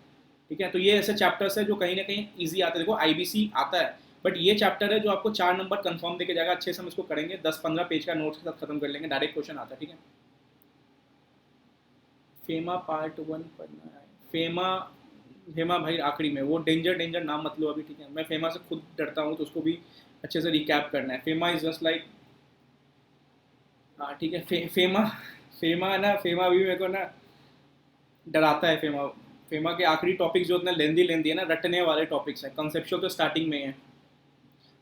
ठीक है। तो ये ऐसे चैप्टर्स है जो कहीं ना कहीं ईजी आते हैं। देखो IBC आता है, बट ये चैप्टर है जो आपको 4 नंबर कंफर्म देके जाएगा। अच्छे से हम इसको करेंगे, 10-15 पेज का नोट्स के साथ खत्म कर लेंगे, डायरेक्ट क्वेश्चन आता है, ठीक है। फेमा पार्ट 1 पढ़ना है, फेमा, फेमा भाई आखिरी में, वो डेंजर नाम मत लो अभी, ठीक है। मैं फेमा से खुद डरता हूँ, तो उसको भी अच्छे से रिकैप करना है। फेमा इज जस्ट लाइक, हाँ ठीक है, फेमा, फेमा है ना, फेमा भी मेरे को ना डराता है। फेमा, फेमा के आखिरी टॉपिक जो उतने लेंदी है ना, रटने वाले टॉपिक्स हैं। कंसेप्चुअल तो स्टार्टिंग में है।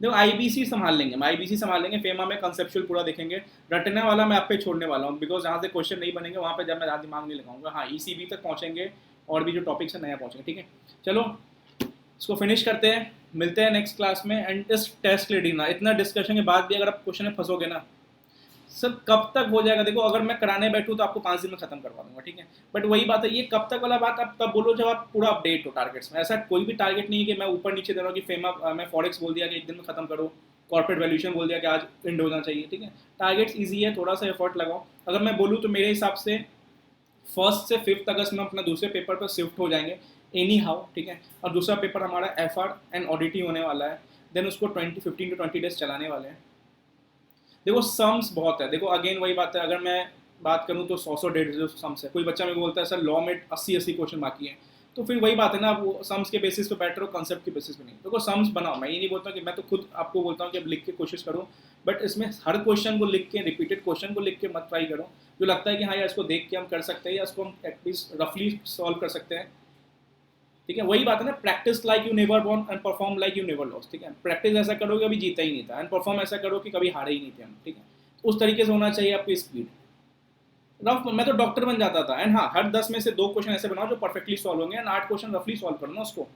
देखो IBC संभाल लेंगे, हम IBC संभाल लेंगे, फेमा में कंसेप्चुअल पूरा देखेंगे। रटने वाला मैं आप पे छोड़ने वाला हूँ, बिकॉज जहाँ से क्वेश्चन नहीं बनेंगे वहाँ पे जब मैं ज़्यादा दिमाग नहीं लगाऊंगा। हाँ ECB तक पहुँचेंगे, और भी जो टॉपिक्स है नया पहुँचेंगे, ठीक है। चलो इसको फिनिश करते हैं, मिलते हैं नेक्स्ट क्लास में। एंड इस टेस्ट रीडिंग ना, इतना डिस्कशन के बाद भी अगर आप क्वेश्चन में फंसोगे ना, सर कब तक हो जाएगा? देखो अगर मैं कराने बैठूँ तो आपको 5 दिन में खत्म करवा दूंगा, ठीक है। बट वही बात है, ये कब तक वाला बात आप तब बोलो जब आप पूरा अपडेट हो टारगेट्स में। ऐसा कोई भी टारगेट नहीं है कि मैं ऊपर नीचे दे रहा हूँ कि फेमा मैं फॉरेक्स बोल दिया कि एक दिन में खत्म करो, कॉर्पोरेट वैल्यूएशन बोल दिया कि आज एंड होना चाहिए, ठीक है। टारगेट्स ईजी है, थोड़ा सा एफर्ट लगाओ। अगर मैं बोलूँ तो मेरे हिसाब से 1 से 5 अगस्त में अपना दूसरे पेपर पर शिफ्ट हो जाएंगे एनी हाउ, ठीक है। और दूसरा पेपर हमारा FR एंड ऑडिट होने वाला है। देन उसको 15 to 20 डेज चलाने वाले हैं। देखो सम्स बहुत है, देखो अगेन वही बात है, अगर मैं बात करूँ तो 100 150 सम्स है। कोई बच्चा मेरे को बोलता है सर लॉ में 80 क्वेश्चन बाकी हैं, तो फिर वही बात है ना, वो सम्स के बेसिस पे बैठ रहे हो, कॉन्सेप्ट के बेसिस पे नहीं। देखो सम्स बनाओ, मैं ये नहीं बोलता कि, मैं तो खुद आपको बोलता हूँ कि अब लिख के कोशिश करो, बट इसमें हर क्वेश्चन को लिख के, रिपीटेड क्वेश्चन को लिख के मत ट्राई करो। जो लगता है कि हाँ यार इसको देख के हम कर सकते हैं, या इसको हम एटलीस्ट रफली सॉल्व कर सकते हैं, ठीक है। वही बात है ना, practice like you never won and perform like you never lost, ठीक है। प्रैक्टिस ऐसा करो कि अभी जीता ही नहीं था, एंड परफॉर्म ऐसा करो कि कभी हारे ही नहीं थे हम, ठीक है। उस तरीके से होना चाहिए आपकी स्पीड। रफ, मैं तो डॉक्टर बन जाता था, एंड हाँ, हर 10 में से 2 क्वेश्चन ऐसे बनाओ जो परफेक्टली सॉल्व होंगे, एंड 8 क्वेश्चन रफली सॉल्व करना उसको,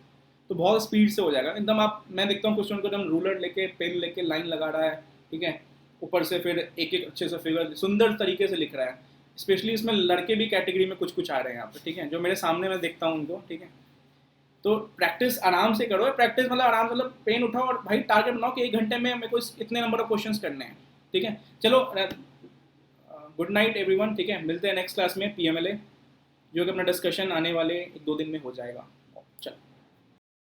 तो बहुत स्पीड से हो जाएगा एकदम। आप, मैं देखता हूँ क्वेश्चन को एकदम रूलर लेके, पेन लेके लाइन लगा रहा है, ठीक है, ऊपर से फिर एक एक अच्छे से फिगर सुंदर तरीके से लिख रहा है। स्पेशली इसमें लड़के भी कैटेगरी में कुछ कुछ आ रहे हैं यहाँ पे, ठीक है, जो मेरे सामने मैं देखता हूँ उनको, ठीक है। तो प्रैक्टिस आराम से करो, प्रैक्टिस मतलब आराम से, मतलब पेन उठाओ और भाई टारगेट बनाओ कि 1 घंटे में मेरे को इतने नंबर ऑफ क्वेश्चंस करने हैं, ठीक है। चलो, गुड नाइट एवरीवन, ठीक है, मिलते हैं नेक्स्ट क्लास में PMLA, जो कि अपना डिस्कशन आने वाले 1-2 दिन में हो जाएगा।